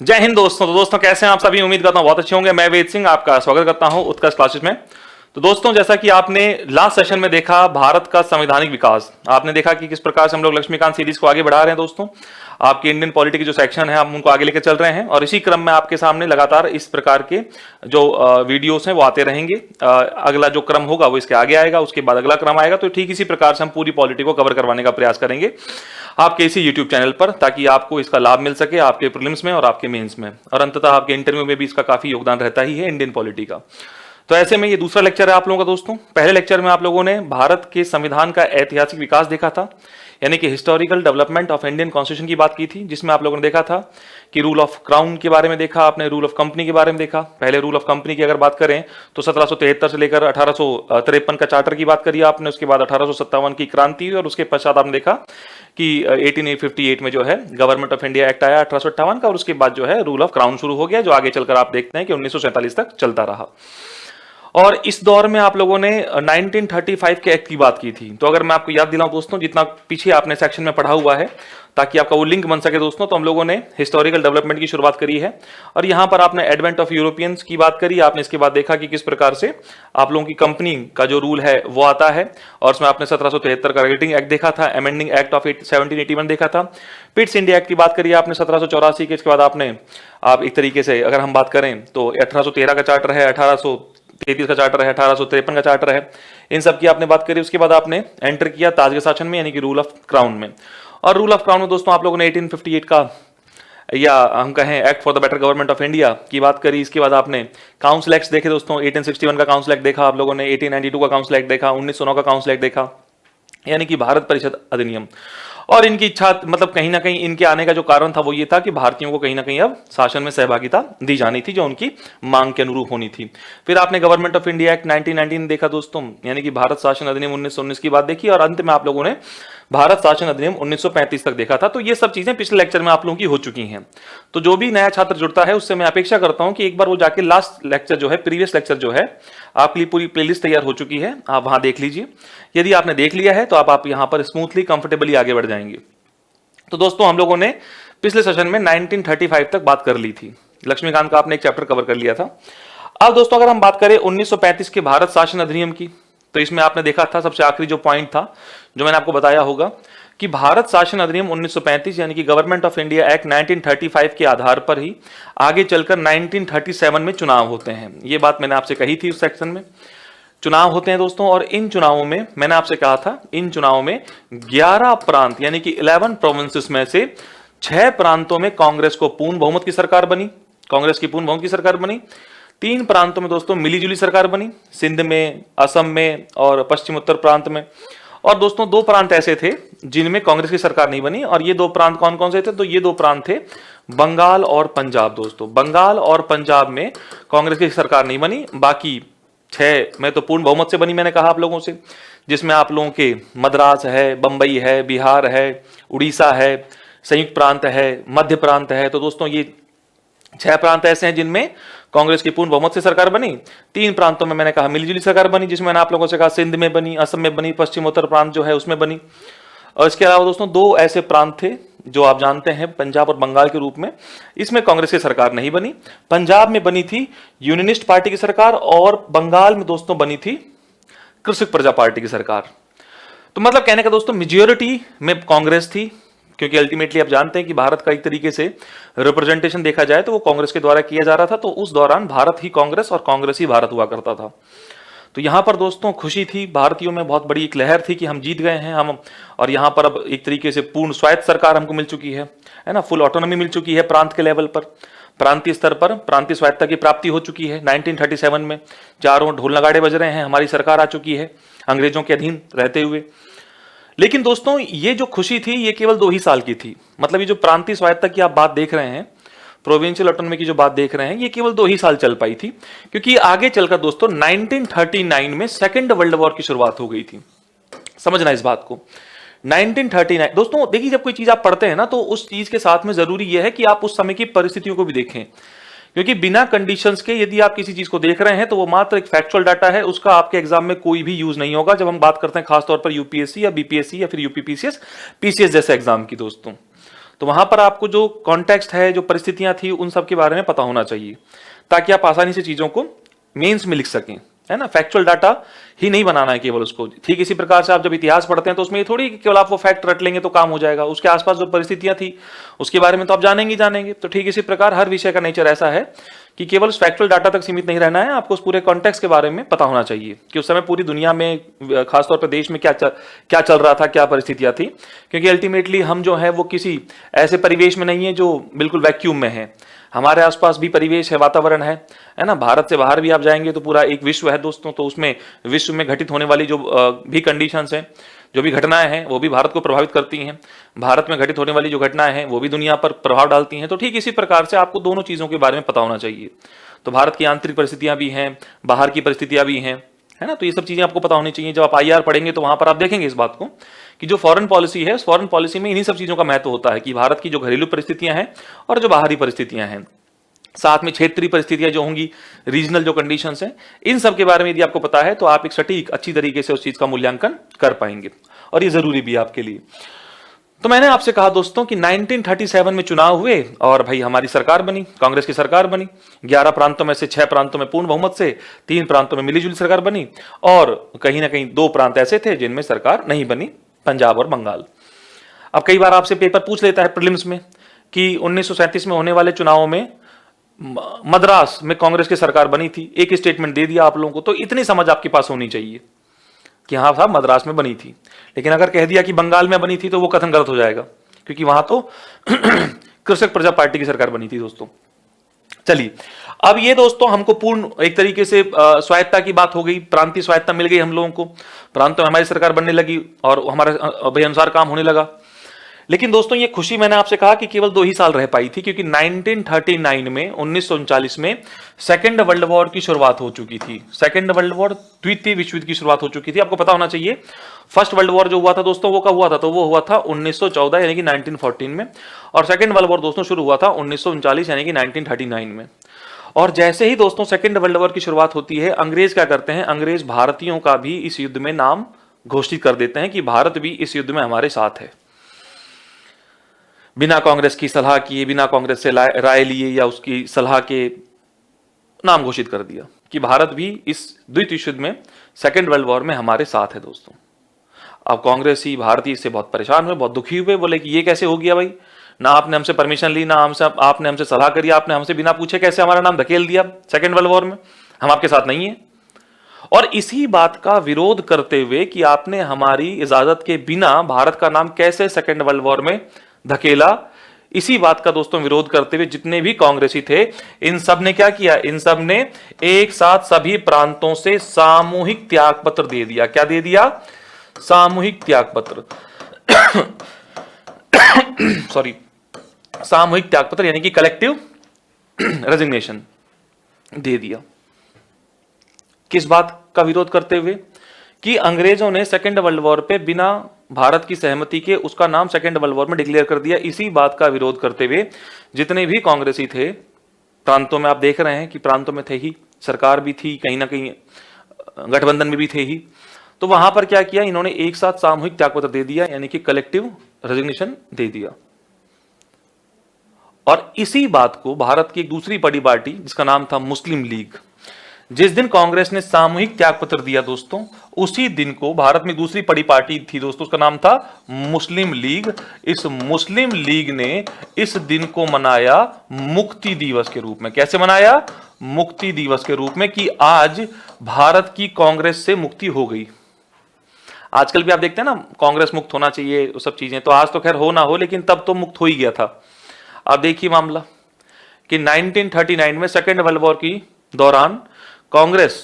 जय हिंद दोस्तों। तो दोस्तों कैसे हैं आप सभी? उम्मीद करता हूं बहुत अच्छे होंगे। मैं वेद सिंह आपका स्वागत करता हूं उत्कर्ष क्लासेस में। तो दोस्तों जैसा कि आपने लास्ट सेशन में देखा भारत का संवैधानिक विकास, आपने देखा कि किस प्रकार से हम लोग लक्ष्मीकांत सीरीज को आगे बढ़ा रहे हैं। दोस्तों आपके इंडियन पॉलिटी के जो सेक्शन है हम उनको आगे लेकर चल रहे हैं और इसी क्रम में आपके सामने लगातार इस प्रकार के जो वीडियोस हैं वो आते रहेंगे। अगला जो क्रम होगा वो इसके आगे आएगा, उसके बाद अगला क्रम आएगा। तो ठीक इसी प्रकार से हम पूरी पॉलिटी को कवर करवाने का प्रयास करेंगे आपके इसी यूट्यूब चैनल पर, ताकि आपको इसका लाभ मिल सके आपके प्रीलिम्स में और आपके मेंस में, और अंततः आपके इंटरव्यू में भी इसका काफी योगदान रहता ही है इंडियन पॉलिटी का। तो ऐसे में ये दूसरा लेक्चर है आप लोगों का। दोस्तों पहले लेक्चर में आप लोगों ने भारत के संविधान का ऐतिहासिक विकास देखा था, यानी कि historical development of Indian constitution की बात की थी, जिसमें आप लोगों ने देखा था कि रूल ऑफ क्राउन के बारे में देखा आपने, रूल ऑफ कंपनी के बारे में देखा। पहले रूल ऑफ कंपनी की अगर बात करें तो 1773 से लेकर 1853 का चार्टर की बात करी आपने, उसके बाद 1857 की क्रांति हुई और उसके पश्चात आपने देखा कि 1858 में जो है गवर्नमेंट ऑफ इंडिया एक्ट आया 1858 का, और उसके बाद जो है रूल ऑफ क्राउन शुरू हो गया, जो आगे चलकर आप देखते हैं कि 1947 तक चलता रहा। और इस दौर में आप लोगों ने 1935 के एक्ट की बात की थी। तो अगर मैं आपको याद दिलाऊं दोस्तों, जितना पीछे आपने सेक्शन में पढ़ा हुआ है, ताकि आपका वो लिंक बन सके दोस्तों, तो हम लोगों ने हिस्टोरिकल डेवलपमेंट की शुरुआत करी है और यहां पर आपने एडवेंट ऑफ यूरोपियंस की बात करी। आपने इसके बाद देखा कि किस प्रकार से आप लोगों की कंपनी का जो रूल है वो आता है, और उसमें आपने 1773 का रेगुलेटिंग एक्ट देखा था, अमेंडिंग एक्ट ऑफ 1781 देखा था, पिट्स इंडिया एक्ट की बात करी आपने 1784 के। इसके बाद आपने आप एक तरीके से अगर हम बात करें तो 1813 का चार्टर है, 1833 का चार्टर है, 1853 का चार्टर है, इन सब की आपने बात करी। उसके बाद आपने एंटर किया ताज के शासन में, यानी कि रूल ऑफ क्राउन में। और रूल ऑफ क्राउन में दोस्तों आप लोगों ने 1858 का, या हम कहें act for the better government of India की बात करी। इसके बाद आपने काउंसिल एक्ट देखे दोस्तों, 1861 का काउंसिल एक्ट देखा आप लोगों ने, 1892 का काउंसिल एक्ट देखा, 1909 का काउंसिल एक्ट देखा, यानी कि भारत परिषद अधिनियम। और इनकी इच्छा, मतलब कहीं ना कहीं इनके आने का जो कारण था वो ये था कि भारतीयों को कहीं ना कहीं अब शासन में सहभागिता दी जानी थी, जो उनकी मांग के अनुरूप होनी थी। फिर आपने गवर्नमेंट ऑफ इंडिया एक्ट 1919 देखा दोस्तों, यानी कि भारत शासन अधिनियम 1919 की बात देखी, और अंत में आप लोगों ने भारत शासन अधिनियम 1935 तक देखा था। तो ये सब चीजें पिछले लेक्चर में आप लोगों की हो चुकी हैं। तो जो भी नया छात्र जुड़ता है उससे मैं अपेक्षा करता हूं कि एक बार वो जाके लास्ट लेक्चर जो है, प्रीवियस लेक्चर जो है, आपके लिए पूरी प्लेलिस्ट तैयार हो चुकी है, आप वहां देख लीजिए। यदि आपने देख लिया है तो आप यहां पर स्मूथली कंफर्टेबली आगे बढ़ जाएंगे। तो दोस्तों हम लोगों ने पिछले सेशन में 1935 तक बात कर ली थी, लक्ष्मीकांत का आपने एक चैप्टर कवर कर लिया था। अब दोस्तों अगर हम बात करें 1935 के भारत शासन अधिनियम की, तो इसमें आपने देखा था सबसे आखिरी जो पॉइंट था, जो मैंने आपको बताया होगा कि भारत शासन अधिनियम 1935 यानी कि गवर्नमेंट ऑफ इंडिया एक्ट 1935 के आधार पर ही आगे चलकर 1937 में चुनाव होते हैं। ये बात मैंने आपसे कही थी उस सेक्शन में। चुनाव होते हैं दोस्तों, और इन चुनावों में मैंने आपसे कहा था, इन चुनावों में 11 प्रांत यानी कि 11 प्रोविंसेस में से 6 प्रांतों में कांग्रेस को पूर्ण बहुमत की सरकार बनी, कांग्रेस की पूर्ण बहुमत की सरकार बनी। 3 प्रांतों में दोस्तों मिलीजुली सरकार बनी, सिंध में, असम में और पश्चिम उत्तर प्रांत में। और दोस्तों 2 प्रांत ऐसे थे जिनमें कांग्रेस की सरकार नहीं बनी, और ये 2 प्रांत कौन कौन से थे? तो ये 2 प्रांत थे बंगाल और पंजाब। दोस्तों बंगाल और पंजाब में कांग्रेस की सरकार नहीं बनी, बाकी 6 में तो पूर्ण बहुमत से बनी, मैंने कहा आप लोगों से, जिसमें आप लोगों के मद्रास है, बंबई है, बिहार है, उड़ीसा है, संयुक्त प्रांत है, मध्य प्रांत है। तो दोस्तों ये 6 प्रांत ऐसे हैं जिनमें कांग्रेस की पूर्ण बहुमत से सरकार बनी। 3 प्रांतों में मैंने कहा मिलीजुली सरकार बनी, जिसमें मैंने आप लोगों से कहा सिंध में बनी, असम में बनी, पश्चिम उत्तर प्रांत जो है उसमें बनी। और इसके अलावा दोस्तों 2 ऐसे प्रांत थे जो आप जानते हैं पंजाब और बंगाल के रूप में, इसमें कांग्रेस की सरकार नहीं बनी। पंजाब में बनी थी यूनियनिस्ट पार्टी की सरकार, और बंगाल में दोस्तों बनी थी कृषक प्रजा पार्टी की सरकार। तो मतलब कहने का दोस्तों मेजॉरिटी में कांग्रेस थी, क्योंकि अल्टीमेटली आप जानते हैं कि भारत का एक तरीके से रिप्रेजेंटेशन देखा जाए तो वो कांग्रेस के द्वारा किया जा रहा था। तो उस दौरान भारत ही कांग्रेस और कांग्रेस ही भारत हुआ करता था। तो यहां पर दोस्तों खुशी थी, भारतीयों में बहुत बड़ी एक लहर थी कि हम जीत गए हैं हम, और यहां पर अब एक तरीके से पूर्ण स्वायत्त सरकार हमको मिल चुकी है ना, फुल ऑटोनॉमी मिल चुकी है प्रांत के लेवल पर, प्रांतीय स्तर पर प्रांतीय स्वायत्तता की प्राप्ति हो चुकी है। 1937 में चारों ढोल नगाड़े बज रहे हैं, हमारी सरकार आ चुकी है अंग्रेजों के अधीन रहते हुए। लेकिन दोस्तों ये जो खुशी थी ये केवल 2 ही साल की थी। मतलब ये जो प्रांतीय स्वायत्तता की आप बात देख रहे हैं, प्रोविंशियल ऑटोनॉमी की जो बात देख रहे हैं, ये केवल 2 ही साल चल पाई थी, क्योंकि आगे चलकर दोस्तों 1939 में सेकेंड वर्ल्ड वॉर की शुरुआत हो गई थी। समझना इस बात को, 1939 दोस्तों देखिए, जब कोई चीज आप पढ़ते हैं ना तो उस चीज के साथ में जरूरी यह है कि आप उस समय की परिस्थितियों को भी देखें, क्योंकि बिना कंडीशंस के यदि आप किसी चीज को देख रहे हैं तो वो मात्र एक फैक्चुअल डाटा है, उसका आपके एग्जाम में कोई भी यूज नहीं होगा। जब हम बात करते हैं खासतौर पर यूपीएससी या बीपीएससी या फिर यूपीपीसीएस, पीसीएस जैसे एग्जाम की दोस्तों, तो वहां पर आपको जो कॉन्टेक्स्ट है, जो परिस्थितियां थी, उन सब के बारे में पता होना चाहिए, ताकि आप आसानी से चीजों को मेंस में लिख सकें, है ना। फैक्चुअल डाटा ही नहीं बनाना है केवल उसको। ठीक इसी प्रकार से आप जब इतिहास पढ़ते हैं तो उसमें ये थोड़ी कि केवल आप वो फैक्ट रट लेंगे तो काम हो जाएगा, उसके आसपास जो परिस्थितियां थी उसके बारे में तो आप जानेंगे ही जानेंगे। तो ठीक इसी प्रकार हर विषय का नेचर ऐसा है कि केवल उस फैक्चुअल डाटा तक सीमित नहीं रहना है, आपको उस पूरे कॉन्टेक्स्ट के बारे में पता होना चाहिए कि उस समय पूरी दुनिया में, खासतौर पर देश में क्या चल रहा था, क्या परिस्थितियां थी। क्योंकि अल्टीमेटली हम जो है वो किसी ऐसे परिवेश में नहीं है जो बिल्कुल वैक्यूम में है, हमारे आसपास भी परिवेश है, वातावरण है ना। भारत से बाहर भी आप जाएंगे तो पूरा एक विश्व है दोस्तों। तो उसमें विश्व में घटित होने वाली जो भी कंडीशंस हैं, जो भी घटनाएं हैं, वो भी भारत को प्रभावित करती हैं। भारत में घटित होने वाली जो घटनाएं हैं वो भी दुनिया पर प्रभाव डालती हैं। तो ठीक इसी प्रकार से आपको दोनों चीजों के बारे में पता होना चाहिए। तो भारत की आंतरिक परिस्थितियां भी हैं, बाहर की परिस्थितियां भी हैं, है ना। तो ये सब चीजें आपको पता होनी चाहिए। जब आप आईआर पढ़ेंगे तो वहां पर आप देखेंगे इस बात को कि जो फॉरेन पॉलिसी है, उस फॉरेन पॉलिसी में इन्हीं सब चीजों का महत्व होता है कि भारत की जो घरेलू परिस्थितियां हैं और जो बाहरी परिस्थितियां हैं, साथ में क्षेत्रीय परिस्थितियां जो होंगी, रीजनल जो कंडीशंस हैं, इन सब के बारे में यदि आपको पता है तो आप एक सटीक अच्छी तरीके से उस चीज का मूल्यांकन कर पाएंगे, और ये जरूरी भी है आपके लिए। तो मैंने आपसे कहा दोस्तों कि 1937 में चुनाव हुए और भाई हमारी सरकार बनी, कांग्रेस की सरकार बनी। 11 प्रांतों में से 6 प्रांतों में पूर्ण बहुमत से, 3 प्रांतों में मिलीजुली सरकार बनी, और कहीं ना कहीं 2 प्रांत ऐसे थे जिनमें सरकार नहीं बनी, पंजाब और बंगाल। अब कई बार आपसे पेपर पूछ लेता है प्रीलिम्स में कि 1937 में होने वाले चुनावों में मद्रास में कांग्रेस की सरकार बनी थी, एक स्टेटमेंट दे दिया आप लोगों को, तो इतनी समझ आपके पास होनी चाहिए कि हाँ साहब मद्रास में बनी थी। लेकिन अगर कह दिया कि बंगाल में बनी थी तो वो कथन गलत हो जाएगा, क्योंकि वहां तो कृषक प्रजा पार्टी की सरकार बनी थी दोस्तों। चलिए, अब ये दोस्तों हमको पूर्ण एक तरीके से स्वायत्ता की बात हो गई, प्रांतीय स्वायत्ता मिल गई हम लोगों को, प्रांतों में हमारी सरकार बनने लगी और हमारे भाई अनुसार काम होने लगा। लेकिन दोस्तों ये खुशी मैंने आपसे कहा कि केवल 2 ही साल रह पाई थी, क्योंकि 1939 में 1939 में सेकेंड वर्ल्ड वॉर की शुरुआत हो चुकी थी। सेकेंड वर्ल्ड वॉर, द्वितीय विश्व युद्ध की शुरुआत हो चुकी थी। आपको पता होना चाहिए फर्स्ट वर्ल्ड वॉर जो हुआ था दोस्तों वो कब हुआ था, तो वो हुआ था 1914 यानी कि 1914 में, और सेकेंड वर्ल्ड वॉर दोस्तों शुरू हुआ था 1939 यानी कि 1939 में। और जैसे ही दोस्तों सेकेंड वर्ल्ड वॉर की शुरुआत होती है, अंग्रेज क्या करते हैं, अंग्रेज भारतीयों का भी इस युद्ध में नाम घोषित कर देते हैं कि भारत भी इस युद्ध में हमारे साथ है। बिना कांग्रेस की सलाह किए, बिना कांग्रेस से राय लिए या उसकी सलाह के नाम घोषित कर दिया कि भारत भी इस द्वितीय विश्व युद्ध में, सेकेंड वर्ल्ड वॉर में हमारे साथ है दोस्तों। अब कांग्रेसी भारतीय इससे बहुत परेशान हुए, बहुत दुखी हुए, बोले कि ये कैसे हो गया भाई, ना आपने हमसे परमिशन ली, ना आपने हमसे सलाह करी, आपने हमसे बिना पूछे कैसे हमारा नाम धकेल दिया सेकेंड वर्ल्ड वॉर में, हम आपके साथ नहीं है। और इसी बात का विरोध करते हुए कि आपने हमारी इजाजत के बिना भारत का नाम कैसे सेकेंड वर्ल्ड वॉर में धकेला, इसी बात का दोस्तों विरोध करते हुए जितने भी कांग्रेसी थे, इन सब ने क्या किया, इन सब ने एक साथ सभी प्रांतों से सामूहिक त्याग पत्र दे दिया। क्या दे दिया, सामूहिक त्याग पत्र सॉरी, सामूहिक त्याग पत्र यानी कि कलेक्टिव रेजिग्नेशन दे दिया। किस बात का विरोध करते हुए कि अंग्रेजों ने सेकेंड वर्ल्ड वॉर पे बिना भारत की सहमति के उसका नाम सेकेंड वर्ल्ड वॉर में डिक्लेयर कर दिया। इसी बात का विरोध करते हुए जितने भी कांग्रेसी थे प्रांतों में, आप देख रहे हैं कि प्रांतों में थे ही, सरकार भी थी, कहीं ना कहीं गठबंधन में भी थे ही, तो वहां पर क्या किया, इन्होंने एक साथ सामूहिक त्यागपत्र दे दिया यानी कि कलेक्टिव रेजिग्नेशन दे दिया। और इसी बात को भारत की एक दूसरी बड़ी पार्टी जिसका नाम था मुस्लिम लीग, जिस दिन कांग्रेस ने सामूहिक त्यागपत्र दिया दोस्तों, उसी दिन को भारत में दूसरी बड़ी पार्टी थी दोस्तों, उसका नाम था मुस्लिम लीग। इस मुस्लिम लीग ने इस दिन को मनाया मुक्ति दिवस के रूप में। कैसे मनाया, मुक्ति दिवस के रूप में, कि आज भारत की कांग्रेस से मुक्ति हो गई। आजकल भी आप देखते हैं ना, कांग्रेस मुक्त होना चाहिए, वो सब चीजें, तो आज तो खैर हो ना हो, लेकिन तब तो मुक्त हो ही गया था। आप देखिए मामला कि 1939 में सेकेंड वर्ल्ड वॉर की दौरान कांग्रेस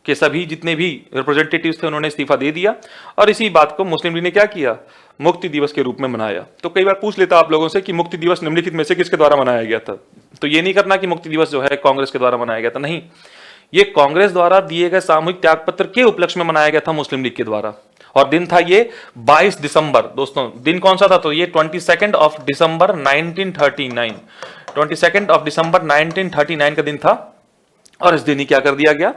के सभी जितने भी रिप्रेजेंटेटिव्स थे उन्होंने इस्तीफा दे दिया, और इसी बात को मुस्लिम लीग ने क्या किया, मुक्ति दिवस के रूप में मनाया। तो कई बार पूछ लेता आप लोगों से कि मुक्ति दिवस निम्नलिखित में से किसके द्वारा मनाया गया था, तो ये नहीं करना कि मुक्ति दिवस जो है कांग्रेस के द्वारा मनाया गया था, नहीं, ये कांग्रेस द्वारा दिए गए सामूहिक त्यागपत्र के उपलक्ष्य में मनाया गया था मुस्लिम लीग के द्वारा। और दिन था ये 22 दिसंबर दोस्तों। दिन कौन सा था, तो ये 22 ऑफ दिसंबर 1939, 22 ऑफ दिसंबर 1939 का दिन था। और इस दिन ही क्या कर दिया गया,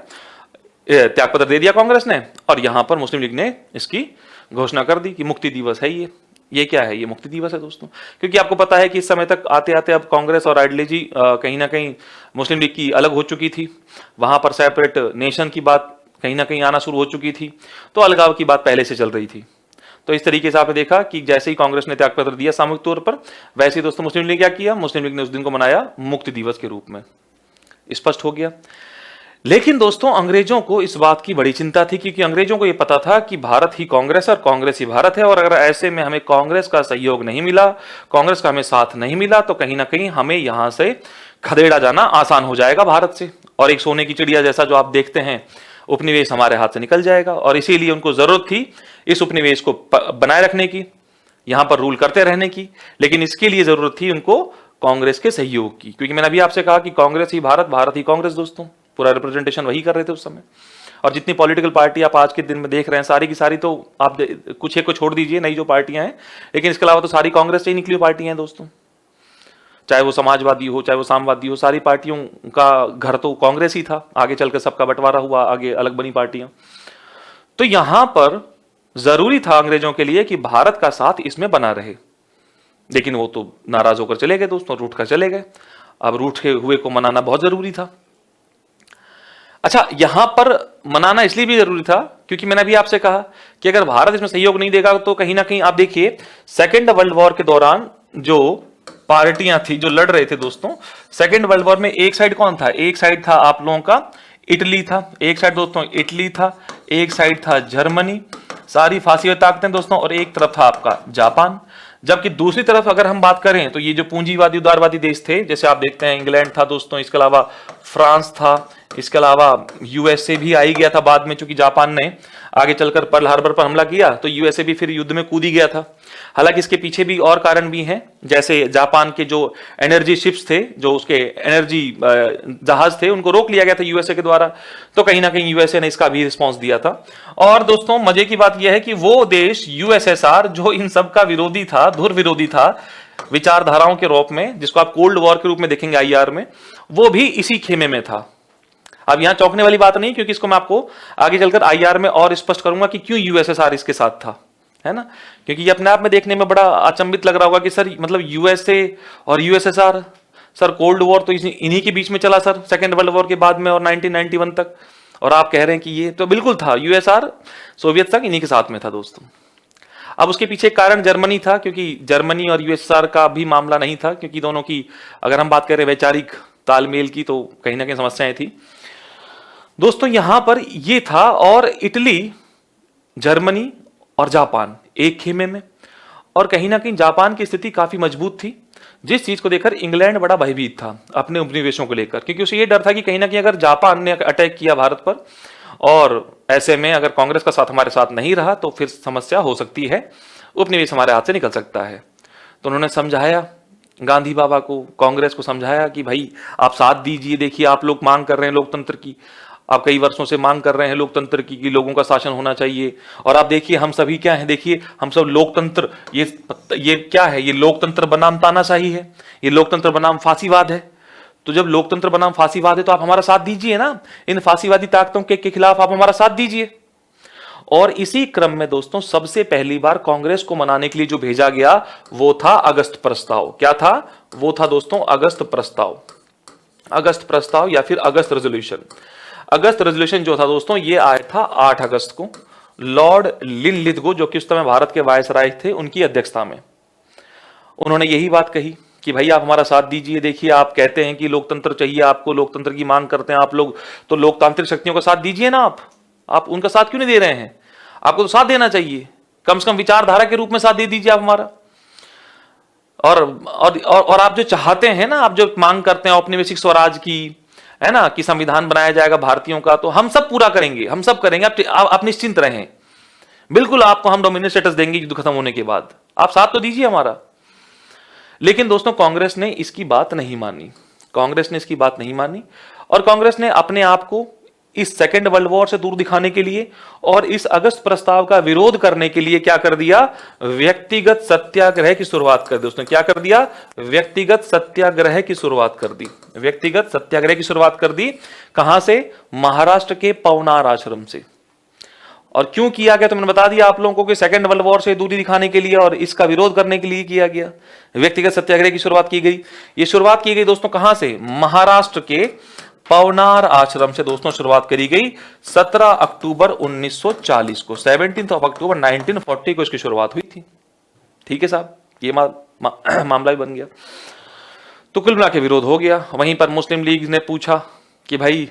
त्यागपत्र दे दिया कांग्रेस ने, और यहां पर मुस्लिम लीग ने इसकी घोषणा कर दी कि मुक्ति दिवस है ये, ये क्या है? ये मुक्ति दिवस है दोस्तों। क्योंकि आपको पता है कि इस समय तक आते आते अब कांग्रेस और आइडियोलॉजी कहीं ना कहीं मुस्लिम लीग की अलग हो चुकी थी। वहां पर सेपरेट नेशन की बात कहीं ना कहीं आना शुरू हो चुकी थी, तो अलगाव की बात पहले से चल रही थी। तो इस तरीके से आपने देखा कि जैसे ही कांग्रेस ने त्यागपत्र दिया सामूहिक तौर पर, वैसे ही दोस्तों मुस्लिम लीग क्या किया? मुस्लिम लीग ने उस दिन को मनाया मुक्ति दिवस के रूप में। स्पष्ट हो गया। लेकिन दोस्तों अंग्रेजों को इस बात की बड़ी चिंता थी, क्योंकि अंग्रेजों को यह पता था कि भारत ही कांग्रेस और कांग्रेस ही भारत है, और अगर ऐसे में हमें कांग्रेस का सहयोग नहीं मिला, कांग्रेस का हमें साथ नहीं मिला, तो कहीं ना कहीं हमें यहां से खदेड़ा जाना आसान हो जाएगा भारत से, और एक सोने की चिड़िया जैसा जो आप देखते हैं उपनिवेश हमारे हाथ से निकल जाएगा। और इसीलिए उनको जरूरत थी इस उपनिवेश को बनाए रखने की, यहां पर रूल करते रहने की। लेकिन इसके लिए जरूरत थी उनको कांग्रेस के सहयोग की, क्योंकि मैंने अभी आपसे कहा कि कांग्रेस ही भारत, भारत ही कांग्रेस दोस्तों, पूरा रिप्रेजेंटेशन वही कर रहे थे उस समय। और जितनी पॉलिटिकल पार्टी आप आज के दिन में देख रहे हैं सारी की सारी, तो आप कुछ एक को छोड़ दीजिए नई जो पार्टियां हैं, लेकिन इसके अलावा तो सारी कांग्रेस से ही निकली पार्टियां हैं दोस्तों। चाहे वो समाजवादी हो, चाहे वो सामवादी हो, सारी पार्टियों का घर तो कांग्रेस ही था। आगे चलकर सबका बंटवारा हुआ, आगे अलग बनी पार्टियां। तो यहां पर जरूरी था अंग्रेजों के लिए कि भारत का साथ इसमें बना रहे, लेकिन वो तो नाराज होकर चले गए दोस्तों, रूठ कर चले गए। अब रूठे हुए को मनाना बहुत जरूरी था। अच्छा, यहां पर मनाना इसलिए भी जरूरी था क्योंकि मैंने अभी आपसे कहा कि अगर भारत इसमें सहयोग नहीं देगा तो कहीं ना कहीं आप देखिए सेकेंड वर्ल्ड वॉर के दौरान जो पार्टियां थी जो लड़ रहे थे दोस्तों, सेकेंड वर्ल्ड वॉर में एक साइड कौन था? एक साइड था आप लोगों का इटली था, एक साइड दोस्तों इटली था, एक साइड था जर्मनी, सारी फांसी ताकतें दोस्तों, और एक तरफ था आपका जापान। जबकि दूसरी तरफ अगर हम बात करें तो ये जो पूंजीवादी उदारवादी देश थे, जैसे आप देखते हैं इंग्लैंड था दोस्तों, इसके अलावा फ्रांस था, इसके अलावा यूएसए भी आ ही गया था बाद में, चूंकि जापान ने आगे चलकर पर्ल हार्बर पर हमला किया तो यूएसए भी फिर युद्ध में कूद ही गया था। हालांकि इसके पीछे भी और कारण भी हैं, जैसे जापान के जो एनर्जी शिप्स थे, जो उसके एनर्जी जहाज थे, उनको रोक लिया गया था यूएसए के द्वारा, तो कहीं ना कहीं यूएसए ने इसका भी रिस्पॉन्स दिया था। और दोस्तों मजे की बात यह है कि वो देश यूएसएसआर जो इन सब का विरोधी था, धुर विरोधी था विचारधाराओं के रूप में, जिसको आप कोल्ड वॉर के रूप में देखेंगे आईआर में, वो भी इसी खेमे में था। अब यहां चौंकने वाली बात नहीं, क्योंकि इसको मैं आपको आगे चलकर आईआर में और स्पष्ट करूंगा कि क्यों यूएसएसआर इसके साथ था, है ना। क्योंकि ये अपने आप में देखने में बड़ा अचंभित लग रहा होगा कि सर मतलब यूएसए और यूएसएसआर, सर कोल्ड वॉर तो इन्हीं के बीच में चला सर, सेकेंड वर्ल्ड वॉर के बाद में और 1991 तक, और आप कह रहे हैं कि ये तो बिल्कुल था, यूएसआर सोवियत तक इन्हीं के साथ में था दोस्तों। अब उसके पीछे कारण जर्मनी था, क्योंकि जर्मनी और यूएसएसआर का भी मामला नहीं था, क्योंकि दोनों की अगर हम बात करें वैचारिक तालमेल की तो कहीं ना कहीं समस्याएं थी दोस्तों। यहां पर ये था, और इटली, जर्मनी और जापान एक खेमे में, और कहीं ना कहीं जापान की स्थिति काफी मजबूत थी, जिस चीज को देखकर इंग्लैंड बड़ा भयभीत था अपने उपनिवेशों को लेकर, क्योंकि उसे ये डर था कि कहीं ना कहीं अगर जापान ने अटैक किया भारत पर, और ऐसे में अगर कांग्रेस का साथ हमारे साथ नहीं रहा तो फिर समस्या हो सकती है, उपनिवेश हमारे हाथ से निकल सकता है। तो उन्होंने समझाया गांधी बाबा को, कांग्रेस को समझाया कि भाई आप साथ दीजिए, देखिए आप लोग मांग कर रहे हैं लोकतंत्र की, आप कई वर्षों से मांग कर रहे हैं लोकतंत्र की कि लोगों का शासन होना चाहिए, और आप देखिए हम सभी क्या हैं, देखिए हम सब लोकतंत्र, ये क्या है, ये लोकतंत्र बनाम तानाशाही है, ये लोकतंत्र बनाम फांसीवाद है। तो जब लोकतंत्र बनाम फांसीवाद है तो आप हमारा साथ दीजिए ना, इन फांसीवादी ताकतों के खिलाफ आप हमारा साथ दीजिए। और इसी क्रम में दोस्तों सबसे पहली बार कांग्रेस को मनाने के लिए जो भेजा गया वो था अगस्त प्रस्ताव। क्या था? वो था दोस्तों अगस्त प्रस्ताव, अगस्त प्रस्ताव या फिर अगस्त रेजोल्यूशन। अगस्त रेजोल्यूशन जो था दोस्तों ये आया था 8 अगस्त को, लॉर्ड लिनलिथगो जो कि उस समय भारत के वायसराय थे, उनकी अध्यक्षता में। उन्होंने यही बात कही कि भाई आप हमारा साथ दीजिए, देखिए आप कहते हैं कि लोकतंत्र चाहिए आपको, लोकतंत्र की मांग करते हैं आप लोग, तो लोकतांत्रिक शक्तियों का साथ दीजिए ना, आप उनका साथ क्यों नहीं दे रहे हैं? आपको तो साथ देना चाहिए, कम से कम विचारधारा के रूप में साथ दे दीजिए आप हमारा। और आप जो चाहते हैं ना, आप जो मांग करते हैं औपनिवेशिक स्वराज की, है ना, कि संविधान बनाया जाएगा भारतीयों का, तो हम सब पूरा करेंगे, हम सब करेंगे, आप निश्चिंत रहें, बिल्कुल आपको हम डोमिनेट स्टेटस देंगे युद्ध खत्म होने के बाद, आप साथ तो दीजिए हमारा। लेकिन दोस्तों कांग्रेस ने इसकी बात नहीं मानी, कांग्रेस ने इसकी बात नहीं मानी, और कांग्रेस ने अपने आप को इस सेकेंड वर्ल्ड वॉर से दूर दिखाने के लिए और इस अगस्त प्रस्ताव का विरोध करने के लिए क्या कर दिया? व्यक्तिगत सत्याग्रह की शुरुआत कर दी। उसने क्या कर दिया? व्यक्तिगत सत्याग्रह की शुरुआत कर दी। व्यक्तिगत सत्याग्रह की शुरुआत कर दी कहां से? महाराष्ट्र के पवनार आश्रम से। और क्यों किया गया तो मैंने बता दिया आप लोगों को कि सेकंड वर्ल्ड वॉर से दूरी दिखाने के लिए और इसका विरोध करने के लिए किया गया। व्यक्तिगत सत्याग्रह की शुरुआत की गई। ये शुरुआत की गई दोस्तों कहां से? महाराष्ट्र के पवनार आश्रम से दोस्तों शुरुआत करी गई 17 अक्टूबर 1940 को। 17 अक्टूबर 1940 को इसकी शुरुआत हुई थी। ठीक है साहब, ये मामला भी बन गया। तो कुल मिला के विरोध हो गया। वहीं पर मुस्लिम लीग ने पूछा कि भाई,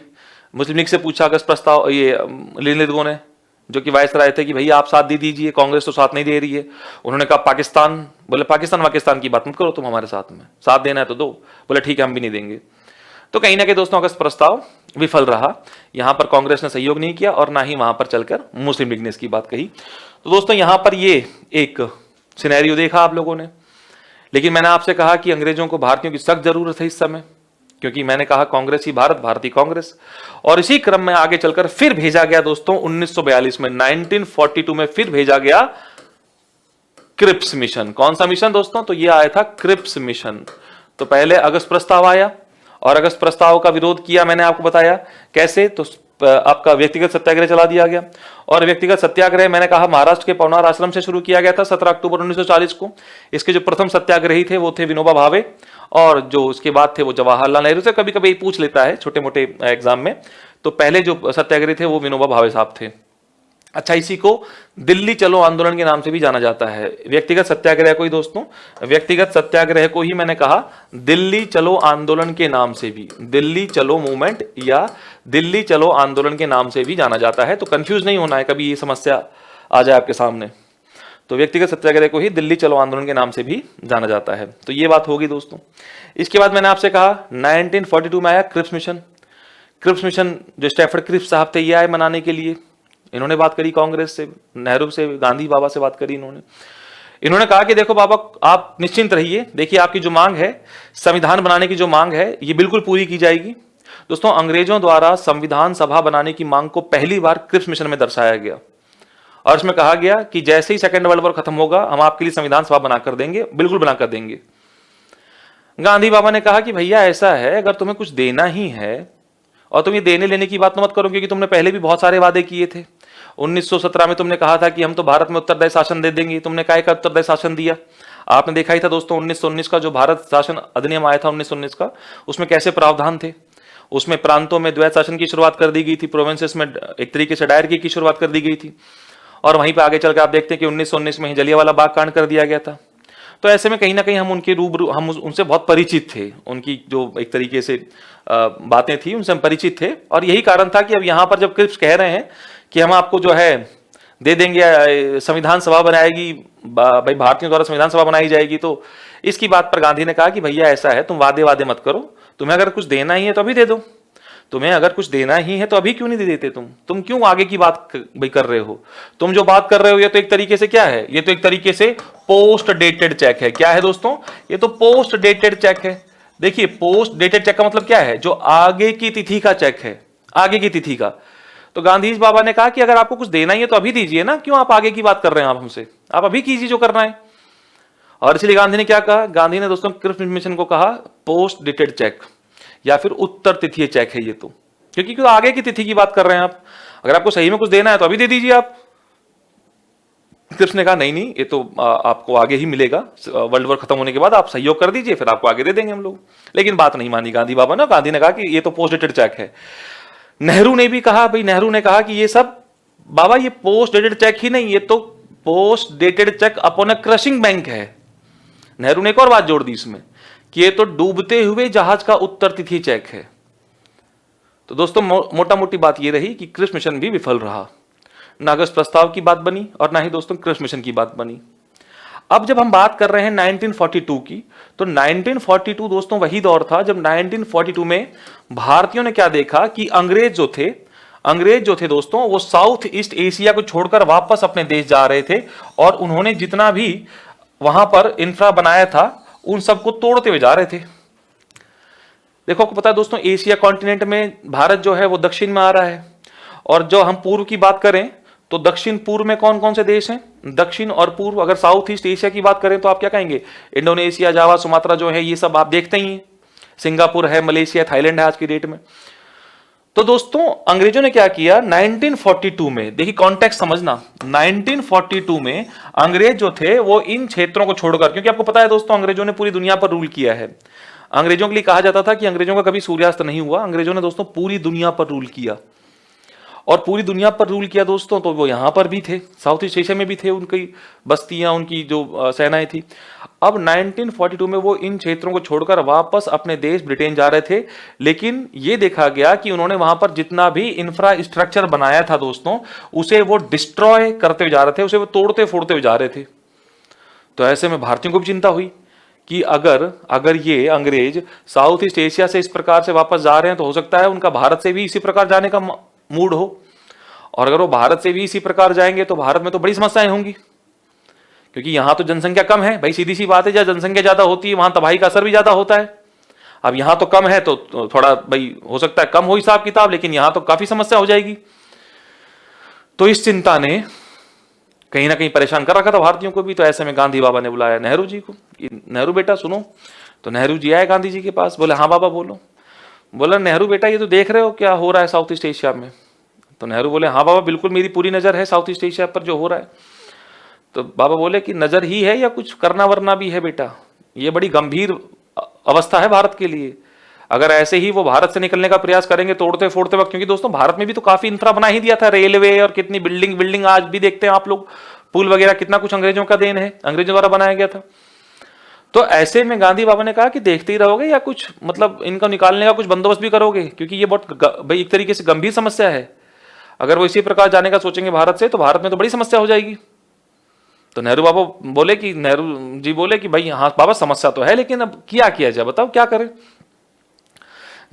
मुस्लिम लीग से पूछा अगस्त प्रस्ताव, ये लिंगो ने जो कि वायसराय थे कि भाई आप साथ दे दीजिए, कांग्रेस तो साथ नहीं दे रही है। उन्होंने कहा पाकिस्तान, बोले पाकिस्तान की बात मत करो, तुम हमारे साथ में साथ देना है तो दो। बोले ठीक है, हम भी नहीं देंगे। तो कहीं ना कहीं दोस्तों अगस्त प्रस्ताव विफल रहा। यहां पर कांग्रेस ने सहयोग नहीं किया और ना ही वहां पर चलकर मुस्लिम लीग ने इसकी बात कही। तो दोस्तों यहां पर ये एक सिनेरियो देखा आप लोगों ने। लेकिन मैंने आपसे कहा कि अंग्रेजों को भारतीयों की सख्त जरूरत है इस समय, क्योंकि मैंने कहा कांग्रेस ही भारत, भारत ही कांग्रेस। और इसी क्रम में आगे चलकर फिर भेजा गया दोस्तों 1942 में, 1942 में फिर भेजा गया क्रिप्स मिशन। कौन सा मिशन दोस्तों? तो ये आया था क्रिप्स मिशन। तो पहले अगस्त प्रस्ताव आया और अगस्त प्रस्ताव का विरोध किया, मैंने आपको बताया कैसे। तो आपका व्यक्तिगत सत्याग्रह चला दिया गया। और व्यक्तिगत सत्याग्रह मैंने कहा महाराष्ट्र के पवनार आश्रम से शुरू किया गया था 17 अक्टूबर 1940 को। इसके जो प्रथम सत्याग्रही थे वो थे विनोबा भावे, और जो उसके बाद थे वो जवाहरलाल नेहरू से। कभी कभी पूछ लेता है छोटे मोटे एग्जाम में। तो पहले जो सत्याग्रही थे वो विनोबा भावे साहब थे। अच्छा, इसी को दिल्ली चलो आंदोलन के नाम से भी जाना जाता है। व्यक्तिगत सत्याग्रह को ही दोस्तों, व्यक्तिगत सत्याग्रह को ही मैंने कहा दिल्ली चलो आंदोलन के नाम से भी, दिल्ली चलो मूवमेंट या दिल्ली चलो आंदोलन के नाम से भी जाना जाता है। तो कंफ्यूज नहीं होना है कभी ये समस्या आ जाए आपके सामने। तो व्यक्तिगत सत्याग्रह को ही दिल्ली चलो आंदोलन के नाम से भी जाना जाता है। तो ये बात होगी दोस्तों। इसके बाद मैंने आपसे कहा 1942 में आया क्रिप्स मिशन। क्रिप्स मिशन जो स्टैफर्ड क्रिप्स साहब थे ये आए मनाने के लिए। इन्होंने बात करी कांग्रेस से, नेहरू से, गांधी बाबा से बात करी इन्होंने कहा कि देखो बाबा आप निश्चिंत रहिए, देखिए आपकी जो मांग है, संविधान बनाने की जो मांग है, ये बिल्कुल पूरी की जाएगी। दोस्तों अंग्रेजों द्वारा संविधान सभा बनाने की मांग को पहली बार क्रिप्स मिशन में दर्शाया गया और इसमें कहा गया कि जैसे ही सेकेंड वर्ल्ड वॉर खत्म होगा हम आपके लिए संविधान सभा बनाकर देंगे, बिल्कुल बनाकर देंगे। गांधी बाबा ने कहा कि भैया ऐसा है, अगर तुम्हें कुछ देना ही है और तुम ये देने लेने की बात मत करो, क्योंकि तुमने पहले भी बहुत सारे वादे किए थे। 1917 में तुमने कहा था कि हम तो भारत में उत्तरदायी शासन दे देंगे, तुमने काय का उत्तरदायी शासन दिया? आपने देखा ही था दोस्तों 1919 का जो भारत शासन अधिनियम आया था 1919 का, उसमें कैसे प्रावधान थे। उसमें प्रांतों में द्वैत शासन की शुरुआत कर दी गई थी, प्रोविंसेस में एक तरीके से डायरकी की शुरुआत कर दी गई थी। और वहीं पर आगे चलकर आप देखते हैं कि 1919 में ही जलियांवाला बाग कांड कर दिया गया था। तो ऐसे में कहीं ना कहीं हम उनके रूबरू, हम उनसे बहुत परिचित थे, उनकी जो एक तरीके से बातें थी उनसे हम परिचित थे। और यही कारण था कि अब यहाँ पर जब क्रिप्स कह रहे हैं कि हम आपको जो है दे देंगे, संविधान सभा बनाएगी, भाई भारतीयों द्वारा संविधान सभा बनाई जाएगी, तो इसकी बात पर गांधी ने कहा कि भैया ऐसा है, तुम वादे वादे मत करो, तुम्हें अगर कुछ देना ही है तो अभी दे दो, तुम्हें अगर कुछ देना ही है तो अभी क्यों नहीं दे देते? तुम क्यों आगे की बात भाई कर रहे हो? तुम जो बात कर रहे हो ये तो एक तरीके से क्या है, ये तो एक तरीके से पोस्ट डेटेड चेक है। क्या है दोस्तों? ये तो पोस्ट डेटेड चेक है। देखिए पोस्ट डेटेड चेक का मतलब क्या है? जो आगे की तिथि का चेक है, आगे की तिथि का। तो गांधी बाबा ने कहा कि अगर आपको कुछ देना ही है तो अभी दीजिए ना, क्यों आप आगे की बात कर रहे हैं? आप हमसे, आप अभी कीजिए जो करना है। और इसलिए गांधी ने क्या कहा? गांधी ने दोस्तों क्रिप्स मिशन को कहा पोस्ट डेटेड चेक या फिर उत्तर तिथि चेक है ये तो, क्योंकि आगे की तिथि की बात कर रहे हैं आप। अगर आपको सही में कुछ देना है तो अभी दे दीजिए आप। क्रिप्स ने कहा नहीं नहीं, ये तो आपको आगे ही मिलेगा, वर्ल्ड वॉर खत्म होने के बाद आप सहयोग कर दीजिए, फिर आपको आगे दे देंगे हम लोग। लेकिन बात नहीं मानी गांधी बाबा ने। गांधी ने कहा कि ये तो पोस्ट डेटेड चेक है। नेहरू ने भी कहा, भाई नेहरू ने कहा कि ये सब बाबा ये पोस्ट डेटेड चेक ही नहीं, ये तो post dated cheque upon a crushing bank है। नेहरू ने एक और बात जोड़ दी इसमें कि ये तो डूबते हुए जहाज का उत्तर तिथि चेक है। तो दोस्तों मोटा मोटी बात ये रही कि क्रिप्स मिशन भी विफल रहा। ना अगस्त प्रस्ताव की बात बनी और ना ही दोस्तों क्रिप्स मिशन की बात बनी। अब जब हम बात कर रहे हैं 1942 की, तो 1942 दोस्तों वही दौर था जब 1942 में भारतीयों ने क्या देखा कि अंग्रेज जो थे दोस्तों, वो साउथ ईस्ट एशिया को छोड़कर वापस अपने देश जा रहे थे और उन्होंने जितना भी वहां पर इंफ्रा बनाया था उन सबको तोड़ते हुए जा रहे थे। देखो आपको पता है दोस्तों, एशिया कॉन्टिनेंट में भारत जो है वो दक्षिण में आ रहा है, और जो हम पूर्व की बात करें तो दक्षिण पूर्व में कौन कौन से देश हैं? दक्षिण और पूर्व। अगर साउथ ईस्ट एशिया की बात करें तो आप क्या कहेंगे? इंडोनेशिया, जावा, सुमात्रा जो है ये सब आप देखते ही हैं। सिंगापुर है, मलेशिया, थाईलैंड है आज की डेट में। तो दोस्तों अंग्रेजों ने क्या किया 1942 में, देखिए कॉन्टेक्स्ट समझना, 1942 में अंग्रेज जो थे वो इन क्षेत्रों को छोड़कर, क्योंकि आपको पता है दोस्तों अंग्रेजों ने पूरी दुनिया पर रूल किया है। अंग्रेजों के लिए कहा जाता था कि अंग्रेजों का कभी सूर्यास्त नहीं हुआ। अंग्रेजों ने दोस्तों पूरी दुनिया पर रूल किया, और पूरी दुनिया पर रूल किया दोस्तों, तो वो यहां पर भी थे, साउथ ईस्ट एशिया में भी थे, उनकी बस्तियां, उनकी जो सेनाएं थी। अब 1942 में वो इन क्षेत्रों को छोड़कर वापस अपने देश ब्रिटेन जा रहे थे, लेकिन ये देखा गया कि उन्होंने वहां पर जितना भी इंफ्रास्ट्रक्चर बनाया था दोस्तों, उसे वो डिस्ट्रॉय करते हुए जा रहे थे, उसे वो तोड़ते फोड़ते हुए जा रहे थे। तो ऐसे में भारतीयों को भी चिंता हुई कि अगर ये अंग्रेज साउथ ईस्ट एशिया से इस प्रकार से वापस जा रहे हैं, तो हो सकता है उनका भारत से भी इसी प्रकार जाने का मूड हो, और अगर वो भारत से भी इसी प्रकार जाएंगे तो भारत में तो बड़ी समस्याएं होंगी, क्योंकि यहां तो जनसंख्या कम है भाई, सीधी सी बात है, जहां जनसंख्या ज्यादा होती है वहां तबाही का असर भी ज्यादा होता है। अब यहां तो कम है तो थोड़ा भाई हो सकता है कम हो हिसाब किताब, लेकिन यहां तो काफी समस्या हो जाएगी। तो इस चिंता ने कहीं ना कहीं परेशान कर रखा था भारतीयों को भी। तो ऐसे में गांधी बाबा ने बुलाया नेहरू जी को, नेहरू बेटा सुनो। तो नेहरू जी आए गांधी जी के पास, बोले हाँ बाबा बोलो। बोला नेहरू बेटा ये तो देख रहे हो क्या हो रहा है साउथ ईस्ट एशिया में। तो नेहरू बोले हाँ बाबा बिल्कुल मेरी पूरी नजर है साउथ ईस्ट एशिया पर जो हो रहा है। तो बाबा बोले कि नजर ही है या कुछ करना वरना भी है बेटा, ये बड़ी गंभीर अवस्था है भारत के लिए। अगर ऐसे ही वो भारत से निकलने का प्रयास करेंगे तोड़ते फोड़ते वक्त, क्योंकि दोस्तों भारत में भी तो काफी इंफ्रा बना ही दिया था, रेलवे और कितनी बिल्डिंग आज भी देखते हैं आप लोग, पुल वगैरह, कितना कुछ अंग्रेजों का देन है, अंग्रेजों द्वारा बनाया गया था। तो ऐसे में गांधी बाबा ने कहा कि देखते ही रहोगे या कुछ मतलब इनको निकालने का कुछ बंदोबस्त भी करोगे, क्योंकि ये बहुत भाई एक तरीके से गंभीर समस्या है। अगर वो इसी प्रकार जाने का सोचेंगे भारत से, तो भारत में तो बड़ी समस्या हो जाएगी। तो नेहरू जी बोले कि भाई हाँ बाबा समस्या तो है, लेकिन अब क्या किया जाए, बताओ क्या करें।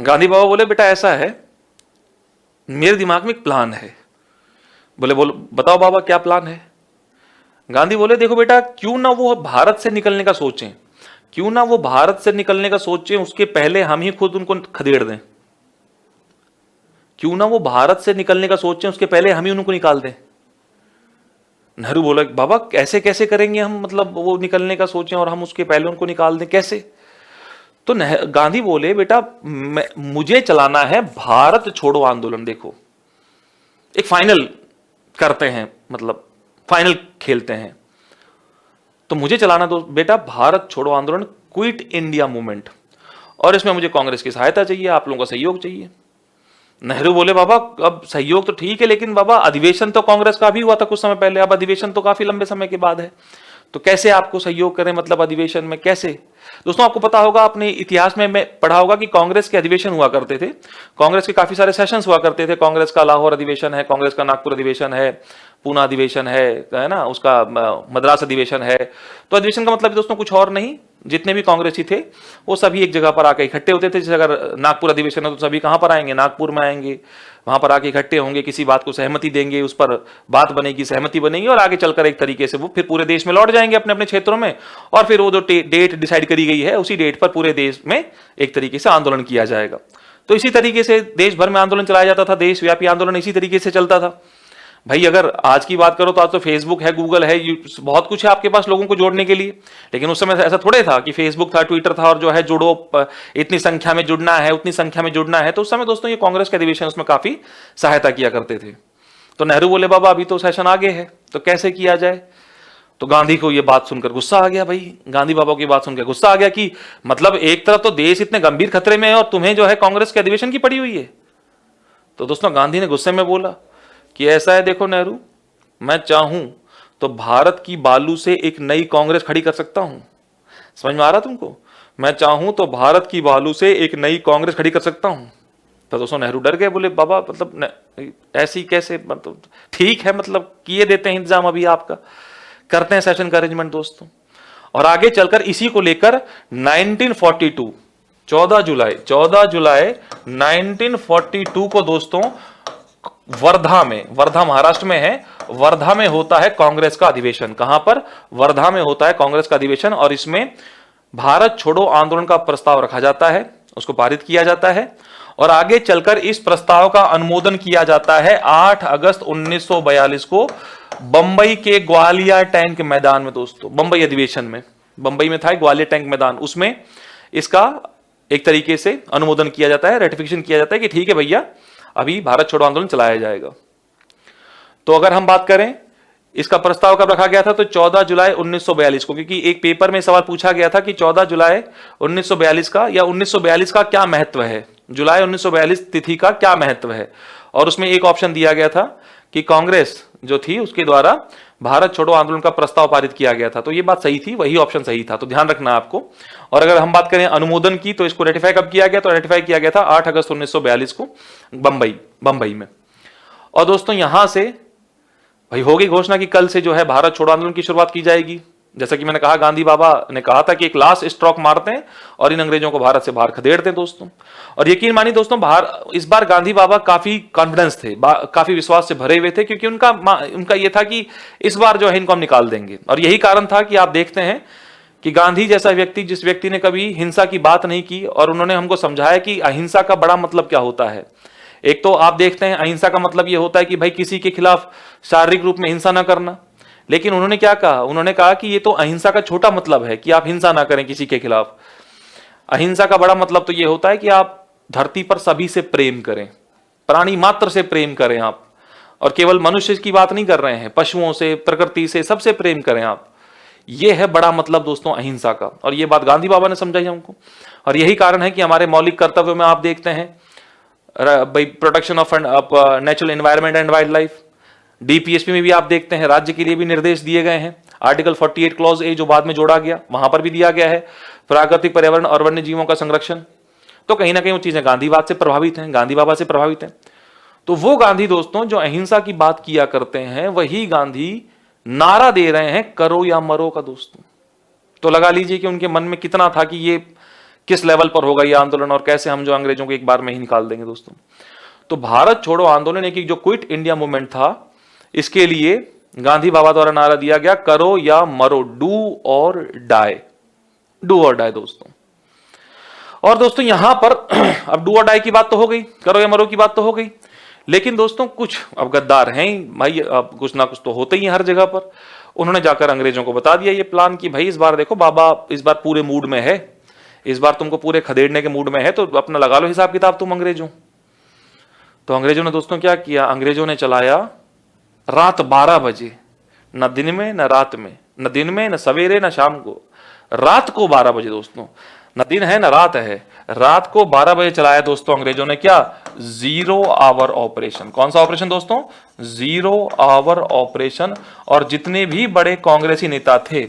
गांधी बाबा बोले बेटा ऐसा है, मेरे दिमाग में एक प्लान है। बोले बोलो बताओ बाबा क्या प्लान है। गांधी बोले देखो बेटा, क्यों ना वो भारत से निकलने का सोचें, क्यों ना वो भारत से निकलने का सोचें, उसके पहले हम ही खुद उनको खदेड़ दें। क्यों ना वो भारत से निकलने का सोचें, उसके पहले हम ही उनको निकाल दें। नेहरू बोला बाबा कैसे कैसे करेंगे हम, मतलब वो निकलने का सोचें और हम उसके पहले उनको निकाल दें, कैसे। तो गांधी बोले बेटा मुझे चलाना है भारत छोड़ो आंदोलन। देखो एक फाइनल करते हैं, मतलब फाइनल खेलते हैं, तो मुझे चलाना दो बेटा भारत छोड़ो आंदोलन, क्विट इंडिया मूवमेंट, और इसमें मुझे कांग्रेस की सहायता चाहिए, आप लोगों का सहयोग चाहिए। नेहरू बोले बाबा अब सहयोग तो ठीक है, लेकिन बाबा अधिवेशन तो कांग्रेस का भी हुआ था कुछ समय पहले, अब अधिवेशन तो काफी लंबे समय के बाद है, तो कैसे आपको सहयोग करें, मतलब अधिवेशन में कैसे। दोस्तों आपको पता होगा, अपने इतिहास में पढ़ा होगा कि कांग्रेस के अधिवेशन हुआ करते थे, कांग्रेस के काफी सारे सेशंस हुआ करते थे। कांग्रेस का लाहौर अधिवेशन है, कांग्रेस का नागपुर अधिवेशन है, पूना अधिवेशन है ना, उसका मद्रास अधिवेशन है। तो अधिवेशन का मतलब दोस्तों कुछ और नहीं, जितने भी कांग्रेसी थे वो सभी एक जगह पर आके इकट्ठे होते थे। जैसे अगर नागपुर अधिवेशन है तो सभी कहां पर आएंगे, नागपुर में आएंगे, वहां पर आके इकट्ठे होंगे, किसी बात को सहमति देंगे, उस पर बात बनेगी, सहमति बनेगी, और आगे चलकर एक तरीके से वो फिर पूरे देश में लौट जाएंगे अपने अपने क्षेत्रों में, और फिर वो जो डेट डिसाइड करी गई है उसी डेट पर पूरे देश में एक तरीके से आंदोलन किया जाएगा। तो इसी तरीके से देश भर में आंदोलन चलाया जाता था, देशव्यापी आंदोलन इसी तरीके से चलता था। भाई अगर आज की बात करो तो आज तो फेसबुक है, गूगल है, बहुत कुछ है आपके पास लोगों को जोड़ने के लिए, लेकिन उस समय ऐसा थोड़े था कि फेसबुक था, ट्विटर था, और जो है जुड़ो, इतनी संख्या में जुड़ना है, उतनी संख्या में जुड़ना है। तो उस समय दोस्तों ये कांग्रेस के अधिवेशन उसमें काफी सहायता किया करते थे। तो नेहरू बोले बाबा अभी तो सेशन आगे है, तो कैसे किया जाए। तो गांधी को ये बात सुनकर गुस्सा आ गया, भाई गांधी बाबा की बात सुनकर गुस्सा आ गया कि मतलब एक तरफ तो देश इतने गंभीर खतरे में है और तुम्हें जो है कांग्रेस के अधिवेशन की पड़ी हुई है। तो दोस्तों गांधी ने गुस्से में बोला कि ऐसा है देखो नेहरू, मैं चाहूं तो भारत की बालू से एक नई कांग्रेस खड़ी कर सकता हूं। समझ में आ रहा तुमको, मैं चाहूं तो भारत की बालू से एक नई कांग्रेस खड़ी कर सकता हूं। तो दोस्तों नेहरू डर गए, बोले बाबा मतलब ऐसी कैसे, मतलब ठीक है, मतलब किए देते हैं इंतजाम, अभी आपका करते हैं सेशन का अरेंजमेंट दोस्तों। और आगे चलकर इसी को लेकर 1942 14 जुलाई 1942 को दोस्तों वर्धा में, वर्धा महाराष्ट्र में है, वर्धा में होता है कांग्रेस का अधिवेशन। कहां पर, वर्धा में होता है कांग्रेस का अधिवेशन, और इसमें भारत छोड़ो आंदोलन का प्रस्ताव रखा जाता है, उसको पारित किया जाता है, और आगे चलकर इस प्रस्ताव का अनुमोदन किया जाता है 8 अगस्त 1942 को बंबई के ग्वालियर टैंक मैदान में। दोस्तों बंबई अधिवेशन में, बंबई में था ग्वालियर टैंक मैदान, उसमें इसका एक तरीके से अनुमोदन किया जाता है, रेटिफिकेशन किया जाता है कि ठीक है भैया अभी भारत छोड़ो आंदोलन चलाया जाएगा। तो अगर हम बात करें इसका प्रस्ताव कब रखा गया था, तो 14 जुलाई 1942 को, क्योंकि एक पेपर में सवाल पूछा गया था कि 14 जुलाई 1942 का या 1942 का क्या महत्व है, जुलाई 1942 तिथि का क्या महत्व है। और उसमें एक ऑप्शन दिया गया था कि कांग्रेस जो थी उसके द्वारा भारत छोड़ो आंदोलन का प्रस्ताव पारित किया गया था। तो ये बात सही थी, वही ऑप्शन सही था, तो ध्यान रखना आपको। और अगर हम बात करें अनुमोदन की, तो इसको रेटिफाई कब किया गया, तो रेटिफाई किया गया था 8 अगस्त 1942 को बंबई में। और दोस्तों यहां से भाई होगी घोषणा कि कल से जो है भारत छोड़ो आंदोलन की शुरुआत की जाएगी। जैसा कि मैंने कहा, गांधी बाबा ने कहा था कि एक लास्ट स्ट्रोक मारते हैं और इन अंग्रेजों को भारत से बाहर खदेड़ते हैं दोस्तों। और यकीन मानिए दोस्तों, इस बार गांधी बाबा काफी कॉन्फिडेंस थे, काफी विश्वास से भरे हुए थे, क्योंकि उनका यह था कि इस बार जो है इनको हम निकाल देंगे। और यही कारण था कि आप देखते हैं कि गांधी जैसा व्यक्ति, जिस व्यक्ति ने कभी हिंसा की बात नहीं की, और उन्होंने हमको समझाया कि अहिंसा का बड़ा मतलब क्या होता है। एक तो आप देखते हैं अहिंसा का मतलब यह होता है कि भाई किसी के खिलाफ शारीरिक रूप में हिंसा ना करना, लेकिन उन्होंने क्या कहा, उन्होंने कहा कि ये तो अहिंसा का छोटा मतलब है कि आप हिंसा ना करें किसी के खिलाफ। अहिंसा का बड़ा मतलब तो यह होता है कि आप धरती पर सभी से प्रेम करें, प्राणी मात्र से प्रेम करें आप, और केवल मनुष्य की बात नहीं कर रहे हैं, पशुओं से, प्रकृति से, सबसे प्रेम करें आप। यह है बड़ा मतलब दोस्तों अहिंसा का, और यह बात गांधी बाबा ने समझाई हमको। और यही कारण है कि हमारे मौलिक कर्तव्यों में आप देखते हैं protection of natural environment and wild life, DPSP में भी आप देखते हैं राज्य के लिए भी निर्देश दिए गए हैं। आर्टिकल 48 क्लॉज ए जो बाद में जोड़ा गया, वहां पर भी दिया गया है प्राकृतिक पर्यावरण और वन्य जीवों का संरक्षण। तो कहीं ना कहीं वो चीजें गांधीवाद से प्रभावित हैं, गांधी बाबा से प्रभावित हैं। तो वो गांधी दोस्तों जो अहिंसा की बात किया करते हैं, वही गांधी नारा दे रहे हैं करो या मरो का दोस्तों। तो लगा लीजिए कि उनके मन में कितना था कि ये किस लेवल पर होगा ये आंदोलन, और कैसे हम जो अंग्रेजों को एक बार में ही निकाल देंगे दोस्तों। तो भारत छोड़ो आंदोलन एक जो क्विट इंडिया मूवमेंट था, इसके लिए गांधी बाबा द्वारा नारा दिया गया करो या मरो, डू और डाई, डू और डाई दोस्तों। और दोस्तों यहां पर अब डू और डाई की बात तो हो गई, करो या मरो की बात तो हो गई, लेकिन दोस्तों कुछ अब गद्दार हैं भाई, अब कुछ ना कुछ तो होते ही हर जगह पर। उन्होंने जाकर अंग्रेजों को बता दिया ये प्लान कि भाई इस बार देखो बाबा इस बार पूरे मूड में है, इस बार तुमको पूरे खदेड़ने के मूड में है, तो अपना लगा लो हिसाब किताब तुम अंग्रेजों। तो अंग्रेजों ने दोस्तों क्या किया, अंग्रेजों ने चलाया रात 12 बजे, न दिन में न रात में, न दिन में न सवेरे न शाम को, रात को 12 बजे दोस्तों, न दिन है न रात है, रात को 12 बजे चलाया दोस्तों अंग्रेजों ने क्या, 0 आवर ऑपरेशन। कौन सा ऑपरेशन दोस्तों, 0 आवर ऑपरेशन। और जितने भी बड़े कांग्रेसी नेता थे,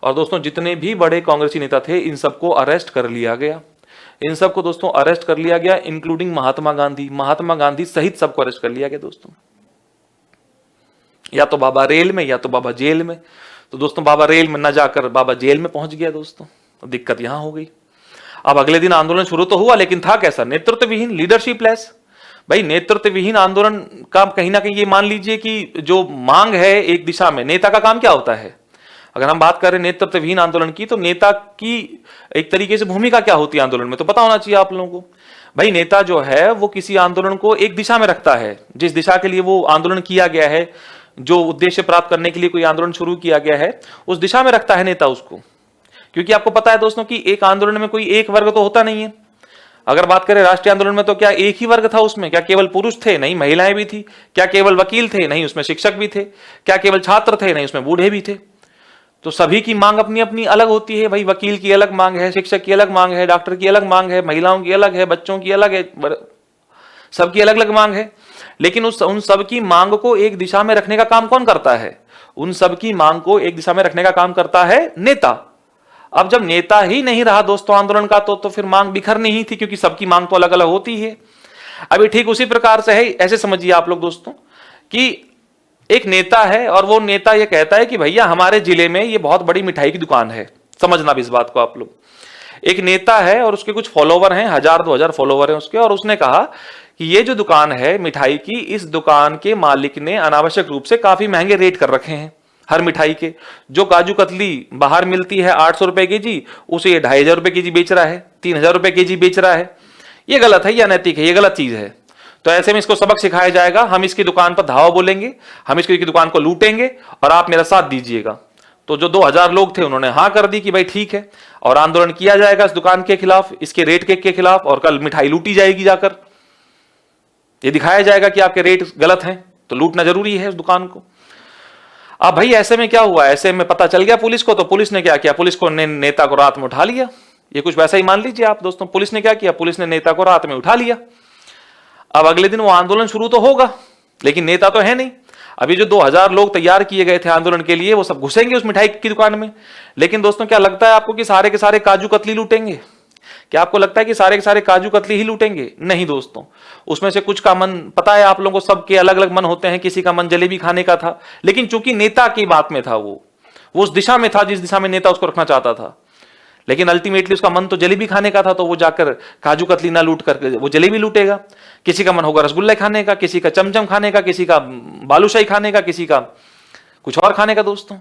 और दोस्तों जितने भी बड़े कांग्रेसी नेता थे, इन सबको अरेस्ट कर लिया गया, इन सबको दोस्तों अरेस्ट कर लिया गया, इंक्लूडिंग महात्मा गांधी सहित सबको अरेस्ट कर लिया गया दोस्तों। या तो बाबा रेल में या तो बाबा जेल में। तो दोस्तों बाबा रेल में न जाकर बाबा जेल में पहुंच गया दोस्तों, तो दिक्कत यहां हो गई। अब अगले दिन आंदोलन शुरू तो हुआ, लेकिन था कैसा, नेतृत्व विहीन, लीडरशिप लेस। भाई नेतृत्व विहीन आंदोलन का कहीं ना कहीं ये मान लीजिए कि जो मांग है एक दिशा में, नेता का काम क्या होता है, अगर हम बात करें नेतृत्व विहीन आंदोलन की, तो नेता की एक तरीके से भूमिका क्या होती है आंदोलन में, तो पता होना चाहिए आप लोगों को। भाई नेता जो है वो किसी आंदोलन को एक दिशा में रखता है, जिस दिशा के लिए वो आंदोलन किया गया है, जो उद्देश्य प्राप्त करने के लिए कोई आंदोलन शुरू किया गया है, उस दिशा में रखता है नेता उसको। क्योंकि आपको पता है दोस्तों कि एक आंदोलन में कोई एक वर्ग तो होता नहीं है। अगर बात करें राष्ट्रीय आंदोलन में, तो क्या एक ही वर्ग था उसमें, क्या केवल पुरुष थे, नहीं महिलाएं भी थी, क्या केवल वकील थे, नहीं उसमें शिक्षक भी थे, क्या केवल छात्र थे, नहीं उसमें बूढ़े भी थे। तो सभी की मांग अपनी अपनी अलग होती है भाई, वकील की अलग मांग है, शिक्षक की अलग मांग है, डॉक्टर की अलग मांग है, महिलाओं की अलग है, बच्चों की अलग है, सबकी अलग अलग मांग है। लेकिन उन सब की मांग को एक दिशा में रखने का काम कौन करता है, उन सब की मांग को एक दिशा में रखने का काम करता है नेता। अब जब नेता ही नहीं रहा दोस्तों आंदोलन का, तो फिर मांग बिखरनी ही थी, क्योंकि सबकी मांग तो अलग अलग होती है। अभी ठीक उसी प्रकार से है, ऐसे समझिए आप लोग दोस्तों कि एक नेता है और वो नेता ये कहता है कि भैया हमारे जिले में ये बहुत बड़ी मिठाई की दुकान है, समझना भी इस बात को आप लोग। एक नेता है और उसके कुछ फॉलोवर हैं, 1000-2000 फॉलोवर हैं उसके, और उसने कहा कि ये जो दुकान है मिठाई की, इस दुकान के मालिक ने अनावश्यक रूप से काफी महंगे रेट कर रखे हैं हर मिठाई के। जो काजू कतली बाहर मिलती है 800 रुपए केजी, उसे ये 2500 रुपए केजी बेच रहा है, 3000 रुपए केजी बेच रहा है। ये गलत है, ये अनैतिक है, ये गलत चीज है। तो ऐसे में इसको सबक सिखाया जाएगा, हम इसकी दुकान पर धावा बोलेंगे, हम इसकी दुकान को लूटेंगे और आप मेरा साथ दीजिएगा। तो जो 2000 लोग थे उन्होंने हाँ कर दी कि भाई ठीक है, और आंदोलन किया जाएगा इस दुकान के खिलाफ, इसके रेट के खिलाफ, और कल मिठाई लूटी जाएगी जाकर। ये दिखाया जाएगा कि आपके रेट गलत हैं तो लूटना जरूरी है उस दुकान को। अब भाई ऐसे में क्या हुआ, ऐसे में पता चल गया पुलिस को, तो पुलिस ने क्या किया, पुलिस को नेता को रात में उठा लिया। ये कुछ वैसा ही मान लीजिए आप दोस्तों, पुलिस ने क्या किया, पुलिस ने नेता को रात में उठा लिया। अब अगले दिन वो आंदोलन शुरू तो होगा, लेकिन नेता तो है नहीं। अभी जो 2000 लोग तैयार किए गए थे आंदोलन के लिए, वो सब घुसेंगे उस मिठाई की दुकान में। लेकिन दोस्तों क्या लगता है आपको कि सारे के सारे काजू कतली लूटेंगे? क्या आपको लगता है कि सारे के सारे काजू कतली ही लूटेंगे? नहीं दोस्तों, उसमें से कुछ का मन, पता है आप लोगों को, सबके अलग अलग मन होते हैं। किसी का मन जलेबी खाने का था, लेकिन चूंकि नेता की बात में था, वो उस दिशा में था जिस दिशा में नेता उसको रखना चाहता था। लेकिन अल्टीमेटली उसका मन तो जलेबी खाने का था, तो वो जाकर काजू कतली ना लूट कर वो जलेबी लूटेगा। किसी का मन होगा रसगुल्ले खाने का, किसी का चमचम खाने का, किसी का बालूशाही खाने का, किसी का कुछ और खाने का। दोस्तों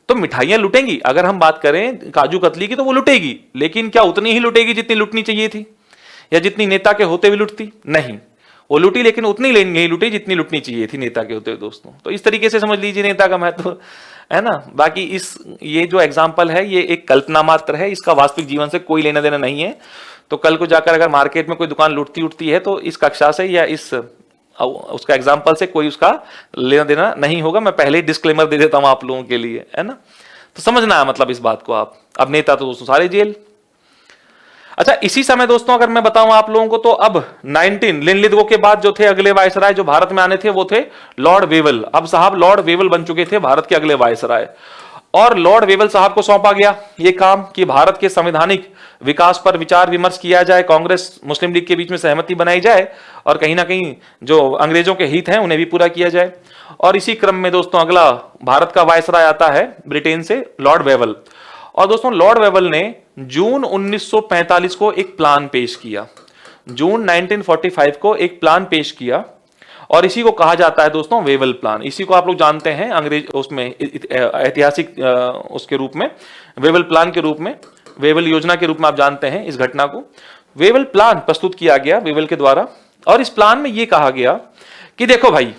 तो मिठाइयां लुटेंगी, अगर हम बात करें काजू कतली की तो वो लुटेगी, लेकिन क्या उतनी ही लुटेगी जितनी लुटनी चाहिए थी, या जितनी नेता के होते हुए लुटती? नहीं, वो लुटी लेकिन उतनी नहीं लुटी जितनी लुटनी चाहिए थी नेता के होते हुए। दोस्तों तो इस तरीके से समझ लीजिए नेता का महत्व, है ना। बाकी ये जो एग्जाम्पल है ये एक कल्पना मात्र है, इसका वास्तविक जीवन से कोई लेना देना नहीं है। तो कल को जाकर अगर मार्केट में कोई दुकान लुटती उठती है तो इस कक्षा से या इस उसका एग्जाम्पल से कोई उसका लेना देना नहीं होगा। मैं पहले ही डिस्क्लेमर दे देता हूं आप लोगों के लिए, है ना। तो समझना है मतलब इस बात को आप। अब नेता तो दोस्तों सारे जेल। अच्छा, इसी समय दोस्तों अगर मैं बताऊं आप लोगों को, तो अब 19 लिनलिथगो के बाद जो थे अगले वायसराय जो भारत में आने थे वो थे लॉर्ड वेवल। अब साहब लॉर्ड वेवल बन चुके थे भारत के अगले वायसराय, और लॉर्ड वेवल साहब को सौंपा गया ये काम कि भारत के संवैधानिक विकास पर विचार विमर्श किया जाए, कांग्रेस मुस्लिम लीग के बीच में सहमति बनाई जाए, और कहीं ना कहीं जो अंग्रेजों के हित हैं उन्हें भी पूरा किया जाए। और इसी क्रम में दोस्तों अगला भारत का वायसराय आता है ब्रिटेन से, लॉर्ड वेवल। और दोस्तों लॉर्ड वेवल ने जून 1945 को एक प्लान पेश किया, जून 1945 को एक प्लान पेश किया, और इसी को कहा जाता है दोस्तों वेवल प्लान। इसी को आप लोग जानते हैं अंग्रेज उसमें ऐतिहासिक उसके रूप में, वेवल प्लान के रूप में, वेवल योजना के रूप में आप जानते हैं इस घटना को। वेवल प्लान प्रस्तुत किया गया वेवल के द्वारा, और इस प्लान में यह कहा गया कि देखो भाई,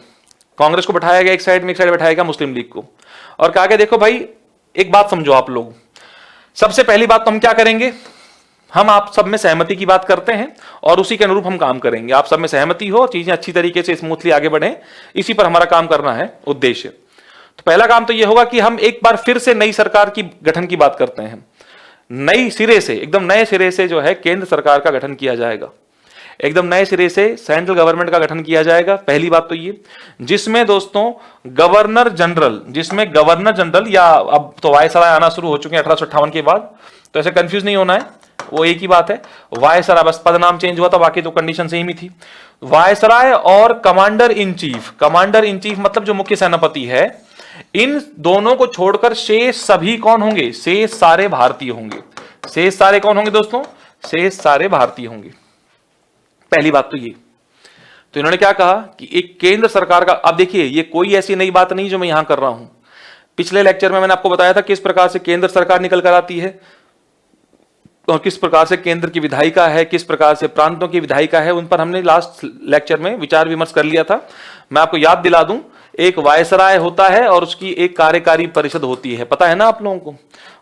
कांग्रेस को बैठाया गया एक साइड में, एक साइड बैठाया गया मुस्लिम लीग को, और कहा गया देखो भाई एक बात समझो आप लोग, सबसे पहली बात तो हम क्या करेंगे, हम आप सब में सहमति की बात करते हैं और उसी के अनुरूप हम काम करेंगे। आप सब में सहमति हो, चीजें अच्छी तरीके से स्मूथली आगे बढ़े, इसी पर हमारा काम करना है उद्देश्य। तो पहला काम तो यह होगा कि हम एक बार फिर से नई सरकार की गठन की बात करते हैं। नई सिरे से, एकदम नए सिरे से जो है केंद्र सरकार का गठन किया जाएगा, एकदम नए सिरे से सेंट्रल गवर्नमेंट का गठन किया जाएगा। पहली बात तो ये, जिसमें दोस्तों गवर्नर जनरल या अब तो वायसराय आना शुरू हो चुके हैं 1858 के बाद, तो ऐसे कंफ्यूज नहीं होना है, वो एक ही बात है। वायसराय बस पद नाम चेंज हुआ था, बाकी तो कंडीशन सेम ही थी। वायसराय और कमांडर इन चीफ मतलब जो मुख्य सेनापति है, इन दोनों को छोड़कर शेष सभी कौन होंगे, शेष सारे भारतीय होंगे। शेष सारे कौन होंगे दोस्तों, शेष सारे भारतीय होंगे। पहली बात तो ये। तो इन्होंने क्या कहा कि एक केंद्र सरकार का, अब देखिए ये कोई ऐसी नई बात नहीं जो मैं यहां कर रहा हूं। पिछले लेक्चर में मैंने आपको बताया था किस प्रकार से केंद्र सरकार निकल कर आती है और किस प्रकार से केंद्र की विधायिका है, किस प्रकार से प्रांतों की विधायिका है, उन पर हमने लास्ट लेक्चर में विचार विमर्श कर लिया था। मैं आपको याद दिला दूं, एक वायसराय होता है और उसकी एक कार्यकारी परिषद होती है, पता है ना आप लोगों को,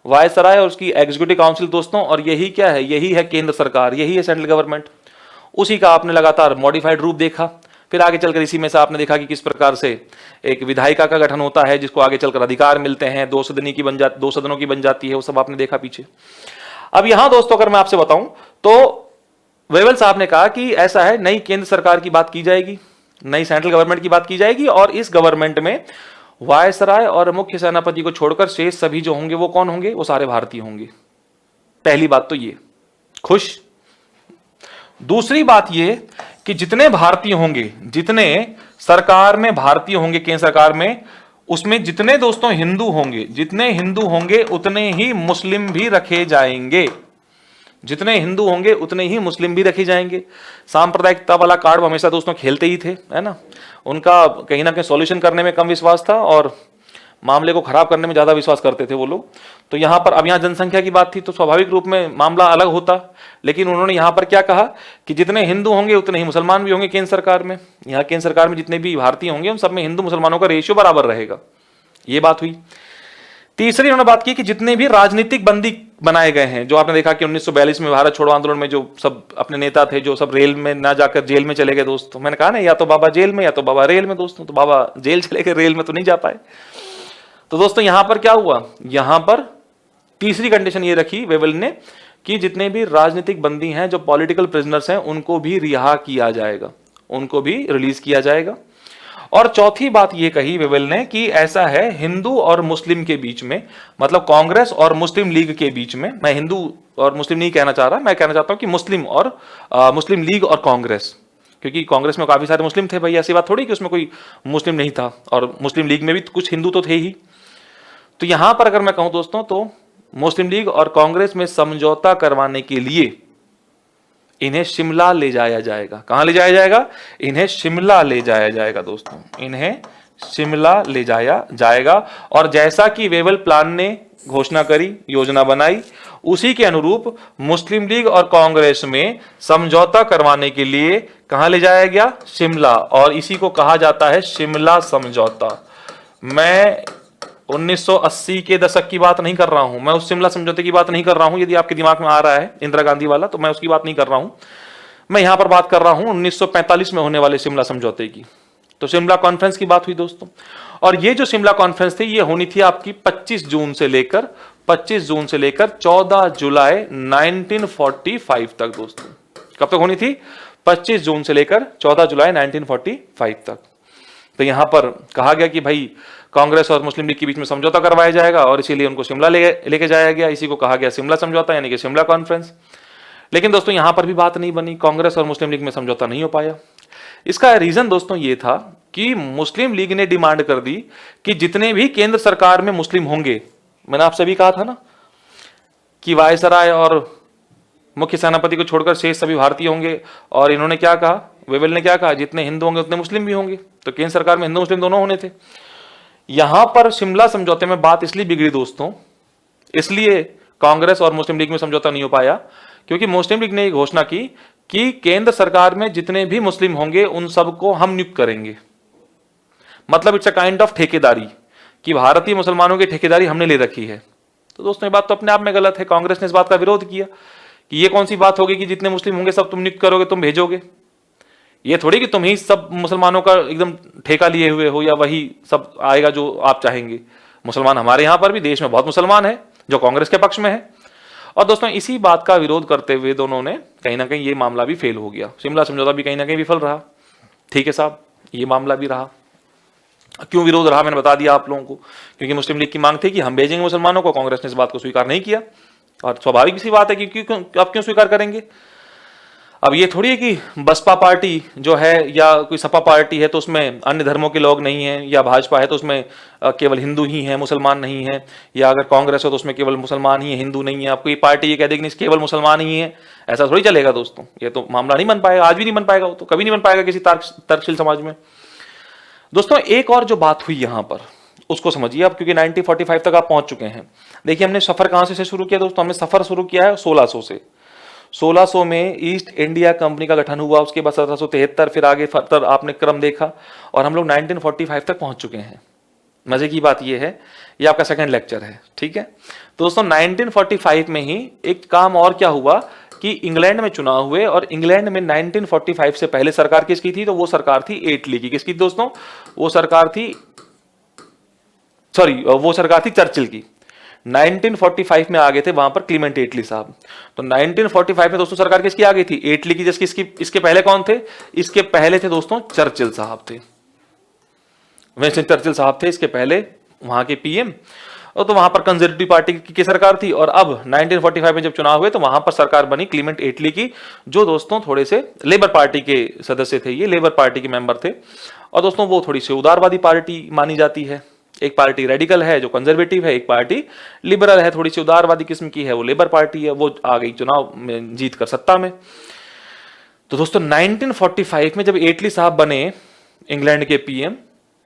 वायसराय और उसकी एग्जीक्यूटिव काउंसिल दोस्तों, और यही क्या है, यही है केंद्र सरकार, यही है सेंट्रल गवर्नमेंट। उसी का आपने लगातार मॉडिफाइड रूप देखा, फिर आगे चलकर इसी में से आपने देखा कि किस प्रकार से एक विधायिका का गठन होता है जिसको आगे चलकर अधिकार मिलते हैं, दो सदनों की बन जाती है, वो सब आपने देखा पीछे। अब यहां दोस्तों अगर मैं आपसे बताऊं तो वेवल साहब ने कहा कि ऐसा है, नई केंद्र सरकार की बात की जाएगी, नई सेंट्रल गवर्नमेंट की बात की जाएगी, और इस गवर्नमेंट में वायसराय और मुख्य सेनापति को छोड़कर शेष सभी जो होंगे वो कौन होंगे, वो सारे भारतीय होंगे। पहली बात तो ये, खुश। दूसरी बात ये कि जितने भारतीय होंगे, जितने सरकार में भारतीय होंगे केंद्र सरकार में, उसमें जितने दोस्तों हिंदू होंगे, जितने हिंदू होंगे उतने ही मुस्लिम भी रखे जाएंगे, जितने हिंदू होंगे उतने ही मुस्लिम भी रखे जाएंगे। सांप्रदायिकता वाला कार्ड हमेशा दोस्तों खेलते ही थे, है ना। उनका कहीं ना कहीं सॉल्यूशन करने में कम विश्वास था और मामले को खराब करने में ज्यादा विश्वास करते थे वो लोग। तो यहां पर, अब यहां जनसंख्या की बात थी तो स्वाभाविक रूप में मामला अलग होता, लेकिन उन्होंने यहां पर क्या कहा कि जितने हिंदू होंगे उतने ही मुसलमान भी होंगे केंद्र सरकार में। यहां केंद्र सरकार में जितने भी भारतीय होंगे उन सब में हिंदू मुसलमानों का रेशियो बराबर रहेगा, ये बात हुई। तीसरी उन्होंने बात की कि जितने भी राजनीतिक बंदी बनाए गए हैं, जो आपने देखा कि 1942 में भारत छोड़ो आंदोलन में जो सब अपने नेता थे, जो सब रेल में ना जाकर जेल में चले गए दोस्तों, मैंने कहा ना या तो बाबा जेल में या तो बाबा रेल में दोस्तों, तो बाबा जेल चले गए, रेल में तो नहीं जा पाए। तो दोस्तों यहां पर क्या हुआ, यहां पर तीसरी कंडीशन ये रखी वेवेल ने कि जितने भी राजनीतिक बंदी हैं, जो पॉलिटिकल प्रिजनर्स हैं, उनको भी रिहा किया जाएगा, उनको भी रिलीज किया जाएगा। और चौथी बात यह कही वेवेल ने कि ऐसा है हिंदू और मुस्लिम के बीच में, मतलब कांग्रेस और मुस्लिम लीग के बीच में, मैं हिंदू और मुस्लिम नहीं कहना चाह रहा, मैं कहना चाहता हूं कि मुस्लिम और मुस्लिम लीग और कांग्रेस, क्योंकि कांग्रेस में काफी सारे मुस्लिम थे भाई, ऐसी बात थोड़ी कि उसमें कोई मुस्लिम नहीं था, और मुस्लिम लीग में भी कुछ हिंदू तो थे ही। तो यहां पर अगर मैं कहूं दोस्तों, तो मुस्लिम लीग और कांग्रेस में समझौता करवाने के लिए इन्हें शिमला ले जाया जाएगा। कहां ले जाया जाएगा, इन्हें शिमला ले जाया जाएगा दोस्तों, इन्हें शिमला ले जाया जाएगा। और जैसा कि वेवेल प्लान ने घोषणा करी, योजना बनाई, उसी के अनुरूप मुस्लिम लीग और कांग्रेस में समझौता करवाने के लिए कहां ले जाया गया, शिमला। और इसी को कहा जाता है शिमला समझौता। मैं 1980 के दशक की बात नहीं कर रहा हूं, मैं उस शिमला समझौते की बात नहीं कर रहा हूं। यदि आपके दिमाग में आ रहा है इंदिरा गांधी वाला, तो मैं उसकी बात नहीं कर रहा हूं। मैं यहां पर बात कर रहा हूं 1945 में होने वाले शिमला समझौते की। तो शिमला कॉन्फ्रेंस की बात हुई दोस्तों, और ये जो शिमला कॉन्फ्रेंस थी, ये होनी थी आपकी 25 जून से लेकर 14 जुलाई 1945 तक दोस्तों। कब तक होनी थी, 25 जून से लेकर 14 जुलाई 1945 तक। तो यहां पर कहा गया कि भाई कांग्रेस और मुस्लिम लीग के बीच में समझौता करवाया जाएगा, और इसीलिए उनको शिमला लेके जाया गया। इसी को कहा गया शिमला समझौता, यानी कि शिमला कॉन्फ्रेंस। लेकिन दोस्तों यहां पर भी बात नहीं बनी, कांग्रेस और मुस्लिम लीग में समझौता नहीं हो पाया। इसका रीजन दोस्तों ये था कि मुस्लिम लीग ने डिमांड कर दी कि जितने भी केंद्र सरकार में मुस्लिम होंगे, मैंने आप सभी कहा था ना कि वायसराय और मुख्य सेनापति को छोड़कर शेष सभी भारतीय होंगे, और इन्होंने क्या कहा, वेवेल ने क्या कहा, जितने हिंदू होंगे उतने मुस्लिम भी होंगे। तो केंद्र सरकार में हिंदू मुस्लिम दोनों होने थे। यहां पर शिमला समझौते में बात इसलिए बिगड़ी दोस्तों, इसलिए कांग्रेस और मुस्लिम लीग में समझौता नहीं हो पाया, क्योंकि मुस्लिम लीग ने यह घोषणा की कि केंद्र सरकार में जितने भी मुस्लिम होंगे उन सबको हम नियुक्त करेंगे। मतलब इट्स अ काइंड ऑफ ठेकेदारी, कि भारतीय मुसलमानों की ठेकेदारी हमने ले रखी है। तो दोस्तों ये बात तो अपने आप में गलत है। कांग्रेस ने इस बात का विरोध किया कि ये कौन सी बात होगी कि जितने मुस्लिम होंगे सब तुम नियुक्त करोगे, तुम भेजोगे। ये थोड़ी कि तुम ही सब मुसलमानों का एकदम ठेका लिए हुए हो, या वही सब आएगा जो आप चाहेंगे। मुसलमान हमारे यहां पर भी देश में बहुत मुसलमान है जो कांग्रेस के पक्ष में है। और दोस्तों इसी बात का विरोध करते हुए दोनों ने कहीं ना कहीं ये मामला भी फेल हो गया, शिमला समझौता भी कहीं ना कहीं विफल रहा। ठीक है साहब, ये मामला भी रहा। क्यों विरोध रहा मैंने बता दिया आप लोगों को, क्योंकि मुस्लिम लीग की मांग थी कि हम भेजेंगे मुसलमानों को, कांग्रेस ने इस बात को स्वीकार नहीं किया। और स्वाभाविक सी बात है कि आप क्यों स्वीकार करेंगे। अब ये थोड़ी है कि बसपा पार्टी जो है या कोई सपा पार्टी है तो उसमें अन्य धर्मों के लोग नहीं हैं, या भाजपा है तो उसमें केवल हिंदू ही हैं, मुसलमान नहीं है, या अगर कांग्रेस हो तो उसमें केवल मुसलमान ही है, हिंदू नहीं है। आपको ये पार्टी ये कह देगी नहीं केवल मुसलमान ही है, ऐसा थोड़ी चलेगा दोस्तों। ये तो मामला नहीं बन पाएगा, आज भी नहीं बन पाएगा, वो तो कभी नहीं बन पाएगा किसी तर्कशील समाज में। दोस्तों एक और जो बात हुई यहां पर उसको समझिए आप, क्योंकि 1945 तक आप पहुंच चुके हैं। देखिए हमने सफर कहां से शुरू किया दोस्तों, हमने सफर शुरू किया है 1600 से। 1600 में ईस्ट इंडिया कंपनी का गठन हुआ, उसके बाद 1773, फिर आगे फर्दर आपने क्रम देखा, और हम लोग 1945 तक पहुंच चुके हैं। मजे की बात यह है, ये आपका सेकंड लेक्चर है, ठीक है। तो दोस्तों 1945 में ही एक काम और क्या हुआ कि इंग्लैंड में चुनाव हुए, और इंग्लैंड में 1945 से पहले सरकार किसकी थी, तो वो सरकार थी एटली की। किसकी दोस्तों, वो सरकार थी चर्चिल की। 1945 में आ गए थे वहां पर क्लीमेंट एटली साहब। तो 1945 में दोस्तों सरकार किसकी आ गई थी, एटली की। जिसकी इसके पहले कौन थे, इसके पहले थे दोस्तों चर्चिल साहब थे, विंस्टन चर्चिल साहब थे इसके पहले वहां के पीएम। और तो वहां पर कंजर्वेटिव पार्टी की सरकार थी, और अब 1945 में जब चुनाव हुए तो वहां पर सरकार बनी क्लीमेंट एटली की, जो दोस्तों थोड़े से लेबर पार्टी के सदस्य थे, ये लेबर पार्टी के मेंबर थे। और दोस्तों वो थोड़ी सी उदारवादी पार्टी मानी जाती है। एक पार्टी रेडिकल है जो कंजर्वेटिव है, एक पार्टी लिबरल है, थोड़ी सी उदारवादी किस्म की है, वो लेबर पार्टी है। वो आ गई चुनाव में जीत कर सत्ता में। तो दोस्तों 1945 में जब एटली साहब बने इंग्लैंड के पीएम,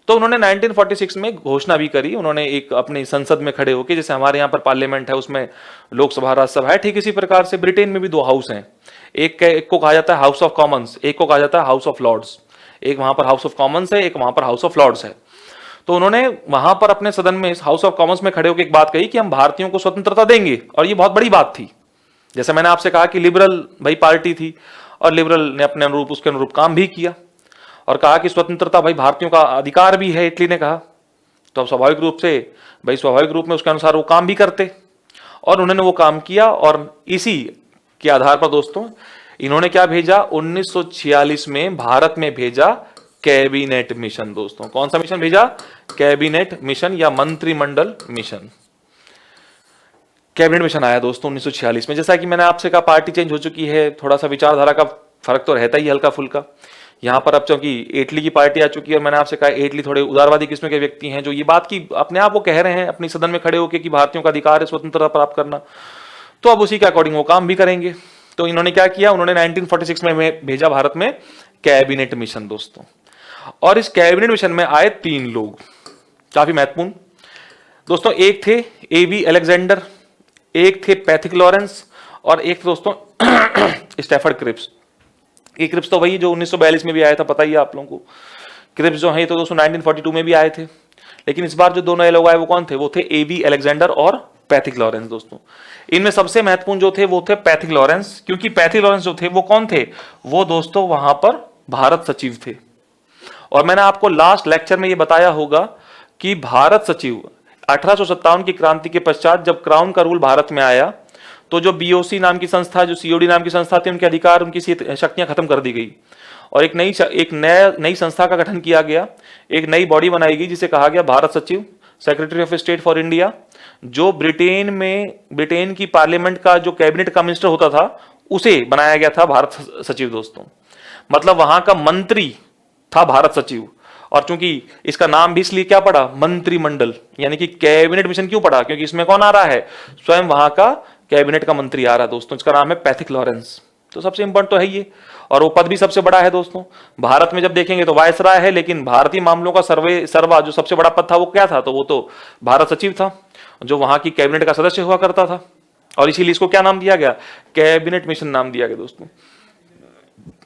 तो उन्होंने 1946 में घोषणा भी करी। उन्होंने एक अपनी संसद में खड़े होकर, जैसे हमारे यहाँ पर पार्लियामेंट है उसमें लोकसभा राज्यसभा है, ठीक इसी प्रकार से ब्रिटेन में भी दो हाउस हैं। एक को कहा जाता है हाउस ऑफ कॉमन्स, एक को कहा जाता है हाउस ऑफ लॉर्ड्स। एक वहां पर हाउस ऑफ कॉमन्स है, एक वहां पर हाउस ऑफ लॉर्ड्स है। तो उन्होंने वहां पर अपने सदन में, हाउस ऑफ कॉमन्स में खड़े होकर एक बात कही कि हम भारतीयों को स्वतंत्रता देंगे, और ये बहुत बड़ी बात थी। जैसे मैंने आपसे कहा कि लिबरल भाई पार्टी थी, और लिबरल ने अपने अनुरूप उसके अनुरूप काम भी किया और कहा कि स्वतंत्रता भाई भारतीयों का अधिकार भी है, इटली ने कहा। तो अब स्वाभाविक रूप में उसके अनुसार वो काम भी करते, और उन्होंने वो काम किया। और इसी के आधार पर दोस्तों इन्होंने क्या भेजा, 1946 में भारत में भेजा कैबिनेट मिशन। दोस्तों कौन सा मिशन भेजा? कैबिनेट मिशन या मंत्रिमंडल मिशन। कैबिनेट मिशन आया दोस्तों 1946 में। जैसा कि मैंने आपसे कहा, पार्टी चेंज हो चुकी है, थोड़ा सा विचारधारा का फर्क तो रहता ही हल्का फुल्का। यहां पर अब चूंकि एटली की पार्टी आ चुकी है, और मैंने आपसे कहा एटली थोड़े उदारवादी किस्म के व्यक्ति हैं, जो ये बात की अपने आप वो कह रहे हैं अपनी सदन में खड़े होकर कि भारतीयों का अधिकार है स्वतंत्रता प्राप्त करना, तो अब उसी के अकॉर्डिंग वो काम भी करेंगे। तो इन्होंने क्या किया, उन्होंने 1946 में भेजा भारत में कैबिनेट मिशन दोस्तों। और इस कैबिनेट मिशन में आए 3 लोग काफी महत्वपूर्ण दोस्तों। एक थे एबी अलेक्जेंडर, एक थे पैथिक लॉरेंस, और एक दोस्तों स्टैफर्ड क्रिप्स। ये क्रिप्स तो वही जो 1942 में भी आया था, पता ही है आप लोगों को। क्रिप्स जो है तो दोस्तों 1942 में भी आए थे, लेकिन इस बार जो दोनों लोग आए वो कौन थे? वो थे एबी अलेक्जेंडर और पैथिक लॉरेंस दोस्तों। इनमें सबसे महत्वपूर्ण जो थे वो थे पैथिक लॉरेंस, क्योंकि पैथिक लॉरेंस जो थे वो कौन थे? वो दोस्तों वहां पर भारत सचिव थे। और मैंने आपको लास्ट लेक्चर में ये बताया होगा कि भारत सचिव 1857 की क्रांति के पश्चात जब क्राउन का रूल भारत में आया, तो जो बीओसी नाम की संस्था, जो सीओडी नाम की संस्था थी, उनके अधिकार, उनकी शक्तियां खत्म कर दी गई, और एक नई संस्था का गठन किया गया। एक नई बॉडी बनाई गई जिसे कहा गया भारत सचिव, secretary of state for India, जो ब्रिटेन की पार्लियामेंट का जो कैबिनेट का मिनिस्टर होता था, उसे बनाया गया था भारत सचिव दोस्तों। मतलब वहां का मंत्री था भारत सचिव। और चूंकि इसका नाम भी इसलिए क्या पड़ा, मंत्रिमंडल, यानी कि कैबिनेट मिशन क्यों पड़ा? क्योंकि इसमें कौन आ रहा है? स्वयं वहां का कैबिनेट का मंत्री आ रहा है दोस्तों। इसका नाम है पैथिक लॉरेंस। तो सबसे इंपॉर्टेंट तो है ये, और वो पद भी सबसे बड़ा है दोस्तों। भारत में जब देखेंगे तो वायसराय है, लेकिन भारतीय मामलों का सर्वा जो सबसे बड़ा पद था वो क्या था? तो वो तो भारत सचिव था, जो वहां की कैबिनेट का सदस्य हुआ करता था। और इसीलिए इसको क्या नाम दिया गया? कैबिनेट मिशन नाम दिया गया दोस्तों।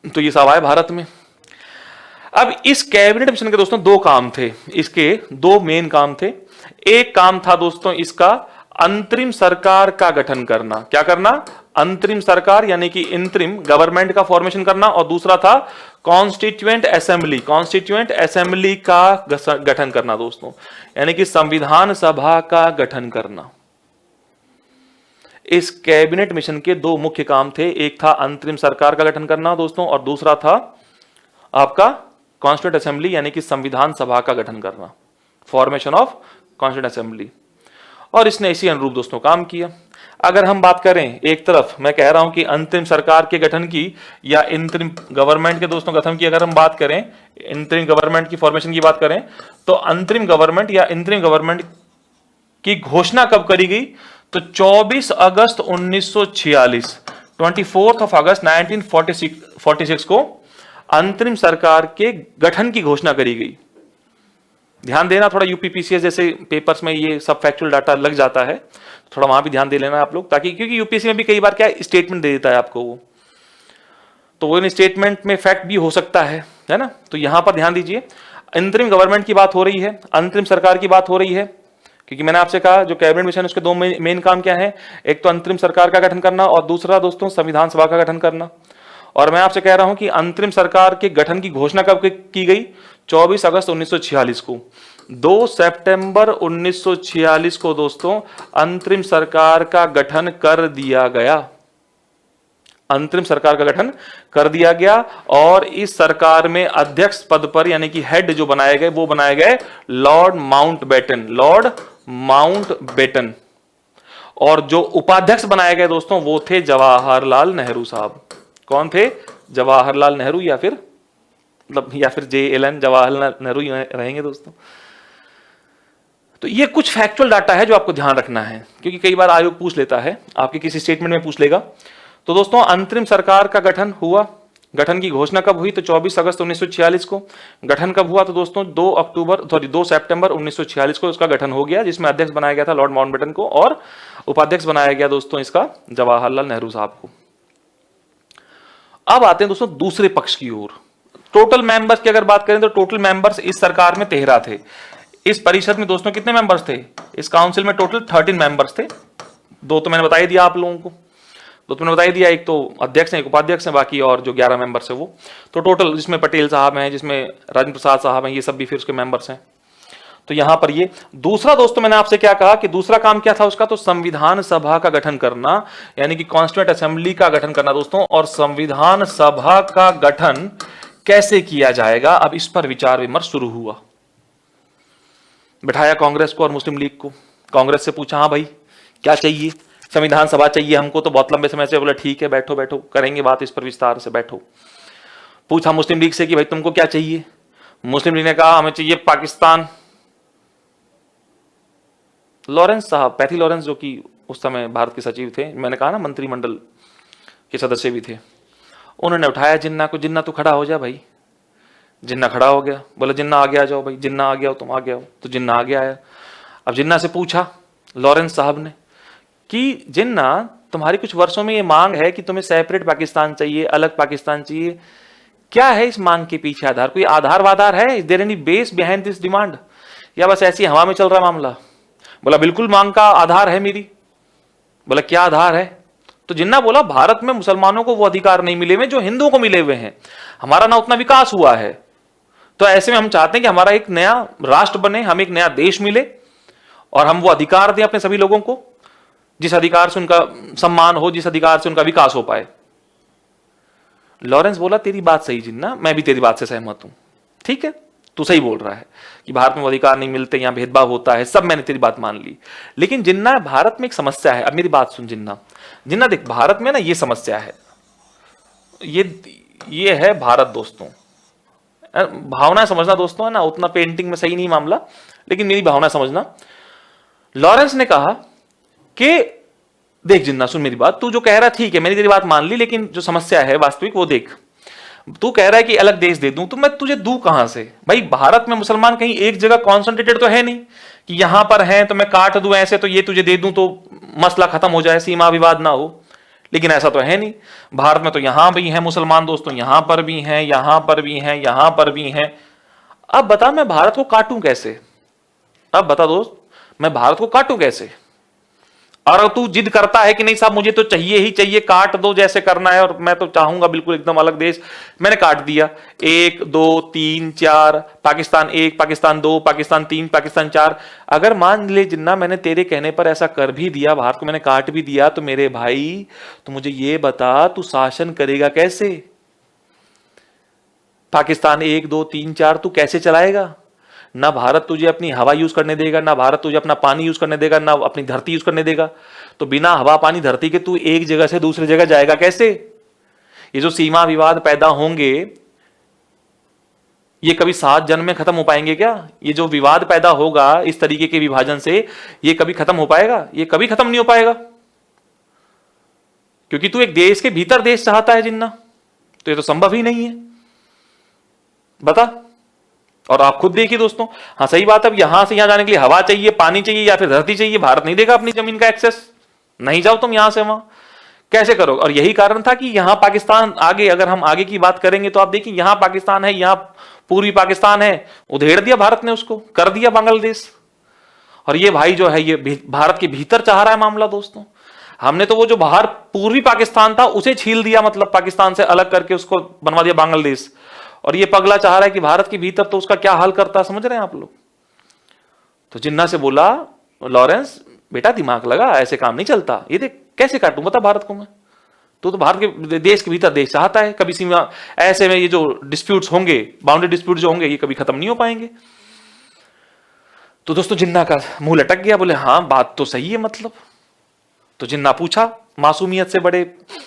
तो ये सब आए भारत में। अब इस कैबिनेट मिशन के दोस्तों 2 काम थे, इसके 2 मेन काम थे। एक काम था दोस्तों इसका अंतरिम सरकार का गठन करना। क्या करना? अंतरिम सरकार, यानी कि इंतरिम गवर्नमेंट का फॉर्मेशन करना। और दूसरा था कॉन्स्टिट्यूएंट असेंबली का गठन करना दोस्तों, यानी कि संविधान सभा का गठन करना। इस कैबिनेट मिशन के 2 मुख्य काम थे। एक था अंतरिम सरकार का गठन करना दोस्तों, और दूसरा था आपका कॉन्स्टिट्यूएंट असेंबली, यानी कि संविधान सभा का गठन करना, फॉर्मेशन ऑफ कॉन्स्टिट्यूएंट असेंबली। और इसने इसी अनुरूप दोस्तों काम किया। अगर हम बात करें, एक तरफ मैं कह रहा हूं कि अंतरिम सरकार के गठन की या इंतरिम गवर्नमेंट के दोस्तों गठन की, अगर हम बात करें इंतरिम गवर्नमेंट की फॉर्मेशन की बात करें, तो अंतरिम गवर्नमेंट या इंतरिम गवर्नमेंट की घोषणा कब करी गई? तो 24 अगस्त 1946, 24 अगस्त 1946 को अंतरिम सरकार के गठन की घोषणा करी गई। ध्यान देना, थोड़ा यूपीपीसीएस जैसे पेपर्स में ये सब फैक्चुअल डाटा लग जाता है, थोड़ा वहां भी ध्यान दे लेना आप लोग, ताकि क्योंकि यूपीएससी में भी कई बार क्या स्टेटमेंट दे देता है आपको वो, तो वो इन स्टेटमेंट में फैक्ट भी हो सकता है ना। तो यहां पर ध्यान दीजिए, अंतरिम गवर्नमेंट की बात हो रही है, अंतरिम सरकार की बात हो रही है, क्योंकि मैंने आपसे कहा जो कैबिनेट मिशन उसके 2 मेन काम क्या है? एक तो अंतरिम सरकार का गठन करना, और दूसरा दोस्तों संविधान सभा का गठन करना। और मैं आपसे कह रहा हूं कि अंतरिम सरकार के गठन की घोषणा कब की गई? 24 अगस्त 1946 को। 2 सितंबर 1946 को दोस्तों अंतरिम सरकार का गठन कर दिया गया। अंतरिम सरकार का गठन कर दिया गया, और इस सरकार में अध्यक्ष पद पर, यानी कि हेड जो बनाए गए, वो बनाए गए लॉर्ड माउंटबेटन। और जो उपाध्यक्ष बनाए गए दोस्तों वो थे जवाहरलाल नेहरू साहब। कौन थे? जवाहरलाल नेहरू, या फिर JLN जवाहरलाल नेहरू रहेंगे दोस्तों। तो ये कुछ फैक्चुअल डाटा है जो आपको ध्यान रखना है, क्योंकि कई बार आयोग पूछ लेता है, आपके किसी स्टेटमेंट में पूछ लेगा। तो दोस्तों अंतरिम सरकार का गठन हुआ, गठन की घोषणा कब हुई? तो 24 अगस्त 1946 को। गठन कब हुआ? तो दोस्तों 2 सितंबर 1946 को इसका गठन हो गया, जिसमें अध्यक्ष बनाया गया था लॉर्ड माउंटबेटन को, और उपाध्यक्ष बनाया गया दोस्तों इसका जवाहरलाल नेहरू साहब को। अब आते हैं दोस्तों दूसरे पक्ष की ओर। टोटल मेंबर्स की अगर बात करें तो टोटल मेंबर्स इस सरकार में 13 थे। इस परिषद में दोस्तों कितने मेंबर्स थे? इस काउंसिल में टोटल 13 मेंबर्स थे। दो तो मैंने बता ही दिया आप लोगों को, दो तो मैंने बता ही दिया, एक तो अध्यक्ष हैं, एक उपाध्यक्ष हैं, बाकी और जो 11 मेंबर्स है वो। तो टोटल जिसमें पटेल साहब हैं, जिसमें राजेंद्र प्रसाद साहब हैं, ये सब भी फिर उसके मेंबर्स हैं। तो यहां पर ये दूसरा दोस्तों मैंने आपसे क्या कहा कि दूसरा काम क्या था उसका, तो संविधान सभा का गठन करना, यानी कि कॉन्स्टिट्यूएंट असेंबली का गठन करना दोस्तों। और संविधान सभा का गठन कैसे किया जाएगा, अब इस पर विचार विमर्श शुरू हुआ। बिठाया कांग्रेस को और मुस्लिम लीग को। कांग्रेस से पूछा, हाँ भाई क्या चाहिए, संविधान सभा चाहिए हमको, तो बहुत लंबे समय से बोला ठीक है बैठो बैठो करेंगे बात इस पर विस्तार से, बैठो। पूछा मुस्लिम लीग से कि भाई तुमको क्या चाहिए। मुस्लिम लीग ने कहा हमें चाहिए पाकिस्तान। लॉरेंस साहब, पैथी लॉरेंस, जो कि उस समय भारत के सचिव थे, मैंने कहा ना मंत्रिमंडल के सदस्य भी थे, उन्होंने उठाया जिन्ना को, जिन्ना तू खड़ा हो जा भाई। जिन्ना खड़ा हो गया, बोला जिन्ना आगे आ जाओ भाई, जिन्ना आ गया हो तुम, आ गया हो। तो जिन्ना आगे आया। अब जिन्ना से पूछा लॉरेंस साहब ने कि जिन्ना तुम्हारी कुछ वर्षों में ये मांग है कि तुम्हें सेपरेट पाकिस्तान चाहिए, अलग पाकिस्तान चाहिए, क्या है इस मांग के पीछे आधार, कोई आधार वाधार है, is there any base behind this demand, या बस ऐसी हवा में चल रहा मामला। बोला बिल्कुल मांग का आधार है मेरी। बोला क्या आधार है। तो जिन्ना बोला भारत में मुसलमानों को वो अधिकार नहीं मिले हुए जो हिंदुओं को मिले हुए हैं, हमारा ना उतना विकास हुआ है, तो ऐसे में हम चाहते हैं कि हमारा एक नया राष्ट्र बने, हम एक नया देश मिले और हम वो अधिकार दें अपने सभी लोगों को जिस अधिकार से उनका सम्मान हो, जिस अधिकार से उनका विकास हो पाए। लॉरेंस बोला तेरी बात सही जिन्ना, मैं भी तेरी बात से सहमत हूं, ठीक है तू सही बोल रहा है कि भारत में वो अधिकार नहीं मिलते, यहां भेदभाव होता है, सब मैंने तेरी बात मान ली। लेकिन जिन्ना भारत में एक समस्या है, अब मेरी बात सुन जिन्ना। जिन्ना देख भारत में ना ये समस्या है, ये है भारत दोस्तों, भावना समझना दोस्तों, है ना, उतना पेंटिंग में सही नहीं मामला, लेकिन मेरी भावना समझना। लॉरेंस ने कहा कि देख जिन्ना सुन मेरी बात, तू जो कह रहा ठीक है मैंने तेरी बात मान ली, लेकिन जो समस्या है वास्तविक वो देख। तू कह रहा है कि अलग देश दे दूं, तो मैं तुझे दूं कहां से भाई। भारत में मुसलमान कहीं एक जगह कॉन्सेंट्रेटेड तो है नहीं कि यहां पर हैं तो मैं काट दूं ऐसे, तो ये तुझे दे दूं तो मसला खत्म हो जाए, सीमा विवाद ना हो। लेकिन ऐसा तो है नहीं, भारत में तो यहां भी हैं मुसलमान दोस्तों, यहां पर भी हैं, यहां पर भी हैं, यहां पर भी हैं। अब बता मैं भारत को काटूं कैसे, अब बता दोस्त मैं भारत को काटूं कैसे। और तू जिद करता है कि नहीं साहब मुझे तो चाहिए ही चाहिए, काट दो जैसे करना है, और मैं तो चाहूंगा बिल्कुल एकदम अलग देश। मैंने काट दिया 1 2 3 4, पाकिस्तान 1, पाकिस्तान 2, पाकिस्तान 3, पाकिस्तान 4। अगर मान ले जिन्ना मैंने तेरे कहने पर ऐसा कर भी दिया, भारत को मैंने काट भी दिया, तो मेरे भाई तो मुझे ये बता तू शासन करेगा कैसे। पाकिस्तान 1 2 3 4 तू कैसे चलाएगा। ना भारत तुझे अपनी हवा यूज करने देगा, ना भारत तुझे अपना पानी यूज करने देगा, ना अपनी धरती यूज करने देगा। तो बिना हवा पानी धरती के तू एक जगह से दूसरी जगह जाएगा कैसे। ये जो सीमा विवाद पैदा होंगे ये कभी 7 जन्म में खत्म हो पाएंगे क्या। ये जो विवाद पैदा होगा इस तरीके के विभाजन से, ये कभी खत्म हो पाएगा, ये कभी खत्म नहीं हो पाएगा, क्योंकि तू एक देश के भीतर देश चाहता है जिन्ना, तो ये तो संभव ही नहीं है। बता। और आप खुद देखिए दोस्तों, हाँ सही बात है, अब यहां से यहां जाने के लिए हवा चाहिए, पानी चाहिए या फिर धरती चाहिए, भारत नहीं देगा अपनी जमीन का एक्सेस, नहीं जाओ तुम यहां से वहां, कैसे करोगे। और यही कारण था कि यहां पाकिस्तान आगे, अगर हम आगे की बात करेंगे तो आप देखिए यहां पाकिस्तान है, यहां पूर्वी पाकिस्तान है, उधेड़ दिया भारत ने, उसको कर दिया बांग्लादेश। और ये भाई जो है ये भारत के भीतर चाह रहा है मामला दोस्तों। हमने तो वो जो बाहर पूर्वी पाकिस्तान था उसे छील दिया, मतलब पाकिस्तान से अलग करके उसको बनवा दिया बांग्लादेश, और ये पगला चाह रहा है कि भारत के भीतर, तो उसका क्या हाल करता, समझ रहे हैं आप लोग। तो जिन्ना से बोला लॉरेंस बेटा दिमाग लगा, ऐसे काम नहीं चलता, ये देख कैसे काटूं बता भारत को मैं, तो भारत के देश के भीतर देश चाहता है, कभी सीमा ऐसे में ये जो डिस्प्यूट्स होंगे, बाउंड्री डिस्प्यूट जो होंगे, ये कभी खत्म नहीं हो पाएंगे। तो दोस्तों जिन्ना का मुंह लटक गया, बोले हाँ बात तो सही है मतलब। तो जिन्ना पूछा मासूमियत से बड़े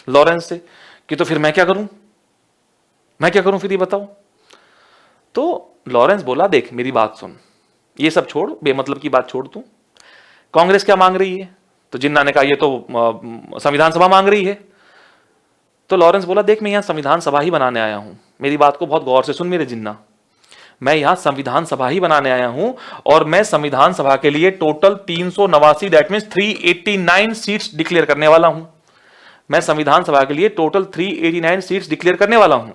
लॉरेंस से कि तो फिर मैं क्या करूं, मैं क्या करूं फिर ये बताओ। तो लॉरेंस बोला देख मेरी बात सुन, ये सब छोड़, बेमतलब की बात छोड़ तू, कांग्रेस क्या मांग रही है। तो जिन्ना ने कहा ये तो संविधान सभा मांग रही है। तो लॉरेंस बोला देख मैं यहां संविधान सभा ही बनाने आया हूं, मेरी बात को बहुत गौर से सुन मेरे जिन्ना, मैं यहां संविधान सभा ही बनाने आया हूं, और मैं संविधान सभा के लिए total 389 that means 389 seats declare करने वाला हूं। मैं संविधान सभा के लिए टोटल 389 सीट्स डिक्लेयर करने वाला हूं,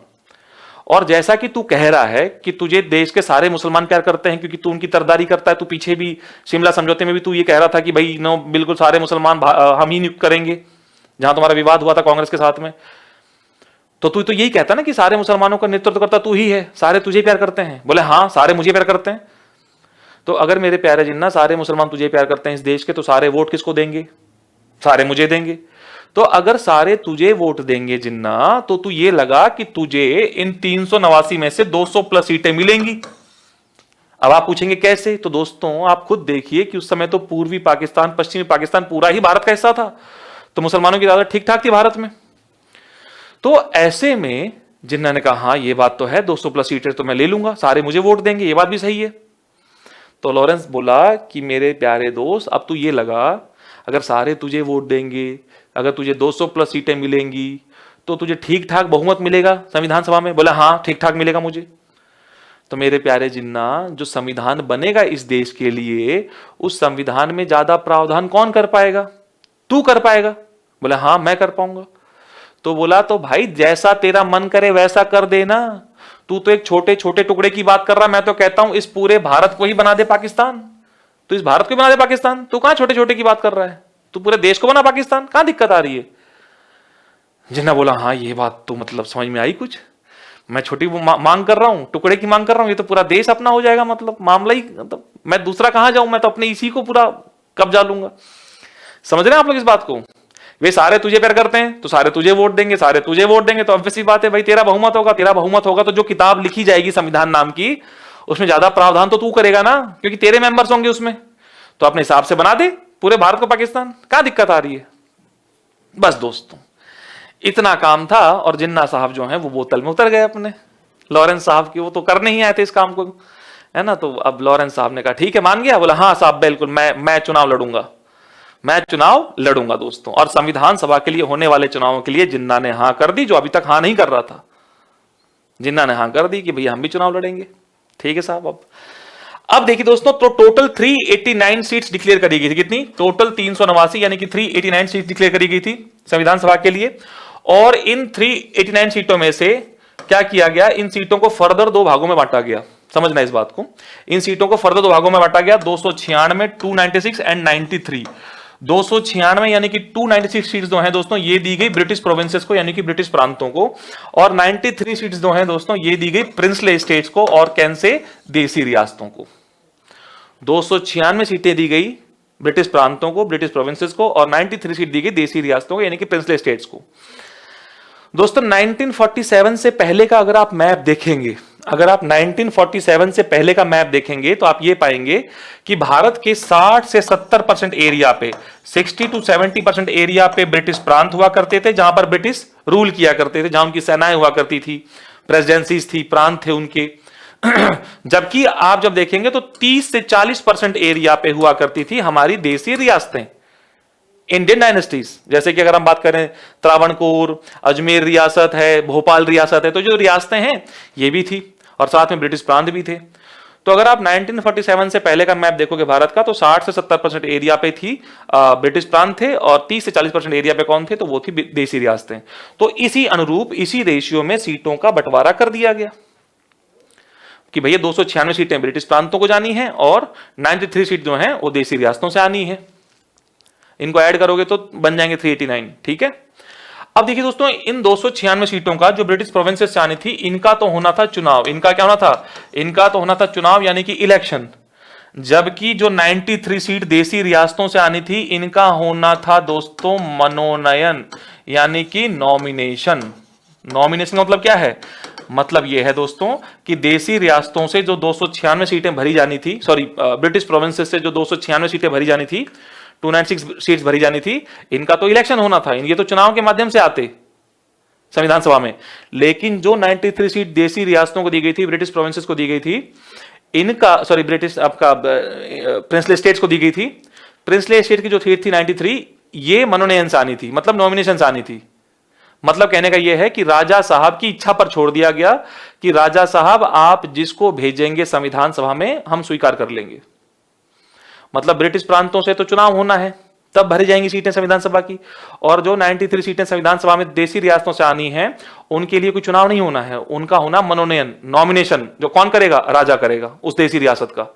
और जैसा कि तू कह रहा है कि तुझे देश के सारे मुसलमान प्यार करते हैं क्योंकि तू उनकी तरदारी करता है, तू पीछे भी शिमला समझौते में भी तू ये कह रहा था कि भाई नो बिल्कुल सारे मुसलमान हम ही नियुक्त करेंगे, जहां तुम्हारा विवाद हुआ था कांग्रेस के साथ में। तो तू तो यही कहता ना कि सारे मुसलमानों का नेतृत्व करता तू ही है, सारे तुझे प्यार करते हैं। बोले हाँ सारे मुझे प्यार करते हैं। तो अगर मेरे प्यारे जिन्ना सारे मुसलमान तुझे प्यार करते हैं इस देश के, तो सारे वोट किसको देंगे? सारे मुझे देंगे। तो अगर सारे तुझे वोट देंगे जिन्ना, तो तू ये लगा कि तुझे इन 389 में से 200 प्लस सीटें मिलेंगी। अब आप पूछेंगे कैसे? तो दोस्तों आप खुद देखिए कि उस समय तो पूर्वी पाकिस्तान, पश्चिमी पाकिस्तान पूरा ही भारत का हिस्सा था, तो मुसलमानों की तादाद ठीक ठाक थी भारत में। तो ऐसे में जिन्ना ने कहा हाँ ये बात तो है, 200 प्लस सीटें तो मैं ले लूंगा, सारे मुझे वोट देंगे, ये बात भी सही है। तो लॉरेंस बोला कि मेरे प्यारे दोस्त, अब तू ये लगा अगर सारे तुझे वोट देंगे, अगर तुझे 200 प्लस सीटें मिलेंगी, तो तुझे ठीक ठाक बहुमत मिलेगा संविधान सभा में। बोला हाँ ठीक ठाक मिलेगा मुझे। तो मेरे प्यारे जिन्ना, जो संविधान बनेगा इस देश के लिए, उस संविधान में ज्यादा प्रावधान कौन कर पाएगा? तू कर पाएगा। बोला हाँ मैं कर पाऊंगा। तो बोला तो भाई जैसा तेरा मन करे वैसा कर देना। तू तो एक छोटे छोटे टुकड़े की बात कर रहा, मैं तो कहता हूं इस पूरे भारत को ही बना दे पाकिस्तान। तो इस भारत को बना दे पाकिस्तान। तू कहां छोटे छोटे की बात कर रहा है? तू पूरे देश को बना पाकिस्तान, कहां दिक्कत आ रही है? जिन्ना बोला हाँ ये बात तो मतलब समझ में आई कुछ, मैं छोटी मांग कर रहा हूं, टुकड़े की मांग कर रहा हूं, ये तो पूरा देश अपना हो जाएगा, मतलब मामला ही, मतलब मैं दूसरा कहां जाऊं, मैं तो अपने इसी को पूरा कब्जा लूंगा। समझ रहे हैं आप लोग इस बात को? वे सारे तुझे प्यार करते हैं तो सारे तुझे वोट देंगे, सारे तुझे वोट देंगे तो ऑब्वियस सी बात है भाई तेरा बहुमत होगा। तेरा बहुमत होगा तो जो किताब लिखी जाएगी संविधान नाम की, उसमें ज्यादा प्रावधान तो तू करेगा ना, क्योंकि तेरे मेंबर्स होंगे उसमें। तो अपने हिसाब से बना दे पूरे भारत को पाकिस्तान, क्या दिक्कत आ रही है? बस दोस्तों इतना काम था, और जिन्ना साहब जो हैं वो बोतल में उतर गए अपने। लॉरेंस साहब की वो तो करने ही आए थे इस काम को, है ना। तो अब लॉरेंस साहब ने कहा ठीक है मान गया। बोला हाँ साहब बिल्कुल मैं चुनाव लड़ूंगा, मैं चुनाव लड़ूंगा दोस्तों। और संविधान सभा के लिए होने वाले चुनावों के लिए जिन्ना ने हां कर दी, जो अभी तक हां नहीं कर रहा था। जिन्ना ने हां कर दी कि भैया हम भी चुनाव लड़ेंगे। ठीक है साहब। अब देखिए दोस्तों, तो टोटल 389 सीट्स डिक्लेयर करी गई थी। कितनी? टोटल 389 यानी कि 389 सीट्स डिक्लेयर करी गई थी संविधान सभा के लिए। और इन 389 सीटों में से क्या किया गया, इन सीटों को फर्दर दो भागों में बांटा गया। समझना इस बात को, इन सीटों को फर्दर दो भागों में बांटा गया, 296, 296 एंड 93। 296 यानी कि 296 सीट्स जो हैं दोस्तों ये दी गई ब्रिटिश प्रोविंसेस को, यानी कि ब्रिटिश प्रांतों को। और 93 सीट्स जो हैं दोस्तों ये दी गई प्रिंसले स्टेट्स को, और कैसे? देसी रियासतों को। 296 सीटें दी गई ब्रिटिश प्रांतों को, ब्रिटिश प्रोविंसेस को, और 93 सीट दी गई देसी रियासतों को, यानी कि प्रिंसले स्टेट्स को। दोस्तों 1947 से पहले का अगर आप मैप देखेंगे, अगर आप 1947 से पहले का मैप देखेंगे तो आप ये पाएंगे कि भारत के 60 से 70% एरिया पे, 60 to 70% एरिया पे ब्रिटिश प्रांत हुआ करते थे, जहां पर ब्रिटिश रूल किया करते थे, जहां उनकी सेनाएं हुआ करती थी, प्रेसिडेंसीज थी, प्रांत थे उनके। जबकि आप जब देखेंगे तो 30 से 40% एरिया पे हुआ करती थी हमारी देसी रियासतें, इंडियन डायनेस्टीज। जैसे कि अगर हम बात करें त्रावणकोर, अजमेर रियासत है, भोपाल रियासत है, तो जो रियासतें हैं ये भी थी, और साथ में ब्रिटिश प्रांत भी थे। तो अगर आप 1947 से पहले का मैप देखोगे भारत का, तो 60 से 70% एरिया पे थी ब्रिटिश प्रांत थे, और 30 से 40% एरिया पे कौन थे? तो वो थी देसी रियासतें। तो इसी अनुरूप, इसी रेशियो में सीटों का बंटवारा कर दिया गया कि भैया 296 सीटें ब्रिटिश प्रांतों को जानी है, और 93 सीट जो हैं वो देसी रियासतों से आनी है। इनको ऐड करोगे तो बन जाएंगे 389। ठीक है। अब देखिए दोस्तों, इन 296 सीटों का जो ब्रिटिश प्रोविंसेस से आनी थी, इनका तो होना था चुनाव। इनका क्या होना था? इनका तो होना था चुनाव, यानी कि इलेक्शन। जबकि जो 93 सीट देसी रियासतों से आनी थी, इनका होना था दोस्तों मनोनयन, यानी कि नॉमिनेशन। नॉमिनेशन का मतलब क्या है? मतलब यह है दोस्तों कि देसी रियासतों से जो 296 सीटें भरी जानी थी, सॉरी ब्रिटिश प्रोविंसेस से जो 296 सीटें भरी जानी थी, 296 सीट्स भरी जानी थी, इनका तो इलेक्शन होना था, ये तो चुनाव के माध्यम से आते संविधान सभा में। लेकिन जो 93 सीट देसी रियासतों को दी गई थी, ब्रिटिश प्रोविंसेस को दी गई थी, इनका, सॉरी ब्रिटिश आपका प्रिंसले स्टेट्स को दी गई थी। प्रिंसले स्टेट की जो सीट थी 93, ये मनोनयन से आनी थी, मतलब नॉमिनेशन से आनी थी। मतलब कहने का यह है कि राजा साहब की इच्छा पर छोड़ दिया गया कि राजा साहब आप जिसको भेजेंगे संविधान सभा में हम स्वीकार कर लेंगे। मतलब ब्रिटिश प्रांतों से तो चुनाव होना है, तब भरी जाएंगी सीटें संविधान सभा की। और जो 93 सीटें संविधान सभा में देशी रियासतों से आनी है, उनके लिए कोई चुनाव नहीं होना है, उनका होना मनोनयन, नॉमिनेशन। जो कौन करेगा? राजा करेगा उस देशी रियासत का।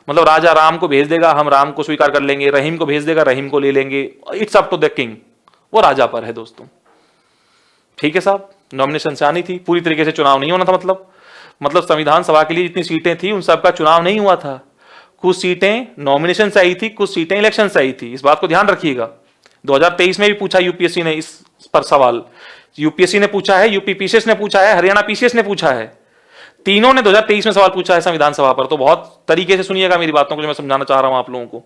मतलब राजा राम को भेज देगा, हम राम को स्वीकार कर लेंगे, रहीम को भेज देगा, रहीम को ले लेंगे। It's up to the king, वो राजा पर है दोस्तों। ठीक है साहब, नॉमिनेशन से आनी थी, पूरी तरीके से चुनाव नहीं होना था। मतलब संविधान सभा के लिए जितनी सीटें थी उन सबका चुनाव नहीं हुआ था। कुछ सीटें नॉमिनेशन से आई थी, कुछ सीटें इलेक्शन से आई थी। इस बात को ध्यान रखिएगा। 2023 में भी पूछा यूपीएससी ने इस पर सवाल। यूपीएससी ने पूछा है, यूपी पीसीएस ने पूछा है, हरियाणा पीसीएस ने पूछा है। तीनों ने 2023 में सवाल पूछा है संविधान सभा पर। तो बहुत तरीके से सुनिएगा मेरी बातों को जो मैं समझाना चाह रहा हूं आप लोगों को।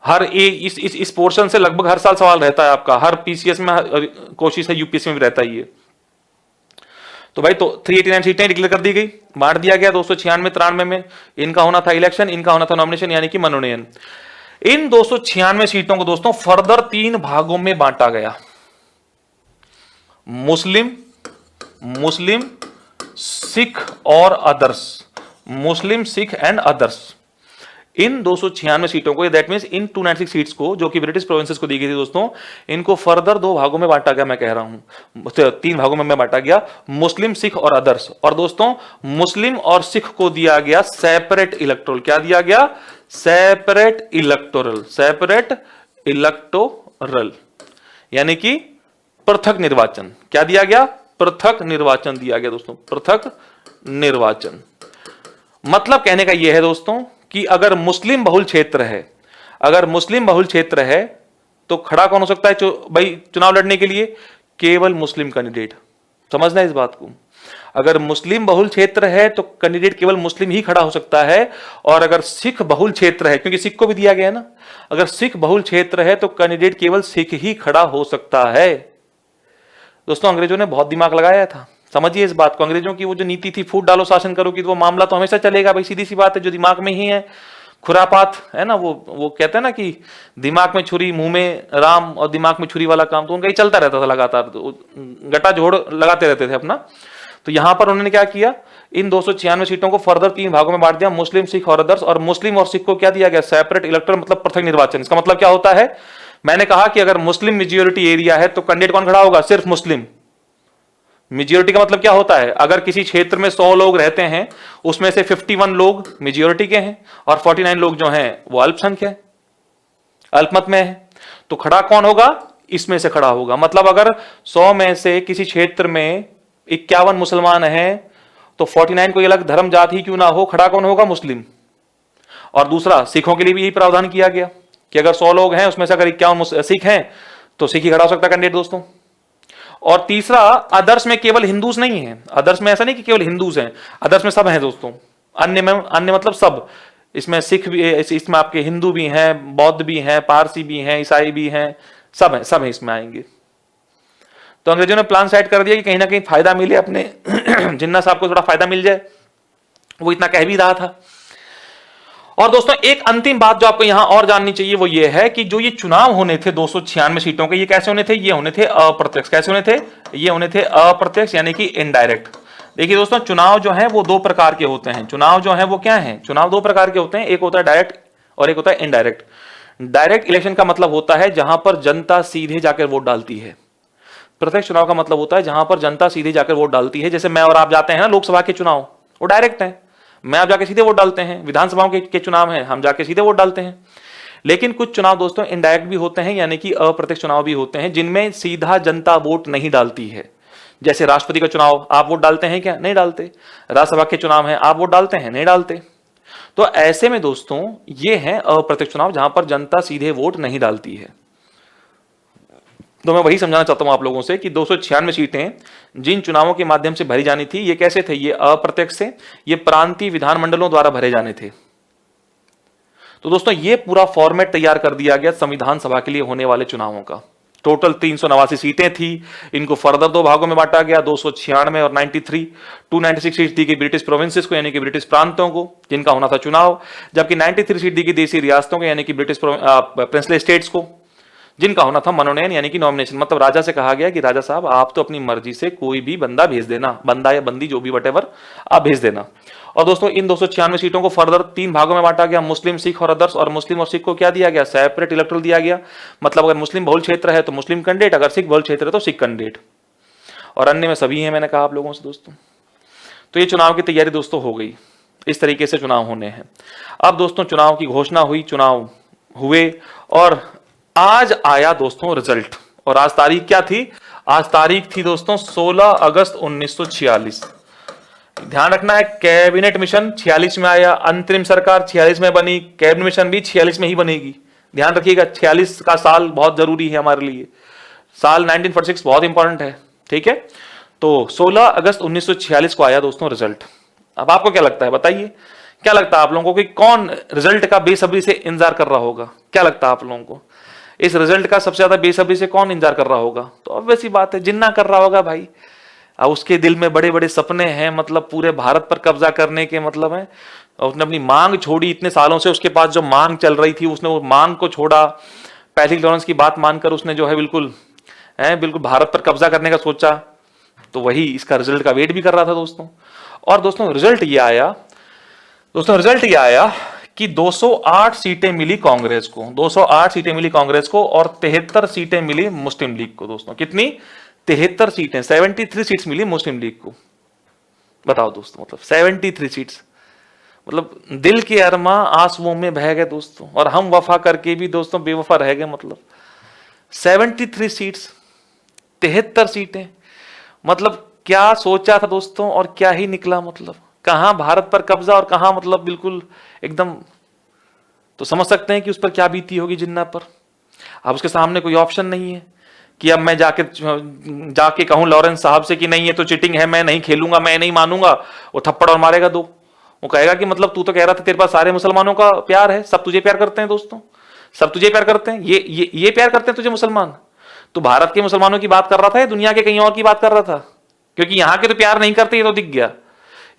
हर इस पोर्शन से लगभग हर साल सवाल रहता है आपका, हर पीसीएस में कोशिश है, यूपीएससी में भी रहता ही है। तो भाई, तो 389 सीटें डिक्लेयर कर दी गई, बांट दिया गया 296 93 में। इनका होना था इलेक्शन, इनका होना था नॉमिनेशन यानी कि मनोनयन। इन 296 सीटों को दोस्तों फर्दर 3 भागों में बांटा गया। मुस्लिम, सिख और others. Muslim, Sikh and others. इन 296 सीटों को, दैट मींस इन 296 सीट्स को जो कि ब्रिटिश प्रोविंसेस को दी गई थी दोस्तों, इनको फर्दर 2 भागों में बांटा गया। मैं कह रहा हूं 3 भागों में बांटा गया, मुस्लिम, सिख और अदर्स। और दोस्तों मुस्लिम और सिख को दिया गया सेपरेट इलेक्टोरल। क्या दिया गया? Separate electoral. सेपरेट इलेक्टोरल यानी कि पृथक निर्वाचन। क्या दिया गया? पृथक निर्वाचन दिया गया दोस्तों, पृथक निर्वाचन। मतलब कहने का यह है दोस्तों कि अगर मुस्लिम बहुल क्षेत्र है, अगर मुस्लिम बहुल क्षेत्र है तो खड़ा कौन हो सकता है भाई चुनाव लड़ने के लिए? केवल मुस्लिम कैंडिडेट। समझना इस बात को। अगर मुस्लिम बहुल क्षेत्र है तो कैंडिडेट केवल मुस्लिम ही खड़ा हो सकता है। और अगर सिख बहुल क्षेत्र है, क्योंकि सिख को भी दिया गया है ना, अगर सिख बहुल क्षेत्र है तो कैंडिडेट केवल सिख ही खड़ा हो सकता है। दोस्तों अंग्रेजों ने बहुत दिमाग लगाया था, समझिए इस बात को। अंग्रेजों की वो जो नीति थी, फूट डालो शासन करो की, तो वो मामला तो हमेशा चलेगा भाई, सीधी सी बात है। जो दिमाग में ही है, खुरापात है ना, वो कहते हैं ना कि दिमाग में छुरी मुंह में राम, और दिमाग में छुरी वाला काम तो उनका ही चलता रहता था लगातार, तो गटा जोड़ लगाते रहते थे अपना। तो यहां पर उन्होंने क्या किया, इन 296 सीटों को फर्दर 3 भागों में बांट दिया, मुस्लिम, सिख और अदर्स। और मुस्लिम और सिख को क्या दिया गया? सेपरेट इलेक्टोरल, मतलब पृथक निर्वाचन। इसका मतलब क्या होता है? मैंने कहा कि अगर मुस्लिम मेजॉरिटी एरिया है तो कैंडिडेट कौन खड़ा होगा? सिर्फ मुस्लिम। मेजॉरिटी का मतलब क्या होता है? अगर किसी क्षेत्र में 100 लोग रहते हैं, उसमें से 51 लोग मेजॉरिटी के हैं और 49 लोग जो हैं वो अल्पसंख्यक है, अल्पमत में है। तो खड़ा कौन होगा? इसमें से खड़ा होगा। मतलब अगर 100 में से किसी क्षेत्र में 51 मुसलमान हैं तो 49 कोई अलग धर्म जात ही क्यों ना हो, खड़ा कौन होगा? मुस्लिम। और दूसरा, सिखों के लिए भी यही प्रावधान किया गया कि अगर 100 लोग हैं उसमें से अगर 51 सिख हैं तो सिख ही खड़ा हो सकता है कैंडिडेट दोस्तों। और तीसरा, अदर्स में केवल हिंदूज नहीं है। अदर्स में ऐसा नहीं कि केवल हिंदूज हैं, अदर्स में सब हैं दोस्तों। अन्य में, अन्य मतलब सब। इसमें सिख भी, इसमें आपके हिंदू भी हैं, बौद्ध भी हैं, पारसी भी हैं, ईसाई भी हैं, सब हैं, सब हैं इसमें आएंगे। तो अंग्रेजों ने प्लान सेट कर दिया कि कहीं ना कहीं फायदा मिले अपने जिन्ना साहब को, थोड़ा फायदा मिल जाए। वो इतना कह भी रहा था। और दोस्तों एक अंतिम बात जो आपको यहां और जाननी चाहिए वो ये है कि जो ये चुनाव होने थे 296 सीटों के, ये कैसे होने थे? ये होने थे अप्रत्यक्ष। कैसे होने थे? ये होने थे अप्रत्यक्ष यानी कि इनडायरेक्ट। देखिए दोस्तों, चुनाव जो है वो 2 प्रकार के होते हैं। चुनाव जो है वो क्या है? चुनाव 2 प्रकार के होते हैं, एक होता है डायरेक्ट और एक होता है इनडायरेक्ट। डायरेक्ट इलेक्शन का मतलब होता है जहां पर जनता सीधे जाकर वोट डालती है। प्रत्यक्ष चुनाव का मतलब होता है जहां पर जनता सीधे जाकर वोट डालती है। जैसे मैं और आप जाते हैं ना लोकसभा के चुनाव, वो डायरेक्ट है, मैं आप जाके सीधे वोट डालते हैं। विधानसभाओं के चुनाव हैं, हम जाके सीधे वोट डालते हैं। लेकिन कुछ चुनाव दोस्तों इनडायरेक्ट भी होते हैं, यानी कि अप्रत्यक्ष चुनाव भी होते हैं, जिनमें सीधा जनता वोट नहीं डालती है। जैसे राष्ट्रपति का चुनाव, आप वोट डालते हैं क्या? नहीं डालते। राज्यसभा के चुनाव हैं, आप वोट डालते हैं? नहीं डालते। तो ऐसे में दोस्तों ये है अप्रत्यक्ष चुनाव, जहां पर जनता सीधे वोट नहीं डालती है। तो मैं वही समझाना चाहता हूं आप लोगों से कि 296 सीटें जिन चुनावों के माध्यम से भरी जानी थी, ये कैसे थे? ये अप्रत्यक्ष से, ये प्रांतीय विधानमंडलों द्वारा भरे जाने थे। तो दोस्तों ये पूरा फॉर्मेट तैयार कर दिया गया संविधान सभा के लिए होने वाले चुनावों का। टोटल 389 सीटें थी, इनको फर्दर 2 भागों में बांटा गया, 296 और 93। 296 सीट दी गई ब्रिटिश प्रोविंसेस को यानी कि ब्रिटिश प्रांतों को, जिनका होना था चुनाव, जबकि 93 सीट दी गई देशी रियासतों को यानी कि ब्रिटिश प्रिंसली स्टेट्स को। जिनका होना था मनोनयन यानी कि नॉमिनेशन। मतलब राजा से कहा गया कि राजा साहब आप तो अपनी मर्जी से कोई भी बंदा भेज देना, बंदा या बंदी जो भी वटेवर आप भेज देना। और दोस्तों इन 296 सीटों को फर्दर 3 भागों में बांटा गया, मुस्लिम, सिख और अदर्स। और मुस्लिम और सिख को क्या दिया गया, सेपरेट इलेक्टोरल दिया गया। मतलब अगर मुस्लिम बहुल क्षेत्र है तो मुस्लिम कैंडिडेट, अगर सिख बहुल क्षेत्र है तो सिख कैंडिडेट, और अन्य में सभी हैं, मैंने कहा आप लोगों से दोस्तों। तो ये चुनाव की तैयारी दोस्तों हो गई, इस तरीके से चुनाव होने हैं। अब दोस्तों चुनाव की घोषणा हुई, चुनाव हुए, और आज आया दोस्तों रिजल्ट। और आज तारीख क्या थी, आज तारीख थी दोस्तों 16 अगस्त 1946। ध्यान रखना है, कैबिनेट मिशन 46 में आया, अंतरिम सरकार 46 में बनी, कैबिनेट मिशन भी 46 में ही बनेगी। ध्यान रखिएगा, 46 का साल बहुत जरूरी है हमारे लिए, साल 1946 बहुत इंपॉर्टेंट है, ठीक है। तो 16 अगस्त 1946 को आया दोस्तों रिजल्ट। अब आपको क्या लगता है, बताइए क्या लगता है आप लोगों को कि कौन रिजल्ट का बेसब्री से इंतजार कर रहा होगा? क्या लगता है आप लोगों को इस रिजल्ट का सबसे ज्यादा बेसब्री से कौन इंतजार कर रहा होगा? तो ऑब्वियस सी बात है, जिन्ना कर रहा होगा भाई। अब उसके दिल में बड़े बड़े सपने हैं, मतलब पूरे भारत पर कब्जा करने के मतलब है। उसने अपनी मांग छोड़ी इतने सालों से, उसके पास जो मांग चल रही थी उसने वो मांग को छोड़ा, पैसिफिक टॉलरेंस की बात मानकर उसने जो है बिल्कुल भारत पर कब्जा करने का सोचा। तो वही इसका रिजल्ट का वेट भी कर रहा था दोस्तों। और दोस्तों रिजल्ट ये आया कि 208 सीटें मिली कांग्रेस को, 208 सीटें मिली कांग्रेस को, और 73 सीटें मिली मुस्लिम लीग को दोस्तों। कितनी? 73 सीटें, 73 सीट्स मिली मुस्लिम लीग को। बताओ दोस्तों, मतलब 73 सीट्स, मतलब दिल के अरमा आंसुओं में बह गए दोस्तों, और हम वफा करके भी दोस्तों बेवफा रह गए। मतलब 73 सीट्स, 73 सीटें, मतलब क्या सोचा था दोस्तों और क्या ही निकला। मतलब कहां भारत पर कब्जा और कहां मतलब बिल्कुल एकदम। तो समझ सकते हैं कि उस पर क्या बीती होगी जिन्ना पर। अब उसके सामने कोई ऑप्शन नहीं है कि अब मैं जाके कहूं लॉरेंस साहब से कि नहीं ये तो चीटिंग है, मैं नहीं खेलूंगा, मैं नहीं मानूंगा। वो थप्पड़ और मारेगा दो। वो कहेगा कि मतलब तू तो कह रहा था तेरे पास सारे मुसलमानों का प्यार है, सब तुझे प्यार करते हैं दोस्तों, सब तुझे प्यार करते हैं, ये प्यार करते हैं तुझे मुसलमान। तो भारत के मुसलमानों की बात कर रहा था या दुनिया के कहीं और की बात कर रहा था? क्योंकि यहां के तो प्यार नहीं करते, ये तो दिख गया।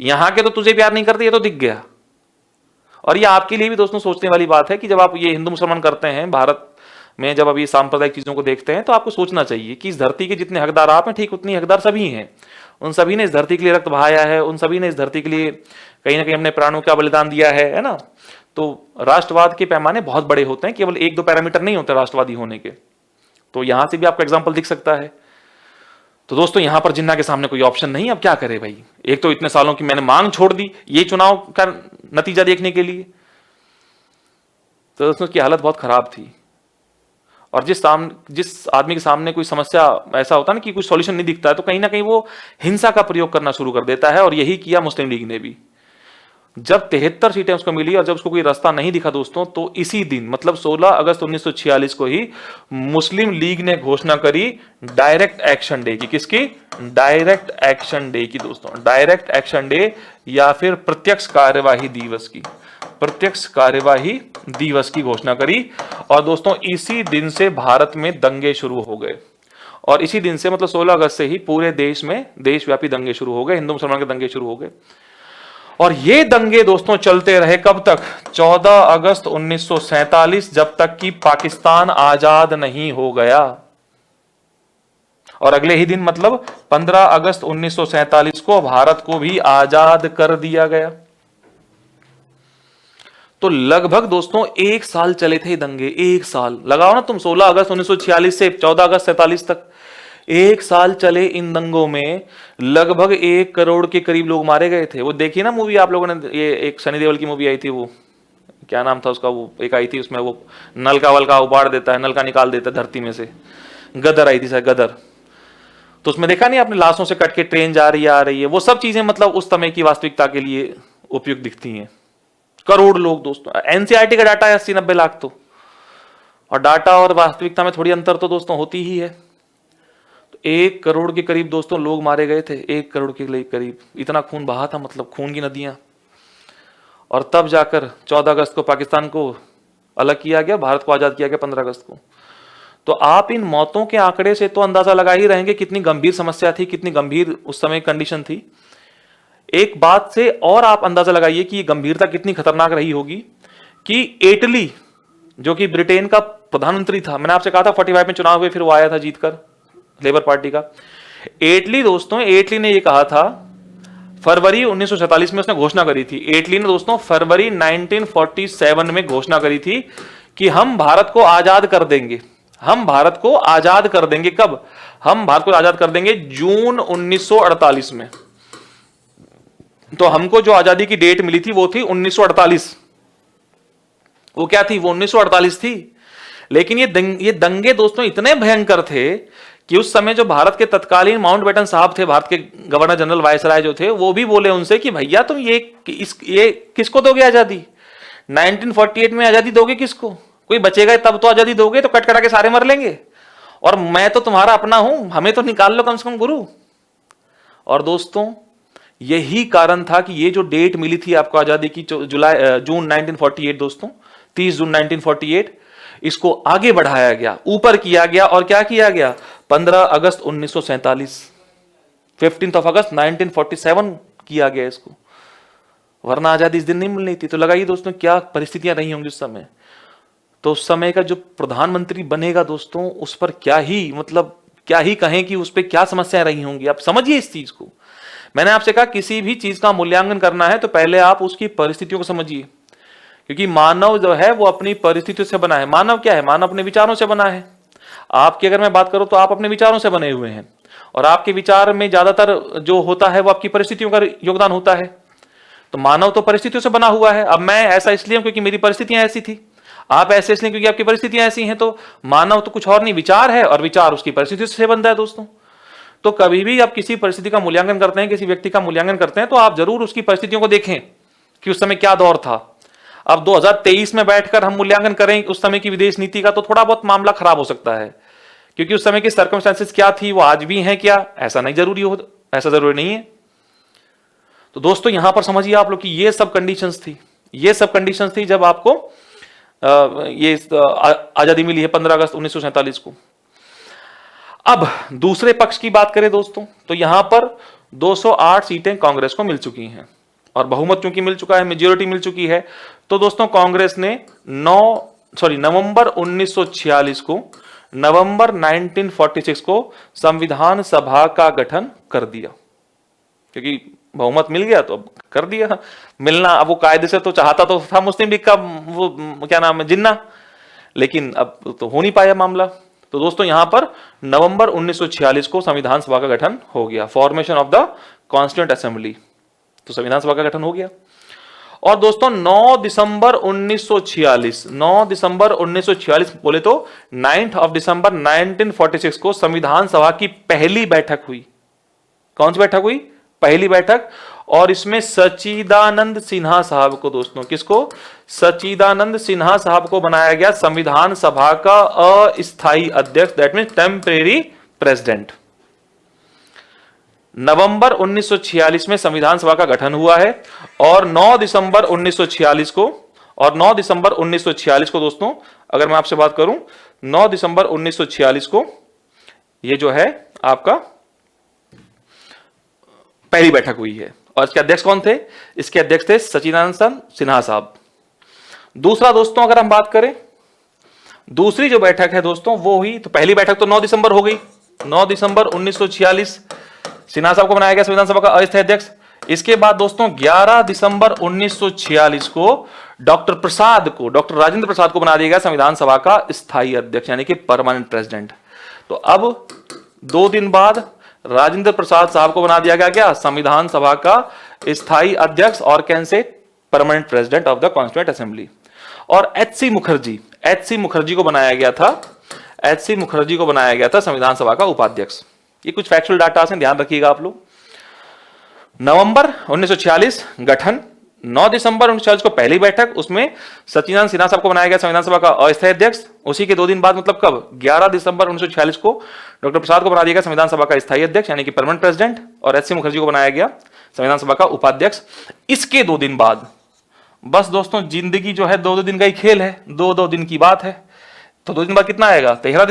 यहां के तो तुझे प्यार नहीं करते, ये तो दिख गया। और ये आपके लिए भी दोस्तों सोचने वाली बात है कि जब आप ये हिंदू मुसलमान करते हैं भारत में, जब आप ये सांप्रदायिक चीजों को देखते हैं, तो आपको सोचना चाहिए कि इस धरती के जितने हकदार आप हैं, ठीक उतनी हकदार सभी हैं। उन सभी ने इस धरती के लिए रक्त बहाया है, उन सभी ने इस धरती के लिए कहीं ना कहीं अपने प्राणों का बलिदान दिया है ना। तो राष्ट्रवाद के पैमाने बहुत बड़े होते हैं, केवल 1-2 पैरामीटर नहीं होते राष्ट्रवादी होने के। तो यहां से भी आपको एग्जाम्पल दिख सकता है। तो दोस्तों यहां पर जिन्ना के सामने कोई ऑप्शन नहीं, अब क्या करे भाई। एक तो इतने सालों की मैंने मांग छोड़ दी ये चुनाव का नतीजा देखने के लिए। तो दोस्तों उसकी हालत बहुत खराब थी। और जिस आदमी के सामने कोई समस्या ऐसा होता है ना कि कुछ सॉल्यूशन नहीं दिखता है, तो कहीं ना कहीं वो हिंसा का प्रयोग करना शुरू कर देता है। और यही किया मुस्लिम लीग ने भी। जब 73 सीटें उसको मिली और जब उसको कोई रास्ता नहीं दिखा दोस्तों, तो इसी दिन मतलब 16 अगस्त 1946 को ही मुस्लिम लीग ने घोषणा करी डायरेक्ट एक्शन डे की। किसकी? डायरेक्ट एक्शन डे की दोस्तों। डायरेक्ट एक्शन डे या फिर प्रत्यक्ष कार्यवाही दिवस की, प्रत्यक्ष कार्यवाही दिवस की घोषणा करी। और दोस्तों इसी दिन से भारत में दंगे शुरू हो गए। और इसी दिन से मतलब 16 अगस्त से ही पूरे देश में देशव्यापी दंगे शुरू हो गए, हिंदू मुसलमान के दंगे शुरू हो गए। और ये दंगे दोस्तों चलते रहे कब तक? 14 अगस्त 1947, जब तक कि पाकिस्तान आजाद नहीं हो गया। और अगले ही दिन मतलब 15 अगस्त 1947 को भारत को भी आजाद कर दिया गया। तो लगभग दोस्तों 1 साल चले थे दंगे। 1 साल लगाओ ना तुम, 16 अगस्त 1946 से 14 अगस्त 47 तक 1 साल चले। इन दंगों में लगभग 1 करोड़ के करीब लोग मारे गए थे। वो देखिए ना मूवी आप लोगों ने, ये एक सनी देओल की मूवी आई थी, वो क्या नाम था उसका, वो एक आई थी उसमें वो नलका वलका उबाड़ देता है, नलका निकाल देता है धरती में से। गदर आई थी शायद, गदर। तो उसमें देखा नहीं आपने, लाशों से कट के ट्रेन जा रही है, आ रही है। वो सब चीजें मतलब उस समय की वास्तविकता के लिए उपयुक्त दिखती हैं। करोड़ लोग दोस्तों, एनसीईआरटी का डाटा है 80-90 लाख। तो और डाटा और वास्तविकता में थोड़ी अंतर तो दोस्तों होती ही है। तो 1 करोड़ के करीब दोस्तों लोग मारे गए थे, 1 करोड़ के करीब। इतना खून बहा था, मतलब खून की नदियां। और तब जाकर 14 अगस्त को पाकिस्तान को अलग किया गया, भारत को आजाद किया गया 15 अगस्त को। तो आप इन मौतों के आंकड़े से तो अंदाजा लगा ही रहेंगे कितनी गंभीर समस्या थी, कितनी गंभीर उस समय कंडीशन थी। एक बात से और आप अंदाजा लगाइए कि ये गंभीरता कितनी खतरनाक रही होगी कि जो कि ब्रिटेन का प्रधानमंत्री था। मैंने आपसे कहा था 45 में चुनाव हुए, फिर वो आया था जीतकर लेबर पार्टी का। एटली दोस्तों, एटली ने ये कहा था फरवरी 1947 में उसने घोषणा करी थी। एटली ने दोस्तों फरवरी 1947 में घोषणा करी थी कि हम भारत को आजाद कर देंगे। हम भारत को आजाद कर देंगे। कब? हम भारत को आजाद कर देंगे जून 1948 में। तो हमको जो आजादी की डेट मिली थी वो थी 1948। वो क्या थी? वो 1948 थी। लेकिन ये दंगे दोस्तों इतने भयंकर थे कि उस समय जो भारत के तत्कालीन माउंटबेटन साहब थे, भारत के गवर्नर जनरल वायसराय जो थे, वो भी बोले उनसे कि भैया तुम ये किसको दोगे आजादी? 1948 में आजादी दोगे किसको? कोई बचेगा तब तो आजादी दोगे, तो कट कटा के सारे मर लेंगे। और मैं तो तुम्हारा अपना हूं, हमें तो निकाल लो कम से कम गुरु। और दोस्तों यही कारण था कि ये जो डेट मिली थी आपको आजादी की, जून 1948 दोस्तों, 30 जून 1948, इसको आगे बढ़ाया गया, ऊपर किया गया। और क्या किया गया? 15 अगस्त 1947, 15 अगस्त 1947 किया गया इसको। वरना आजादी इस दिन नहीं मिलनी थी। तो लगाइए दोस्तों क्या परिस्थितियां रही होंगी उस समय। तो उस समय का जो प्रधानमंत्री बनेगा दोस्तों, उस पर क्या ही कहें कि उस पर क्या समस्याएं रही होंगी। आप समझिए इस चीज को। मैंने आपसे कहा किसी भी चीज का मूल्यांकन करना है तो पहले आप उसकी परिस्थितियों को समझिए, क्योंकि मानव जो है वो अपनी परिस्थितियों से बना है। मानव क्या है? मानव अपने विचारों से बना है। आपकी अगर मैं बात करूं तो आप अपने विचारों से बने हुए हैं, और आपके विचार में ज्यादातर जो होता है वो आपकी परिस्थितियों का योगदान होता है। तो मानव तो परिस्थितियों से बना हुआ है। अब मैं ऐसा इसलिए हूं क्योंकि मेरी परिस्थितियां ऐसी थी, आप ऐसे इसलिए क्योंकि आपकी परिस्थितियां ऐसी हैं। तो मानव तो कुछ और नहीं, विचार है, और विचार उसकी परिस्थितियों से बनता है दोस्तों। तो कभी भी आप किसी परिस्थिति का मूल्यांकन करते हैं, किसी व्यक्ति का मूल्यांकन करते हैं, तो आप जरूर उसकी परिस्थितियों को देखें कि उस समय क्या दौर था। अब 2023 में बैठकर हम मूल्यांकन करें उस समय की विदेश नीति का, तो थोड़ा बहुत मामला खराब हो सकता है, क्योंकि उस समय की सर्कमस्टेंसेस क्या थी वो आज भी हैं क्या, ऐसा जरूरी नहीं है। तो दोस्तों यहां पर समझिए आप लोग कि ये सब कंडीशंस थी जब आपको ये आजादी मिली है 15 अगस्त 1947 को। अब दूसरे पक्ष की बात करें दोस्तों, तो यहां पर 208 सीटें कांग्रेस को मिल चुकी हैं, और बहुमत चूंकि मिल चुका है, मेजॉरिटी मिल चुकी है। तो दोस्तों कांग्रेस ने नवंबर 1946 को संविधान सभा का गठन कर दिया, क्योंकि बहुमत मिल गया तो अब कर दिया। मिलना अब वो कायदे से तो चाहता तो था मुस्लिम लीग का वो क्या नाम है, जिन्ना, लेकिन अब तो हो नहीं पाया मामला। तो दोस्तों यहां पर नवंबर 1946 को संविधान सभा का गठन हो गया, formation of the constituent assembly. तो संविधान सभा का गठन हो गया। और दोस्तों 9 दिसंबर 1946 बोले तो 9 दिसंबर 1946 को संविधान सभा की पहली बैठक हुई। कौन सी बैठक हुई? पहली बैठक। और इसमें सच्चिदानंद सिन्हा साहब को दोस्तों, किसको? सच्चिदानंद सिन्हा साहब को बनाया गया संविधान सभा का अस्थायी अध्यक्ष, दैट मीन्स टेम्परेरी प्रेसिडेंट। नवंबर 1946 में संविधान सभा का गठन हुआ है, और 9 दिसंबर 1946 को दोस्तों, अगर मैं आपसे बात करूं, 9 दिसंबर 1946 को ये जो है आपका पहली बैठक हुई है। और इसके अध्यक्ष कौन थे? इसके अध्यक्ष थे सच्चिदानंद सिन्हा साहब। दूसरा दोस्तों अगर हम बात करें, दूसरी जो बैठक है दोस्तों वो हुई, तो पहली बैठक तो 9 दिसंबर हो गई, 9 दिसंबर 1946 सिन्हा साहब को बनाया गया संविधान सभा का अस्थायी अध्यक्ष। इसके बाद दोस्तों 11 दिसंबर 1946 को डॉक्टर राजेंद्र प्रसाद को बना दिया गया संविधान सभा का स्थायी अध्यक्ष, यानी कि परमानेंट प्रेसिडेंट। तो अब 2 दिन बाद राजेंद्र प्रसाद साहब को बना दिया गया क्या? संविधान सभा का स्थायी अध्यक्ष, और कैसे? Permanent president of the constituent assembly. और एच.सी. मुखर्जी को बनाया गया था संविधान सभा का उपाध्यक्ष। ये कुछ फैक्चुअल डाटा से ध्यान रखिएगा आप लोग। नवंबर 1946 गठन, 9 दिसंबर 1946 को पहली बैठक, उसमें सच्चिदानंद सिन्हा साहब को बनाया गया संविधान सभा का अस्थायी अध्यक्ष। उसी के 2 दिन बाद, मतलब कब? 11 दिसंबर 1946 को डॉक्टर प्रसाद को बना दिया गया संविधान सभा का स्थायी अध्यक्ष, यानी कि परमानेंट प्रेसिडेंट, और एच.सी. मुखर्जी को बनाया गया संविधान सभा का उपाध्यक्ष। इसके 2 दिन बाद, बस दोस्तों जिंदगी जो है 2 दिन का ही खेल है, 2 दिन की बात है। तो 2 दिन बाद कितना आएगा? 13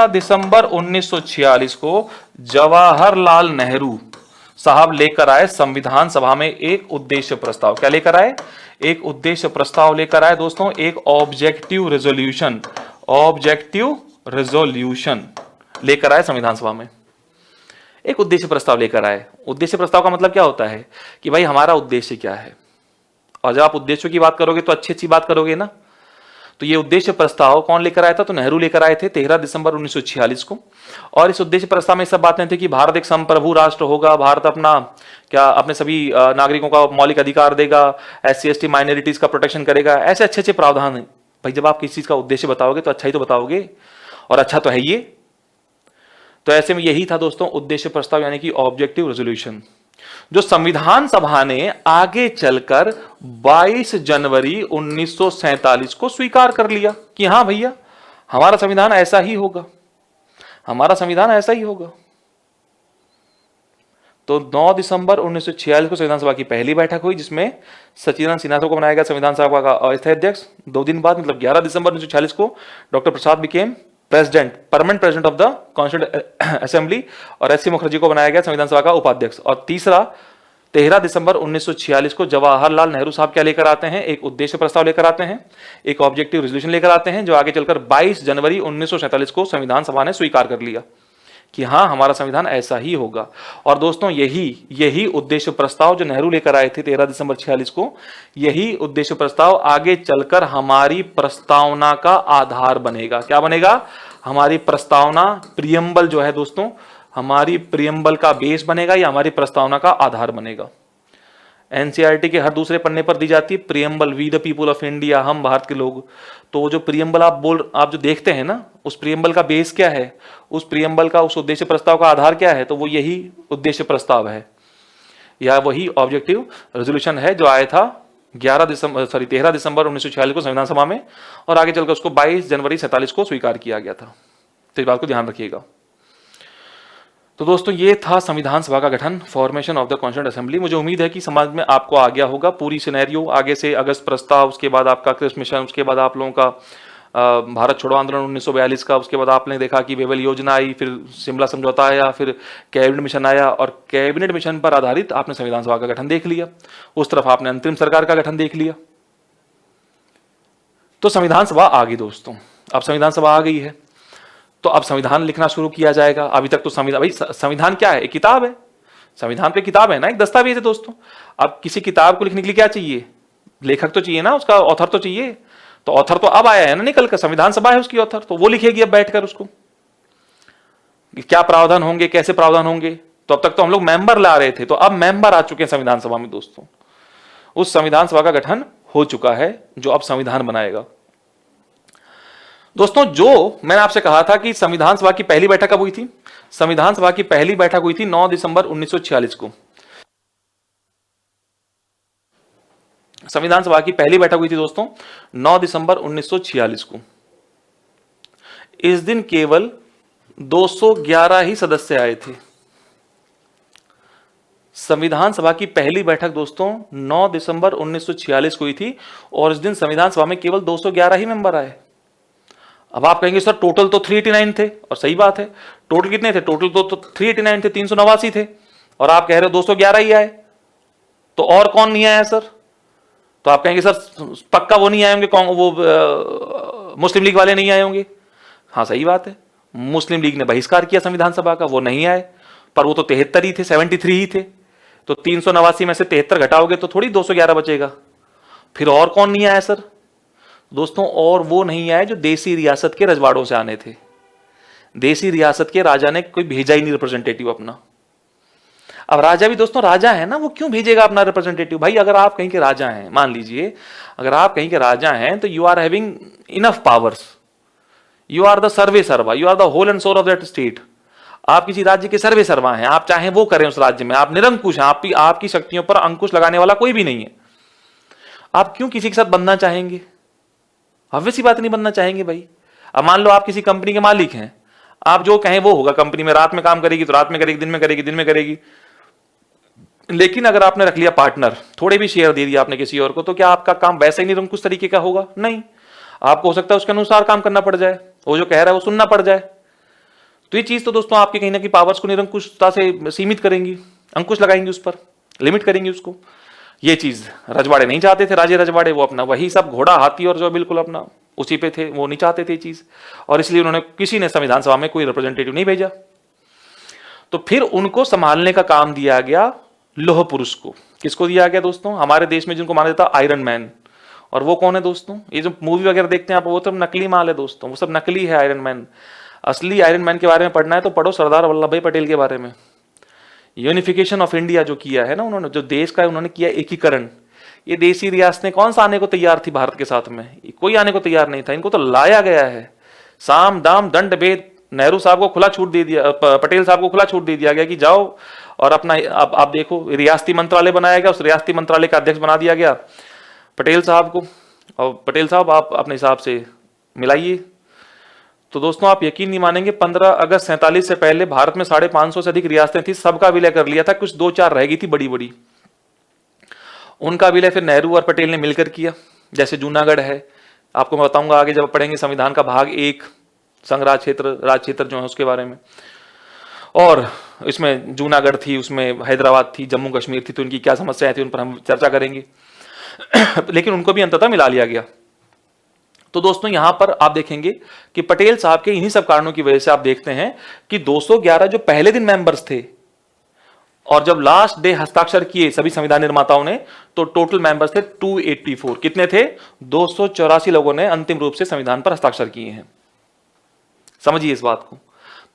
दिसंबर 1946 को जवाहरलाल नेहरू साहब लेकर आए संविधान सभा में एक उद्देश्य प्रस्ताव। क्या लेकर आए? एक उद्देश्य प्रस्ताव लेकर आए दोस्तों, एक ऑब्जेक्टिव रेजोल्यूशन, ऑब्जेक्टिव रेजोल्यूशन लेकर आए संविधान सभा में। एक उद्देश्य प्रस्ताव लेकर आए। उद्देश्य प्रस्ताव का मतलब क्या होता है कि भाई हमारा उद्देश्य क्या है, और जब आप उद्देश्यों की बात करोगे तो अच्छी अच्छी बात करोगे ना। तो ये उद्देश्य प्रस्ताव कौन लेकर आया था? तो नेहरू लेकर आए थे 13 दिसंबर 1946 को। और इस उद्देश्य प्रस्ताव में सब बातें थी कि भारत एक संप्रभु राष्ट्र होगा, भारत अपने सभी नागरिकों का मौलिक अधिकार देगा, SC ST माइनॉरिटीज का प्रोटेक्शन करेगा, ऐसे अच्छे अच्छे प्रावधान है। भाई जब आप किसी चीज का उद्देश्य बताओगे तो अच्छा ही तो बताओगे, और अच्छा तो है ये। तो ऐसे में यही था दोस्तों उद्देश्य प्रस्ताव, यानी कि ऑब्जेक्टिव रेजोल्यूशन, जो संविधान सभा ने आगे चलकर 22 जनवरी 1947 को स्वीकार कर लिया कि हां भैया हमारा संविधान ऐसा ही होगा, हमारा संविधान ऐसा ही होगा। तो 9 दिसंबर 1946 को संविधान सभा की पहली बैठक हुई, जिसमें सचिदानंद सिन्हा को बनाया गया संविधान सभा का अस्थायी अध्यक्ष। 2 दिन बाद मतलब 11 दिसंबर 1946 को doctor Prasad became president, permanent president of the constituent assembly, और SC मुखर्जी को बनाया गया संविधान सभा का उपाध्यक्ष। और तीसरा 13 दिसंबर 1946 को जवाहरलाल नेहरू साहब क्या लेकर आते हैं? एक उद्देश्य प्रस्ताव लेकर आते हैं, एक ऑब्जेक्टिव रेजोल्यूशन लेकर आते हैं, जो आगे चलकर 22 जनवरी 1947 को संविधान सभा ने स्वीकार कर लिया कि हां हमारा संविधान ऐसा ही होगा। और दोस्तों यही उद्देश्य प्रस्ताव जो नेहरू लेकर आए थे 13 दिसंबर 46 को, यही उद्देश्य प्रस्ताव आगे चलकर हमारी प्रस्तावना का आधार बनेगा। क्या बनेगा? हमारी प्रस्तावना, प्रियम्बल जो है दोस्तों, हमारी प्रियम्बल का बेस बनेगा या हमारी प्रस्तावना का आधार बनेगा। NCERT के हर दूसरे पन्ने पर दी जाती है preamble, we the people of India, हम भारत के लोग। तो जो प्रियम्बल आप जो देखते हैं ना, उस प्रियम्बल का बेस क्या है, उस प्रियम्बल का, उस उद्देश्य प्रस्ताव का आधार क्या है? तो वो यही उद्देश्य प्रस्ताव है, या वही ऑब्जेक्टिव रेजोल्यूशन है जो आया था 13 दिसंबर 1946 को संविधान सभा में, और आगे चलकर उसको 22 जनवरी 47 को स्वीकार किया गया था। तो इस बात को ध्यान रखिएगा। तो दोस्तों ये था संविधान सभा का गठन, formation of the constituent assembly. मुझे उम्मीद है कि समझ में आपको आ गया होगा पूरी सिनेरियो। आगे से अगस्त प्रस्ताव, उसके बाद आपका क्रिस मिशन, उसके बाद आप लोगों का भारत छोड़ो आंदोलन 1942 का, उसके बाद आपने देखा कि वेवल योजना आई, फिर शिमला समझौता आया, फिर कैबिनेट मिशन आया, और कैबिनेट मिशन पर आधारित आपने संविधान सभा का गठन देख लिया। उस तरफ आपने अंतरिम सरकार का गठन देख लिया। तो संविधान सभा आ गई दोस्तों, अब संविधान सभा आ गई है तो अब संविधान लिखना शुरू किया जाएगा। अभी तक तो संविधान क्या है? एक किताब है, संविधान पे किताब है ना, एक दस्तावेज है दोस्तों। अब किसी किताब को लिखने के लिए क्या चाहिए? लेखक तो चाहिए ना, उसका ऑथर तो चाहिए। तो ऑथर तो अब आया है ना निकल कर, संविधान सभा है उसकी ऑथर, तो वो लिखेगी अब बैठकर उसको क्या प्रावधान होंगे, कैसे प्रावधान होंगे। तो अब तक तो हम लोग मेंबर ला रहे थे, तो अब मेंबर आ चुके हैं संविधान सभा में दोस्तों। उस संविधान सभा का गठन हो चुका है जो अब संविधान बनाएगा। दोस्तों जो मैंने आपसे कहा था कि संविधान सभा की पहली बैठक कब हुई थी? संविधान सभा की पहली बैठक हुई थी 9 दिसंबर 1946 को। संविधान सभा की पहली बैठक हुई थी दोस्तों 9 दिसंबर 1946 को। इस दिन केवल 211 ही सदस्य आए थे। संविधान सभा की पहली बैठक दोस्तों 9 दिसंबर 1946 को हुई थी, और इस दिन संविधान सभा में केवल 211 ही मेंबर आए। अब आप कहेंगे सर टोटल तो 389 थे, और सही बात है, टोटल कितने थे? टोटल तो 389 थे, 389 थे, और आप कह रहे हो 211 ही आए, तो और कौन नहीं आया सर? तो आप कहेंगे सर पक्का वो नहीं आए होंगे, कौन? वो मुस्लिम लीग वाले नहीं आए होंगे। हाँ सही बात है, मुस्लिम लीग ने बहिष्कार किया संविधान सभा का, वो नहीं आए, पर वो तो 73 ही थे, 73 ही थे। तो 389 में से 73 घटाओगे तो थोड़ी 211 बचेगा। फिर और कौन नहीं आया सर? दोस्तों और वो नहीं आए जो देसी रियासत के रजवाड़ों से आने थे। देसी रियासत के राजा ने कोई भेजा ही नहीं रिप्रेजेंटेटिव अपना। अब राजा भी दोस्तों राजा है ना, वो क्यों भेजेगा अपना रिप्रेजेंटेटिव? भाई अगर आप कहीं के राजा हैं, मान लीजिए अगर आप कहीं के राजा हैं, तो you are having enough powers, you are the सर्वे सर्वा, you are the whole and sole of that state. आप किसी राज्य के सर्वे सर्वा हैं, आप चाहें वो करें उस राज्य में, आप निरंकुश हैं, आपकी शक्तियों पर अंकुश लगाने वाला कोई भी नहीं है। आप क्यों किसी के साथ बनना चाहेंगे? ऑब्वियस सी बात नहीं बनना चाहेंगे भाई। अब मान लो आप किसी कंपनी के मालिक हैं, आप जो कहें वो होगा। कंपनी में रात में काम करेगी तो रात में करेगी, दिन में करेगी दिन में करेगी। लेकिन अगर आपने रख लिया पार्टनर, थोड़े भी शेयर दे दिया आपने किसी और को, तो क्या आपका काम वैसे ही निरंकुश तरीके का होगा? नहीं, आपको हो सकता है उसके अनुसार काम करना पड़ जाए, वो जो कह रहा है वो सुनना पड़ जाए। तो ये चीज तो दोस्तों आपके कहीं ना कहीं पावर्स को निरंकुशता से सीमित करेंगी। अंकुश लगाएंगे उस पर, लिमिट करेंगे उसको। ये चीज रजवाड़े नहीं चाहते थे, राजे रजवाड़े, वो अपना वही सब घोड़ा हाथी और जो बिल्कुल अपना उसी पे थे, वो नहीं चाहते थे चीज, और इसलिए उन्होंने किसी ने संविधान सभा में कोई रिप्रेजेंटेटिव नहीं भेजा। तो फिर उनको संभालने का काम दिया गया लोह पुरुष को। किसको दिया गया दोस्तों? हमारे देश में जिनको माना जाता है आयरन मैन। और वो कौन है दोस्तों? ये जो मूवी वगैरह देखते हैं आप, वो सब नकली माल है दोस्तों, वो सब नकली है आयरन मैन। असली आयरन मैन के बारे में पढ़ना है तो पढ़ो सरदार वल्लभ भाई पटेल के बारे में। यूनिफिकेशन ऑफ इंडिया जो किया है ना उन्होंने, जो देश का उन्होंने किया एकीकरण। ये देशी रियासतें कौन सा आने को तैयार थी भारत के साथ में? कोई आने को तैयार नहीं था, इनको तो लाया गया है। साम दाम दंड भेद, नेहरू साहब को खुला छूट दे दिया, पटेल साहब को खुला छूट दे दिया गया कि जाओ और अपना आप देखो, रियासती मंत्रालय बनाया गया, उस रियासती मंत्रालय का अध्यक्ष बना दिया गया पटेल साहब को, और पटेल साहब आप अपने हिसाब से मिलाइए। तो दोस्तों आप यकीन नहीं मानेंगे, 15 अगस्त 47 से पहले भारत में 550 से अधिक रियासतें थी, सबका विलय कर लिया था, कुछ 2-4 रह गई थी बड़ी बड़ी, उनका विलय फिर नेहरू और पटेल ने मिलकर किया। जैसे जूनागढ़ है, आपको मैं बताऊंगा आगे जब पढ़ेंगे संविधान का भाग 1 संघ राज क्षेत्र जो है उसके बारे में। और इसमें जूनागढ़ थी, उसमें हैदराबाद थी, जम्मू कश्मीर थी, तो उनकी क्या समस्याएं थी उन पर हम चर्चा करेंगे। लेकिन उनको भी अंततः मिला लिया गया। तो दोस्तों यहां पर आप देखेंगे कि पटेल साहब के इन्हीं सब कारणों की वजह से आप देखते हैं कि 211 जो पहले दिन मेंबर्स थे, और जब लास्ट डे हस्ताक्षर किए सभी संविधान निर्माताओं ने, तो टोटल मेंबर्स थे 284। कितने थे? 284 लोगों ने अंतिम रूप से संविधान पर हस्ताक्षर किए हैं। समझिए इस बात को।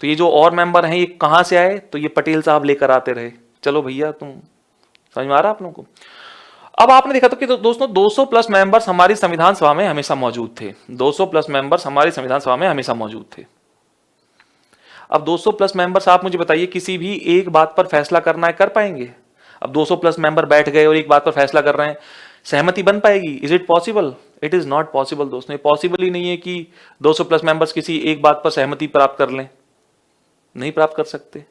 तो ये जो और मेंबर हैं ये कहां से आए? तो ये पटेल साहब लेकर आते रहे। चलो भैया, तुम समझ में आ रहा आप लोगों को? अब आपने देखा तो कि दोस्तों 200 प्लस मेंबर्स हमारी संविधान सभा में हमेशा मौजूद थे। 200 प्लस मेंबर्स हमारी संविधान सभा में हमेशा मौजूद थे। अब 200 प्लस मेंबर्स, आप मुझे बताइए, किसी भी एक बात पर फैसला करना है, कर पाएंगे? अब 200 प्लस मेंबर बैठ गए और एक बात पर फैसला कर रहे हैं, सहमति बन पाएगी? Is it possible? It is not possible दोस्तों। ये पॉसिबल ही नहीं है कि 200 प्लस मेंबर्स किसी एक बात पर सहमति प्राप्त कर लें, नहीं प्राप्त कर सकते।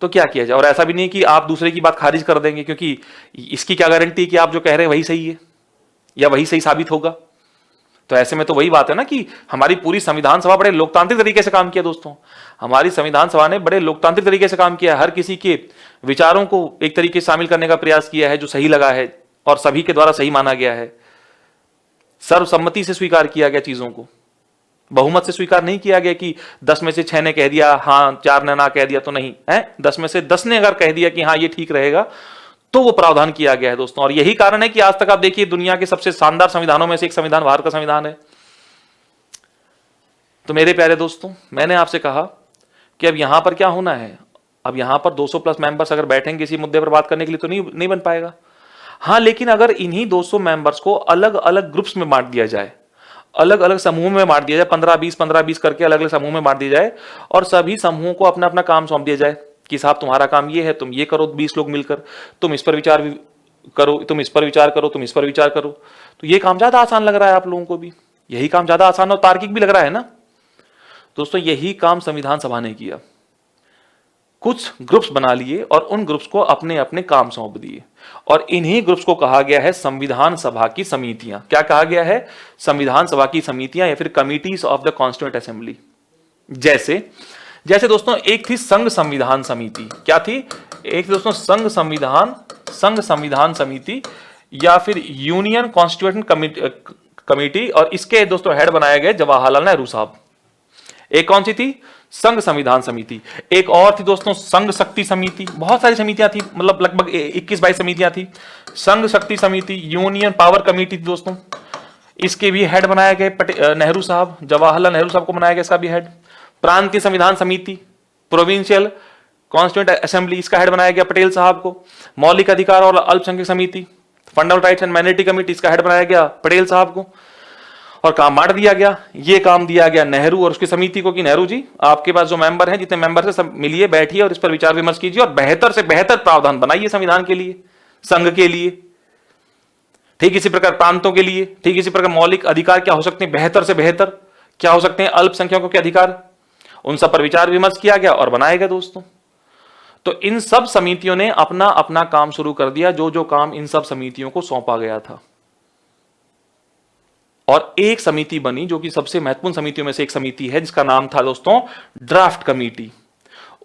तो क्या किया जाए? और ऐसा भी नहीं कि आप दूसरे की बात खारिज कर देंगे, क्योंकि इसकी क्या गारंटी कि आप जो कह रहे हैं वही सही है या वही सही साबित होगा। तो ऐसे में तो वही बात है ना कि हमारी पूरी संविधान सभा बड़े लोकतांत्रिक तरीके से काम किया दोस्तों। हमारी संविधान सभा ने बड़े लोकतांत्रिक तरीके से काम किया, हर किसी के विचारों को एक तरीके से शामिल करने का प्रयास किया है जो सही लगा है और सभी के द्वारा सही माना गया है। सर्वसम्मति से स्वीकार किया गया चीजों को, बहुमत से स्वीकार नहीं किया गया कि 10 में से 6 ने कह दिया हाँ, 4 ने ना कह दिया तो नहीं है। 10 में से 10 ने अगर कह दिया कि हाँ ये ठीक रहेगा तो वो प्रावधान किया गया है दोस्तों। और यही कारण है कि आज तक आप देखिए दुनिया के सबसे शानदार संविधानों में से एक संविधान भारत का संविधान है। तो मेरे प्यारे दोस्तों, मैंने आपसे कहा कि अब यहां पर क्या होना है, अब यहां पर 200 प्लस मेंबर्स अगर बैठेंगे किसी मुद्दे पर बात करने के लिए तो नहीं बन पाएगा। हाँ, लेकिन अगर इन्हीं 200 मेंबर्स को अलग अलग ग्रुप्स में बांट दिया जाए, अलग अलग समूह में बांट दिया जाए, 15-20 करके अलग अलग समूह में बांट दिया जाए, और सभी समूहों को अपना अपना काम सौंप दिया जाए कि साहब तुम्हारा काम ये है, तुम ये करो, 20 लोग मिलकर, तुम इस पर विचार करो, तुम इस पर विचार करो, तुम इस पर विचार करो, तो ये काम ज्यादा आसान लग रहा है आप लोगों को भी। यही काम ज्यादा आसान और तार्किक भी लग रहा है ना दोस्तों। यही काम संविधान सभा ने किया। कुछ ग्रुप्स बना लिए और उन ग्रुप्स को अपने अपने काम सौंप दिए, और इन्हीं ग्रुप्स को कहा गया है संविधान सभा की समितियां। क्या कहा गया है? संविधान सभा की समितियां या फिर committees of the constituent assembly. जैसे दोस्तों एक थी संघ संविधान समिति। क्या थी? एक दोस्तों संघ संविधान समिति या फिर यूनियन कॉन्स्टिट्यूएंट कमिटी, और इसके दोस्तों हेड बनाए गए जवाहरलाल नेहरू साहब। एक कौन सी थी? संघ संविधान समिति। एक और थी दोस्तों संघ शक्ति समिति। बहुत सारी समितियां थी, मतलब लगभग 21-22 समितियां थी। संघ शक्ति समिति, यूनियन पावर कमेटी थी दोस्तों, इसके भी हेड बनाए गए नेहरू साहब, जवाहरलाल नेहरू साहब को बनाया गया इसका भी हेड। प्रांतीय संविधान समिति, प्रोविंशियल कॉन्स्टिट्यूएंट असेंबली, इसका हेड बनाया गया पटेल साहब को। मौलिक अधिकार और अल्पसंख्यक समिति, fundamental rights and minority committee, इसका हेड बनाया गया पटेल साहब को, और काम बांट दिया गया। ये काम दिया गया नेहरू और उसकी समिति को कि नेहरू जी, आपके पास जो मेंबर हैं, जितने मेंबर हैं, सब मिलिए, बैठिए और इस पर विचार विमर्श कीजिए और बेहतर से बेहतर प्रावधान बनाइए संविधान के लिए, संघ के लिए। ठीक इसी प्रकार प्रांतों के लिए, ठीक इसी प्रकार मौलिक अधिकार क्या हो सकते हैं, बेहतर से बेहतर क्या हो सकते हैं, अल्पसंख्यकों के अधिकार, उन सब पर विचार विमर्श किया गया और बनाया गया दोस्तों। तो इन सब समितियों ने अपना अपना काम शुरू कर दिया, जो जो काम इन सब समितियों को सौंपा गया था। और एक समिति बनी जो कि सबसे महत्वपूर्ण समितियों में से एक समिति है, जिसका नाम था दोस्तों ड्राफ्ट कमेटी।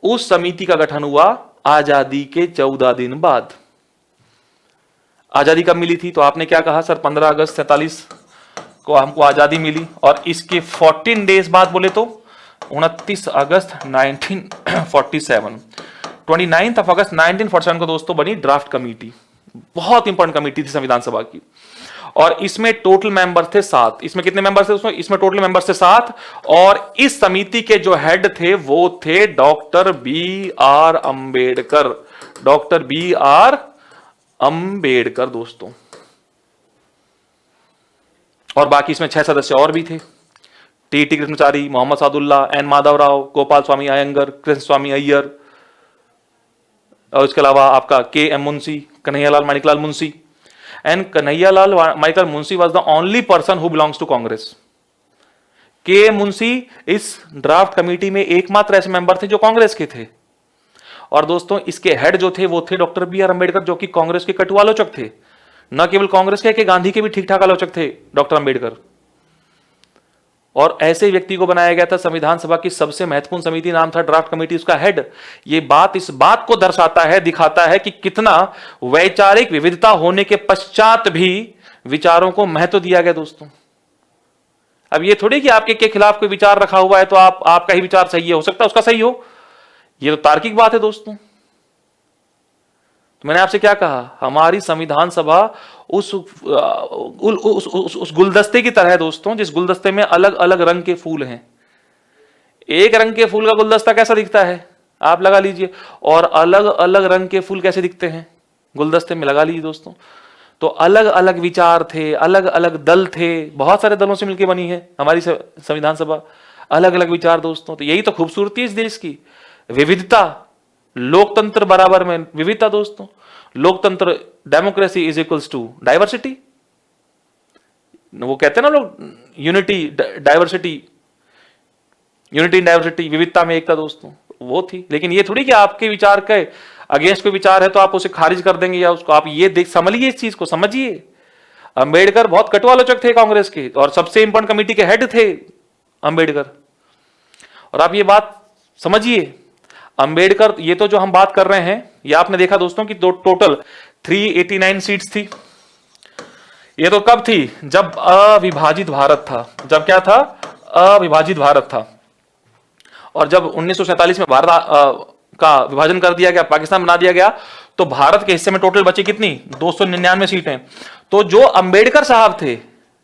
उस समिति का गठन हुआ आजादी के 14 दिन बाद। आजादी कब मिली थी? तो आपने क्या कहा सर, 15 अगस्त 47 को हमको आजादी मिली, और इसके 14 डेज बाद बोले तो 29 अगस्त 1947, 29 अगस्त 1947 को दोस्तों बनी ड्राफ्ट कमेटी। बहुत इंपॉर्टेंट कमेटी थी संविधान सभा की, और इसमें टोटल मेंबर थे 7। इसमें कितने मेंबर थे दोस्तों? इसमें टोटल मेंबर थे 7, और इस समिति के जो हेड थे वो थे doctor B R Ambedkar. Doctor B R Ambedkar दोस्तों। और बाकी इसमें 6 सदस्य और भी थे, टी कृष्णचारी, मोहम्मद सादुल्ला, एन माधवराव, गोपाल स्वामी अयंगर, कृष्ण स्वामी अय्यर, और इसके अलावा आपका K M Munshi, Kanhaiyalal Maneklal Munshi. And Kanhaiyalal Maneklal Munshi was the only person who belongs to Congress. K M Munshi इस ड्राफ्ट कमेटी में एकमात्र ऐसे मेंबर थे जो कांग्रेस के थे। और दोस्तों इसके हेड जो थे वो थे डॉक्टर बी आर अंबेडकर, जो कि कांग्रेस के कटु आलोचक थे। न केवल कांग्रेस के गांधी के भी ठीक ठाक आलोचक थे डॉक्टर अंबेडकर। और ऐसे व्यक्ति को बनाया गया था संविधान सभा की सबसे महत्वपूर्ण समिति, नाम था ड्राफ्ट कमेटी, उसका हेड। ये बात इस बात को दर्शाता है, दिखाता है कि कितना वैचारिक विविधता होने के पश्चात भी विचारों को महत्व दिया गया दोस्तों। अब ये थोड़ी कि आपके के खिलाफ कोई विचार रखा हुआ है तो आपका ही विचार सही है, हो सकता है उसका सही हो, ये तो तार्किक बात है दोस्तों। तो मैंने आपसे क्या कहा, हमारी संविधान सभा उस गुलदस्ते की तरह है दोस्तों, जिस गुलदस्ते में अलग अलग रंग के फूल हैं। एक रंग के फूल का गुलदस्ता कैसा दिखता है आप लगा लीजिए, और अलग अलग रंग के फूल कैसे दिखते हैं गुलदस्ते में, लगा लीजिए दोस्तों। तो अलग अलग विचार थे, अलग अलग दल थे, बहुत सारे दलों से मिलकर बनी है हमारी संविधान सभा, अलग अलग विचार दोस्तों। तो यही तो खूबसूरती है इस देश की, विविधता। लोकतंत्र बराबर में विविधता दोस्तों। लोकतंत्र, democracy is equals to diversity. वो कहते हैं ना लोग, unity diversity, unity in diversity, विविधता में एकता दोस्तों, वो थी। लेकिन ये थोड़ी कि आपके विचार के अगेंस्ट कोई विचार है तो आप उसे खारिज कर देंगे, या उसको आप ये देख समझिए, इस चीज को समझिए। अंबेडकर बहुत कटु आलोचक थे कांग्रेस के, और सबसे इंपॉर्टेंट कमेटी के हेड थे अंबेडकर। और आप ये बात समझिए, अंबेडकर, ये तो जो हम बात कर रहे हैं, ये आपने देखा दोस्तों कि टोटल 389 सीट्स थी। ये तो कब थी? जब अविभाजित भारत था। जब क्या था? अविभाजित भारत था। और जब 1947 में भारत का विभाजन कर दिया गया, पाकिस्तान बना दिया गया, तो भारत के हिस्से में टोटल बची कितनी? 299 सीटें। तो जो अंबेडकर साहब थे,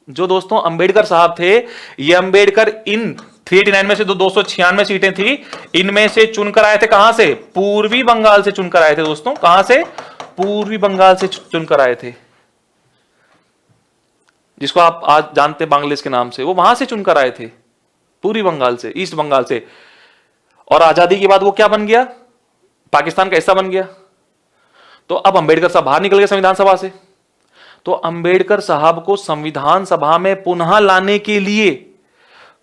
जो दोस्तों अंबेडकर साहब थे, ये अंबेडकर इन 389 में से 296 सीटें थी, इनमें से चुनकर आए थे। कहां से? पूर्वी बंगाल से चुनकर आए थे दोस्तों। कहां से? पूर्वी बंगाल से चुनकर आए थे, जिसको आप आज जानते हैं बांग्लादेश के नाम से। वो वहां से चुनकर आए थे, पूर्वी बंगाल से, ईस्ट बंगाल से। और आजादी के बाद वो क्या बन गया? पाकिस्तान का हिस्सा बन गया। तो अब अंबेडकर साहब बाहर निकल गए संविधान सभा से। तो अंबेडकर साहब को संविधान सभा में पुनः लाने के लिए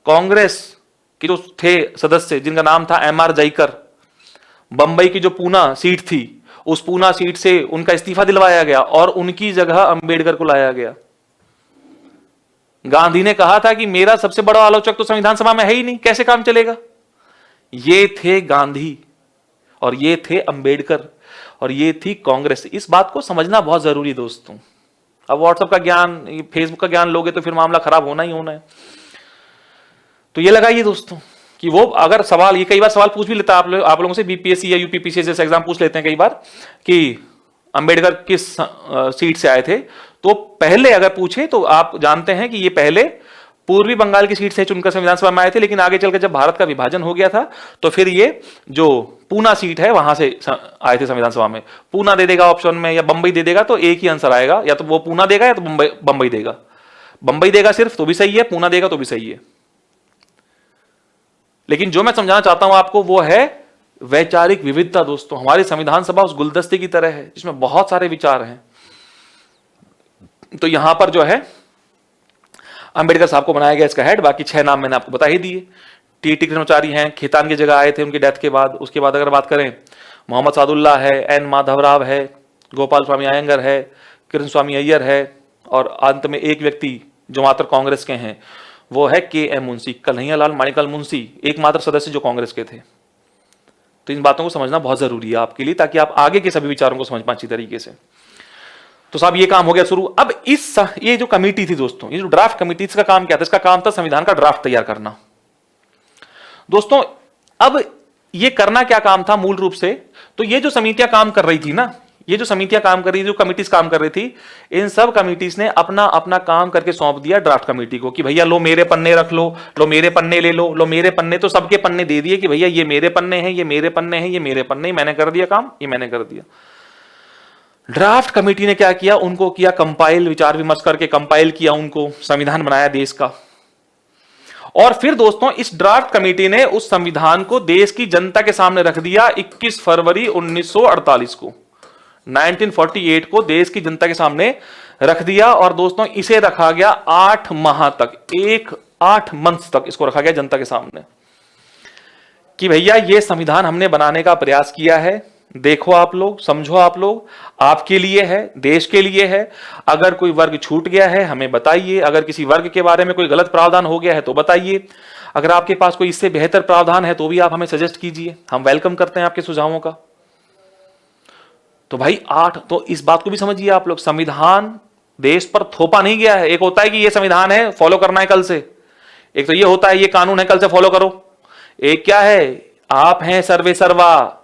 कांग्रेस के जो थे सदस्य, जिनका नाम था एम आर जयकर, बंबई की जो पूना सीट थी, उस पूना सीट से उनका इस्तीफा दिलवाया गया और उनकी जगह अंबेडकर को लाया गया। गांधी ने कहा था कि मेरा सबसे बड़ा आलोचक तो संविधान सभा में है ही नहीं, कैसे काम चलेगा। ये थे गांधी, और ये थे अंबेडकर, और ये थी कांग्रेस। इस बात को समझना बहुत जरूरी है दोस्तों। अब व्हाट्सएप का ज्ञान, फेसबुक का ज्ञान लोगे तो फिर मामला खराब होना ही होना है। तो ये लगाइए दोस्तों कि वो अगर सवाल, ये कई बार सवाल पूछ भी लेता है आप लोगों से, बीपीएससी या यूपीपीसी जैसे एग्जाम पूछ लेते हैं कई बार कि अंबेडकर किस सीट से आए थे। तो पहले अगर पूछे तो आप जानते हैं कि ये पहले पूर्वी बंगाल की सीट से चुनकर संविधान सभा में आए थे, लेकिन आगे चलकर जब भारत का विभाजन हो गया था तो फिर ये जो पूना सीट है वहां से आए थे संविधान सभा में। पूना दे देगा ऑप्शन में या बंबई दे देगा तो एक ही आंसर आएगा, या तो वो पूना देगा या तो बंबई देगा। बंबई देगा सिर्फ तो भी सही है, पूना देगा तो भी सही है। लेकिन जो मैं समझाना चाहता हूं आपको वो है वैचारिक विविधता दोस्तों। हमारी संविधान सभा उस गुलदस्ते की तरह है जिसमें बहुत सारे विचार हैं। तो यहां पर जो है अंबेडकर साहब को बनाया गया इसका हेड। बाकी 6 नाम मैंने आपको बता ही दिए। टी कृष्णचारी हैं, खेतान की जगह आए थे उनकी डेथ के बाद। उसके बाद अगर बात करें, मोहम्मद सादुल्ला है, एन माधवराव है, गोपाल स्वामी अयंगर है, कृष्ण स्वामी अय्यर है, और अंत में एक व्यक्ति जो मात्र कांग्रेस के हैं वो है के एम मुंशी, कन्हैयालाल माणिकलाल मुंशी, एकमात्र सदस्य जो कांग्रेस के थे। तो इन बातों को समझना बहुत जरूरी है आपके लिए, ताकि आप आगे के सभी विचारों को समझ पाए अच्छी तरीके से। तो साहब ये काम हो गया शुरू। अब ये जो कमेटी थी दोस्तों, ये जो ड्राफ्ट कमेटी, इसका काम क्या था? इसका काम था संविधान का ड्राफ्ट तैयार करना। दोस्तों अब ये करना क्या काम था मूल रूप से? तो ये जो समितियां काम कर रही थी ना, ये जो समितियां काम कर रही थी, जो कमिटीज काम कर रही थी, इन सब कमिटीज ने अपना अपना काम करके सौंप दिया ड्राफ्ट कमेटी को कि भैया लो मेरे पन्ने रख लो मेरे पन्ने ले लो मेरे पन्ने। तो सबके पन्ने दे दिए कि भैया ये मेरे पन्ने हैं, ये मेरे पन्ने हैं, ये मेरे पन्ने, मैंने कर दिया काम, ये मैंने कर दिया। ड्राफ्ट कमेटी ने क्या किया? उनको किया कंपाइल, विचार विमर्श करके कंपाइल किया, उनको संविधान बनाया देश का। और फिर दोस्तों इस ड्राफ्ट कमेटी ने उस संविधान को देश की जनता के सामने रख दिया 21 फरवरी 1948 को, 1948 को देश की जनता के सामने रख दिया। और दोस्तों इसे रखा गया 8 माह तक, 8 मंथ तक इसको रखा गया जनता के सामने कि भैया ये संविधान हमने बनाने का प्रयास किया है, देखो आप लोग, समझो आप लोग, आपके लिए है, देश के लिए है। अगर कोई वर्ग छूट गया है हमें बताइए, अगर किसी वर्ग के बारे में कोई गलत प्रावधान हो गया है तो बताइए, अगर आपके पास कोई इससे बेहतर प्रावधान है तो भी आप हमें सजेस्ट कीजिए, हम वेलकम करते हैं आपके सुझावों का। तो भाई 8, तो इस बात को भी समझिए आप लोग, संविधान देश पर थोपा नहीं गया है। एक होता है कि ये संविधान है फॉलो करना है कल से, एक तो ये होता है ये कानून है कल से फॉलो करो। एक क्या है, आप हैं सर्वे सर्वा,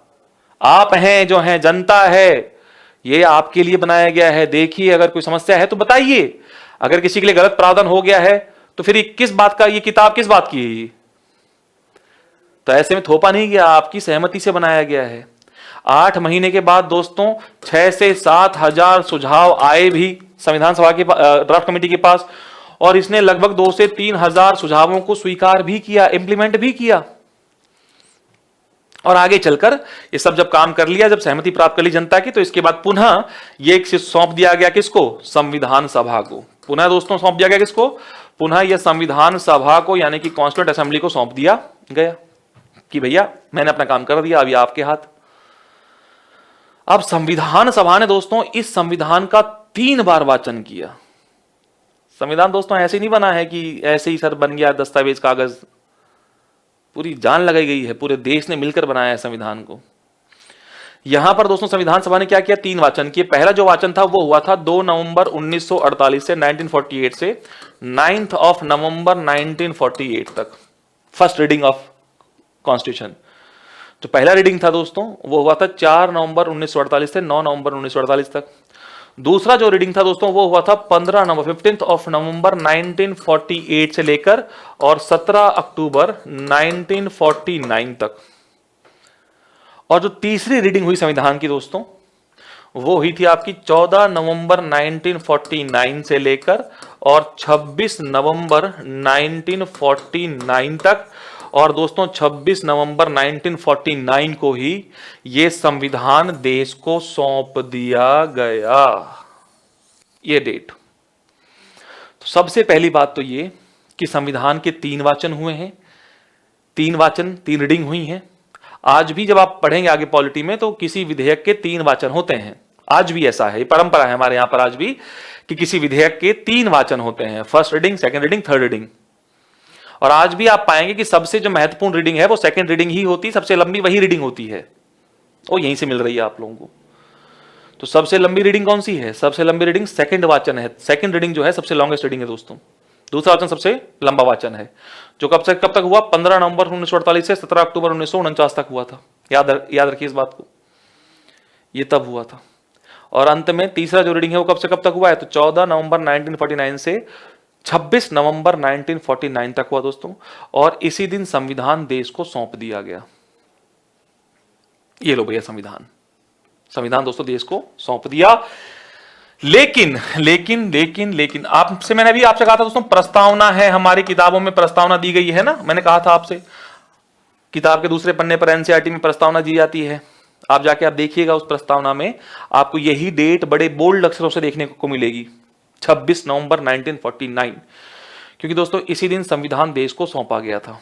आप हैं जो हैं जनता है, ये आपके लिए बनाया गया है। देखिए अगर कोई समस्या है तो बताइए, अगर किसी के लिए गलत प्रावधान हो गया है तो फिर किस बात का, ये किताब किस बात की है ये? तो ऐसे में थोपा नहीं गया, आपकी सहमति से बनाया गया है। 8 महीने के बाद दोस्तों 6 से 7 हजार सुझाव आए भी संविधान सभा के ड्राफ्ट कमेटी के पास, और इसने लगभग 2 से 3 हजार सुझावों को स्वीकार भी किया, इंप्लीमेंट भी किया। और आगे चलकर ये सब जब काम कर लिया, जब सहमति प्राप्त कर ली जनता की, तो इसके बाद पुनः ये सौंप दिया गया किसको? संविधान सभा को। पुनः दोस्तों सौंप दिया गया किसको? पुनः यह संविधान सभा को, यानी कि कॉन्स्टिट्यूएंट असेंबली को सौंप दिया गया कि भैया मैंने अपना काम कर दिया, अभी आपके हाथ। अब संविधान सभा ने दोस्तों इस संविधान का 3 बार वाचन किया। संविधान दोस्तों ऐसे नहीं बना है कि ऐसे ही सर बन गया दस्तावेज, कागज, पूरी जान लगाई गई है, पूरे देश ने मिलकर बनाया है संविधान को। यहां पर दोस्तों संविधान सभा ने क्या किया? 3 वाचन किए। पहला जो वाचन था वो हुआ था 2 नवंबर 1948 से 1948 से 9 नवंबर 1948 तक, फर्स्ट रीडिंग ऑफ कॉन्स्टिट्यूशन। जो पहला रीडिंग था दोस्तों वो हुआ था 4 नवंबर 1948 से 9 नवंबर 1948 तक। दूसरा जो रीडिंग था दोस्तों वो हुआ था 15 नवंबर 1948 से लेकर और 17 अक्टूबर 1949 तक। और जो तीसरी रीडिंग हुई संविधान की दोस्तों वो हुई थी आपकी 14 नवंबर 1949 से लेकर और 26 नवंबर 1949 तक। और दोस्तों 26 नवंबर 1949 को ही यह संविधान देश को सौंप दिया गया, ये डेट। तो सबसे पहली बात तो ये कि संविधान के 3 वाचन हुए हैं, 3 रीडिंग हुई हैं। आज भी जब आप पढ़ेंगे आगे पॉलिटी में तो किसी विधेयक के 3 वाचन होते हैं, आज भी ऐसा है, परंपरा है हमारे यहां पर आज भी कि किसी विधेयक के 3 वाचन होते हैं, first reading, second reading, third reading. और आज भी आप पाएंगे कि सबसे जो महत्वपूर्ण रीडिंग है वो सेकंड रीडिंग ही होती है, सबसे लंबी वही रीडिंग होती है, वो यहीं से मिल रही है आप लोगों को। तो सबसे लंबी रीडिंग कौन सी है? सबसे लंबी रीडिंग सेकंड वाचन है। सेकंड रीडिंग जो है सबसे लॉन्गेस्ट रीडिंग है दोस्तों। दूसरा वाचन सबसे लंबा वाचन है, जो कब तक हुआ? 15 नवंबर 1948 से 17 अक्टूबर 1949 तक हुआ था। याद रखिए इस बात को, ये तब हुआ था। और अंत में तीसरा जो रीडिंग है वो कब से कब तक हुआ है? तो 14 नवंबर 1949 से 26 नवंबर 1949 तक हुआ दोस्तों। और इसी दिन संविधान देश को सौंप दिया गया। ये लो भैया संविधान दोस्तों देश को सौंप दिया। लेकिन आपसे, मैंने अभी आपसे कहा था दोस्तों प्रस्तावना है, हमारी किताबों में प्रस्तावना दी गई है ना, मैंने कहा था आपसे किताब के दूसरे पन्ने पर एनसीईआरटी में प्रस्तावना दी जाती है। आप जाके आप देखिएगा उस प्रस्तावना में आपको यही डेट बड़े बोल्ड अक्षरों से देखने को मिलेगी, 26 नवंबर 1949, क्योंकि दोस्तों इसी दिन संविधान देश को सौंपा गया था,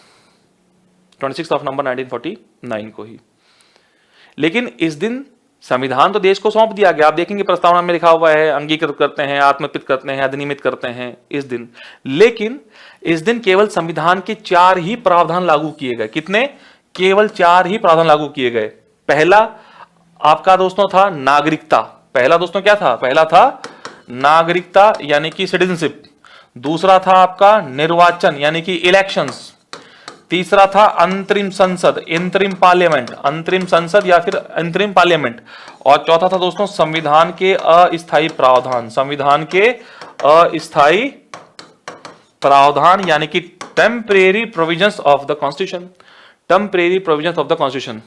26 नवंबर 1949 को ही। लेकिन इस दिन संविधान तो देश को सौंप दिया गया, आप देखेंगे प्रस्तावना में लिखा हुआ है अंगीकृत करते हैं, आत्मपित करते हैं, अधिनियमित करते हैं इस दिन। लेकिन इस दिन केवल संविधान के 4 ही प्रावधान लागू किए गए। कितने? केवल 4 ही प्रावधान लागू किए गए। पहला आपका दोस्तों था नागरिकता। पहला दोस्तों क्या था? पहला था नागरिकता यानी कि सिटीजनशिप। दूसरा था आपका निर्वाचन यानी कि इलेक्शंस। तीसरा था अंतरिम संसद, इंतरिम पार्लियामेंट, अंतरिम संसद या फिर अंतरिम पार्लियामेंट। और चौथा था दोस्तों संविधान के अस्थायी प्रावधान, संविधान के अस्थायी प्रावधान यानी कि temporary provisions of the constitution, temporary provisions of the constitution.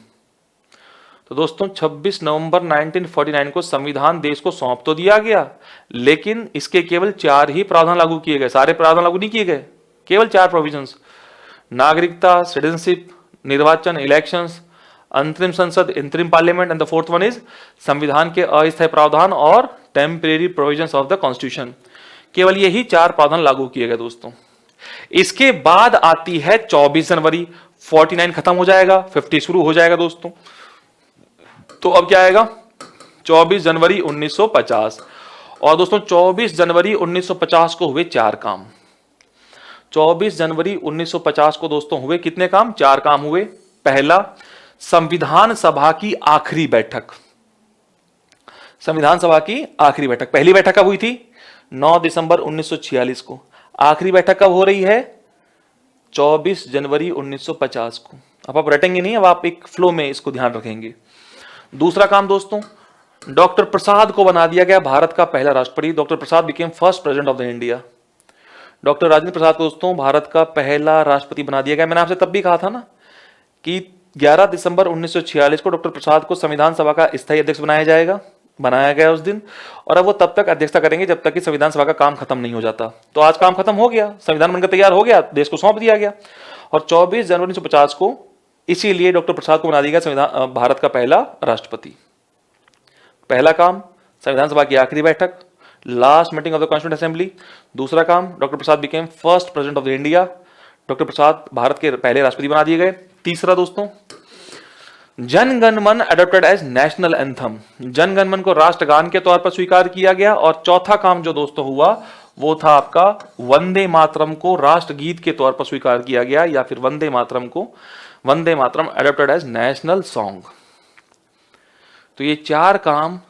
तो दोस्तों 26 नवंबर 1949 को संविधान देश को सौंप तो दिया गया, लेकिन इसके केवल 4 ही प्रावधान लागू किए गए, सारे प्रावधान लागू नहीं किए गए, केवल 4 प्रोविजंस, नागरिकता, सिटीजनशिप, निर्वाचन, इलेक्शंस, अंतरिम संसद, interim parliament, and the fourth one is संविधान के अस्थायी प्रावधान और temporary provisions of the constitution. केवल यही 4 प्रावधान लागू किए गए दोस्तों। इसके बाद आती है 24 जनवरी, 49 खत्म हो जाएगा, 50 शुरू हो जाएगा दोस्तों। तो अब क्या आएगा? 24 जनवरी 1950। और दोस्तों 24 जनवरी 1950 को हुए 4 काम। 24 जनवरी 1950 को दोस्तों हुए कितने काम? 4 काम हुए। पहला, संविधान सभा की आखिरी बैठक। संविधान सभा की आखिरी बैठक, पहली बैठक कब हुई थी? 9 दिसंबर 1946 को। आखिरी बैठक कब हो रही है? 24 जनवरी 1950 को। अब आप रटेंगे नहीं, अब आप एक फ्लो में इसको ध्यान रखेंगे। दूसरा काम दोस्तों, डॉक्टर प्रसाद को बना दिया गया भारत का पहला राष्ट्रपति। Doctor Prasad became first president of the India. Doctor Rajendra Prasad को दोस्तों भारत का पहला राष्ट्रपति बना दिया गया। मैंने आपसे तब भी कहा था ना कि 11 दिसंबर 1946 को डॉक्टर प्रसाद को संविधान सभा का स्थायी अध्यक्ष बनाया जाएगा, बनाया गया उस दिन। और अब वो तब तक अध्यक्षता करेंगे जब तक कि संविधान सभा का काम खत्म नहीं हो जाता। तो आज काम खत्म हो गया, संविधान बनकर तैयार हो गया, देश को सौंप दिया गया। और 24 जनवरी 1950 को इसीलिए डॉक्टर प्रसाद को बना दिया गया संविधान भारत का पहला राष्ट्रपति। पहला काम संविधान सभा की आखिरी बैठक, last meeting of the constituent assembly. दूसरा काम doctor Prasad became first president of the India. Doctor Prasad Bharat के पहले राष्ट्रपति बना दिए गए। तीसरा दोस्तों, जन गण मन adopted as national anthem, Jana Gana मन को राष्ट्रगान के तौर पर स्वीकार किया गया। और चौथा काम जो दोस्तों हुआ वो था आपका वंदे मातरम को राष्ट्रगीत के तौर पर स्वीकार किया गया, या फिर Vande Mataram adopted as national song. तो ये 4 काम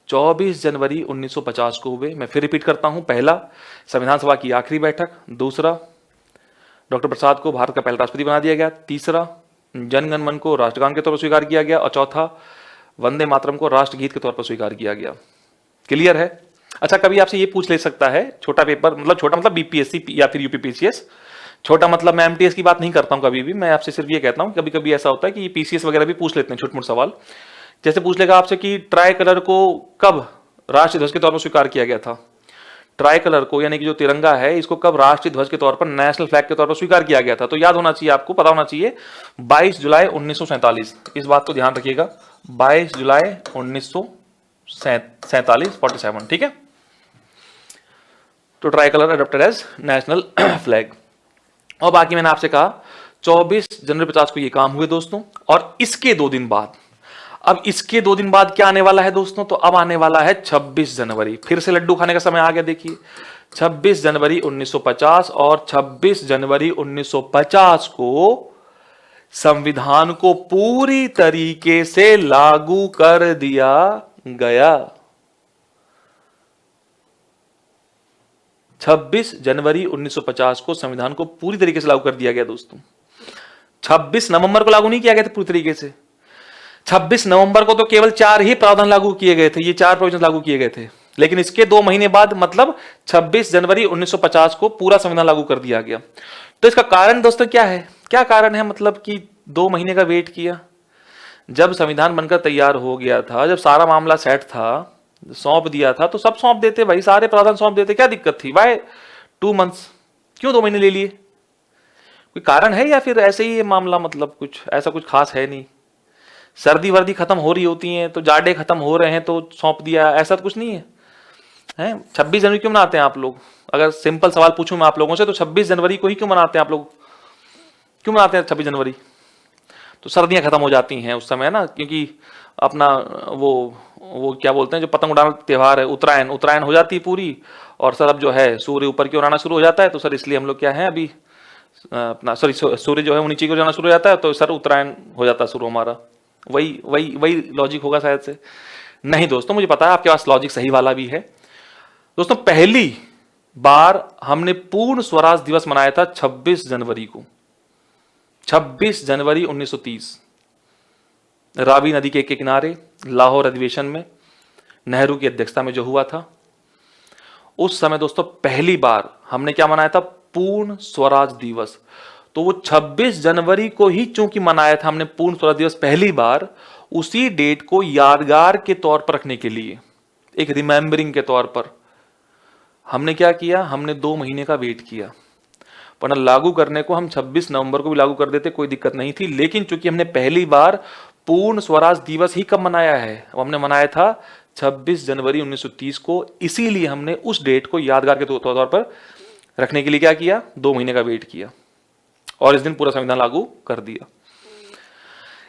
24 जनवरी 1950 को हुए। मैं फिर रिपीट करता हूं। पहला, संविधान सभा की आखिरी बैठक। दूसरा, डॉक्टर प्रसाद को भारत का पहला राष्ट्रपति बना दिया गया। तीसरा, जनगण मन को राष्ट्रगान के तौर पर स्वीकार किया गया। और चौथा, वंदे मातरम को राष्ट्रगीत के तौर पर स्वीकार किया गया। क्लियर है? अच्छा, कभी आपसे ये पूछ ले सकता है, छोटा पेपर मतलब छोटा मतलब बीपीएससी या फिर यूपीपीसीएस, छोटा मतलब मैं एमटीएस की बात नहीं करता हूं कभी भी, मैं आपसे सिर्फ ये कहता हूं कभी कभी ऐसा होता है कि पीसीएस वगैरह भी पूछ लेते हैं छोटे मोटे सवाल। जैसे पूछ लेगा आपसे कि ट्राई कलर को कब राष्ट्रीय ध्वज के तौर पर स्वीकार किया गया था? ट्राई कलर को यानी कि जो तिरंगा है इसको कब राष्ट्रीय ध्वज के तौर पर, नेशनल फ्लैग के तौर पर स्वीकार किया गया था? तो याद होना चाहिए, आपको पता होना चाहिए 22 जुलाई 1947। इस बात को ध्यान रखिएगा, 22 जुलाई 1947, 47, ठीक है। तो tricolour adopted as national flag. और बाकी मैंने आपसे कहा 24 जनवरी 50 को ये काम हुए दोस्तों। और इसके 2 दिन बाद, अब इसके 2 दिन बाद क्या आने वाला है दोस्तों? तो अब आने वाला है 26 जनवरी। फिर से लड्डू खाने का समय आ गया। देखिए 26 जनवरी 1950, और 26 जनवरी 1950 को संविधान को पूरी तरीके से लागू कर दिया गया। 26 जनवरी 1950 को संविधान को पूरी तरीके से लागू कर दिया गया दोस्तों। 26 नवंबर को लागू नहीं किया गया था पूरी तरीके से। 26 नवंबर को तो केवल 4 ही प्रावधान लागू किए गए थे, ये 4 प्रोविजन लागू किए गए थे। लेकिन इसके 2 महीने बाद मतलब 26 जनवरी 1950 को पूरा संविधान लागू कर दिया गया। तो इसका कारण दोस्तों क्या है? क्या कारण है मतलब कि 2 महीने का वेट किया? जब संविधान बनकर तैयार हो गया था, जब सारा मामला सेट था, सौंप दिया था, तो सब सौंप देते भाई, सारे प्रावधान सौंप देते, क्या दिक्कत थी? वाई 2 मंथ्स, क्यों 2 महीने ले लिए? कोई कारण है या फिर ऐसे ही ये मामला, मतलब कुछ ऐसा कुछ खास है नहीं? सर्दी वर्दी खत्म हो रही होती है तो जाड़े खत्म हो रहे हैं तो सौंप दिया, ऐसा तो कुछ नहीं है, हैं? 26 जनवरी क्यों मनाते हैं आप लोग? अगर सिंपल सवाल पूछूं मैं आप लोगों से तो 26 जनवरी को ही क्यों मनाते हैं आप लोग? क्यों मनाते हैं 26 जनवरी? तो सर्दियां खत्म हो जाती हैं उस समय ना, क्योंकि अपना वो क्या बोलते हैं, जो पतंग उड़ाना त्यौहार है, उत्तरायण हो जाती है पूरी। और सर अब जो है सूर्य ऊपर की ओर आना शुरू हो जाता है, तो सर इसलिए हम लोग क्या है अभी अपना सॉरी सूर्य जो है वो नीचे को जाना शुरू हो जाता है तो सर उत्तरायण हो जाता है शुरू हमारा। वही वही वही लॉजिक होगा शायद से। नहीं दोस्तों, मुझे पता है आपके पास लॉजिक सही वाला भी है। दोस्तों पहली बार हमने पूर्ण स्वराज दिवस मनाया था 26 जनवरी को, 26 जनवरी 1930, रावी नदी के किनारे लाहौर अधिवेशन में नेहरू की अध्यक्षता में जो हुआ था। उस समय दोस्तों पहली बार हमने क्या मनाया था, पूर्ण स्वराज दिवस। तो वो 26 जनवरी को ही चूंकि मनाया था हमने पूर्ण स्वराज दिवस पहली बार, उसी डेट को यादगार के तौर पर रखने के लिए, एक रिमेंबरिंग के तौर पर हमने क्या किया, हमने 2 महीने का वेट किया। वरना लागू करने को हम 26 नवंबर को भी लागू कर देते, कोई दिक्कत नहीं थी। लेकिन चूंकि हमने पहली बार पूर्ण स्वराज दिवस ही कब मनाया है, वो हमने मनाया था 26 जनवरी 1930 को, इसीलिए हमने उस डेट को यादगार के तौर पर रखने के लिए क्या किया, 2 महीने का वेट किया और इस दिन पूरा संविधान लागू कर दिया।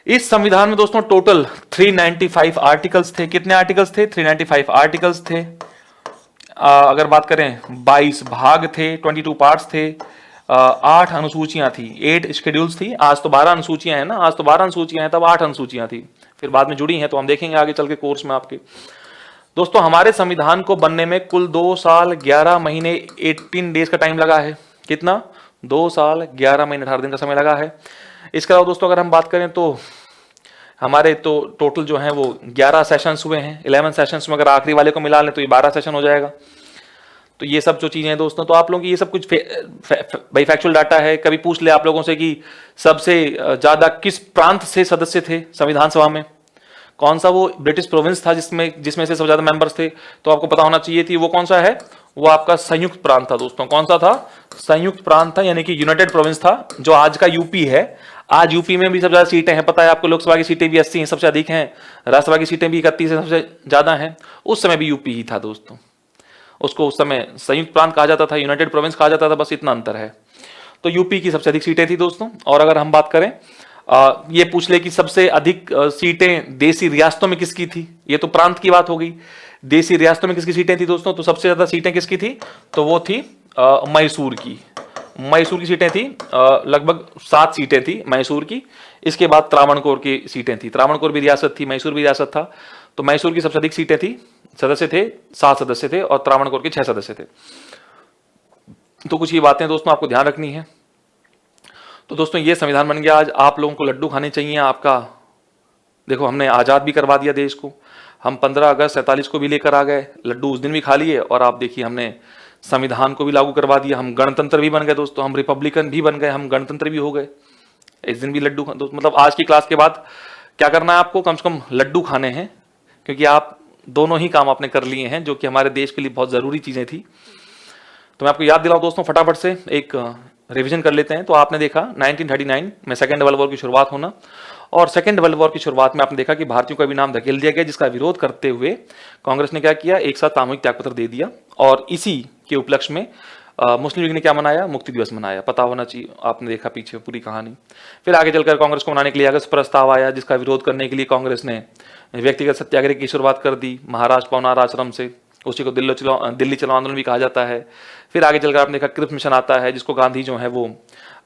इस संविधान में दोस्तों टोटल 395 आर्टिकल्स थे। कितने आर्टिकल्स थे, 395 आर्टिकल्स थे। अगर बात करें 22 भाग थे, 22 पार्ट्स थे, 8 अनुसूचियां थी, 8 शेड्यूल्स थी। आज तो 12 अनुसूचियां हैं ना, आज तो 12 अनुसूचियां हैं, तब 8 अनुसूचियां थी, फिर बाद में जुड़ी हैं, तो हम देखेंगे आगे चल के कोर्स में आपके। दोस्तों हमारे संविधान को बनने में कुल 2 साल 11 महीने 18 डेज का टाइम लगा है। कितना, 2 साल 11 महीने 18 दिन का समय लगा है। इसके अलावा दोस्तों अगर हम बात करें तो हमारे तो टोटल जो है वो 11 सेशंस हुए हैं, 11 सेशंस में अगर आखिरी वाले को मिला लें तो ये 12 सेशन हो जाएगा। तो ये सब जो चीजें हैं दोस्तों, तो आप लोगों की ये सब कुछ भाई फैक्चुअल डाटा है। कभी पूछ ले आप लोगों से कि सबसे ज्यादा किस प्रांत से सदस्य थे संविधान सभा में, कौन सा वो ब्रिटिश प्रोविंस था जिसमें से सबसे ज्यादा मेंबर्स थे, तो आपको पता होना चाहिए थी वो कौन सा है, वो आपका संयुक्त प्रांत था दोस्तों। कौन सा था, संयुक्त प्रांत था, यानी कि यूनाइटेड प्रोविंस था, जो आज का यूपी है। आज यूपी में भी सबसे ज्यादा सीटें हैं, पता है आपको, लोकसभा की सीटें भी 80 हैं, सबसे अधिक हैं, राज्यसभा की सीटें भी 31 है, सबसे ज्यादा हैं। उस समय भी यूपी ही था दोस्तों, उसको उस समय संयुक्त प्रांत कहा जाता था, यूनाइटेड प्रोविंस कहा जाता था, बस इतना अंतर है। तो यूपी की सबसे अधिक सीटें थी दोस्तों। और अगर हम बात करें ये पूछ ले कि सबसे अधिक सीटें देसी रियासतों में किसकी थी, ये तो प्रांत की बात हो गई। देसी रियासतों में किसकी सीटें थी दोस्तों, तो सबसे ज्यादा सीटें किसकी थी, तो वो थी मैसूर की। मैसूर की सीटें थी, लगभग 7 सीटें थी मैसूर की। इसके बाद त्रावणकोर की सीटें थी, त्रावणकोर भी रियासत थी, मैसूर भी रियासत था। तो मैसूर की सबसे अधिक सीटें थी, सदस्य थे 7 सदस्य थे, और त्रावणकोर के 6 सदस्य थे। तो कुछ ये बातें दोस्तों आपको ध्यान रखनी है। तो दोस्तों ये संविधान बन गया। आज आप लोगों को लड्डू खाने चाहिए आपका। देखो हमने आजाद भी करवा दिया देश को, हम 15 अगस्त 47 को भी लेकर आ गए, लड्डू उस दिन भी खा लिए, और आप देखिए हमने संविधान को भी लागू करवा दिया, हम गणतंत्र भी बन गए दोस्तों, हम रिपब्लिकन भी बन गए, हम गणतंत्र भी हो गए। इस दिन भी लड्डू दोस्तों, मतलब आज की क्लास के बाद क्या करना है आपको, कम से कम लड्डू खाने हैं, क्योंकि आप दोनों ही काम आपने कर लिए हैं जो कि हमारे देश के लिए बहुत जरूरी चीजें थी। तो मैं आपको याद दिलाऊं दोस्तों, फटाफट से एक रिवीजन कर लेते हैं। तो आपने देखा 1939 में सेकेंड वर्ल्ड वॉर की शुरुआत होना, और सेकेंड वर्ल्ड वॉर की शुरुआत में आपने देखा कि भारतीयों का भी नाम धकेल दिया गया, जिसका विरोध करते हुए कांग्रेस ने क्या किया, एक साथ सामूहिक त्यागपत्र दे दिया। और इसी के उपलक्ष्य में मुस्लिम लीग ने क्या मनाया, मुक्ति दिवस मनाया। पता होना चाहिए, आपने देखा पीछे पूरी कहानी। फिर आगे चलकर कांग्रेस को मनाने के लिए अगस्त प्रस्ताव आया, जिसका विरोध करने के लिए कांग्रेस ने व्यक्तिगत सत्याग्रह की शुरुआत कर दी, महाराज पवनार आश्रम से। उसी को दिल्ली चलो आंदोलन भी कहा जाता है। फिर आगे चलकर आपने देखा क्रिप्स मिशन आता है, जिसको गांधी जो है वो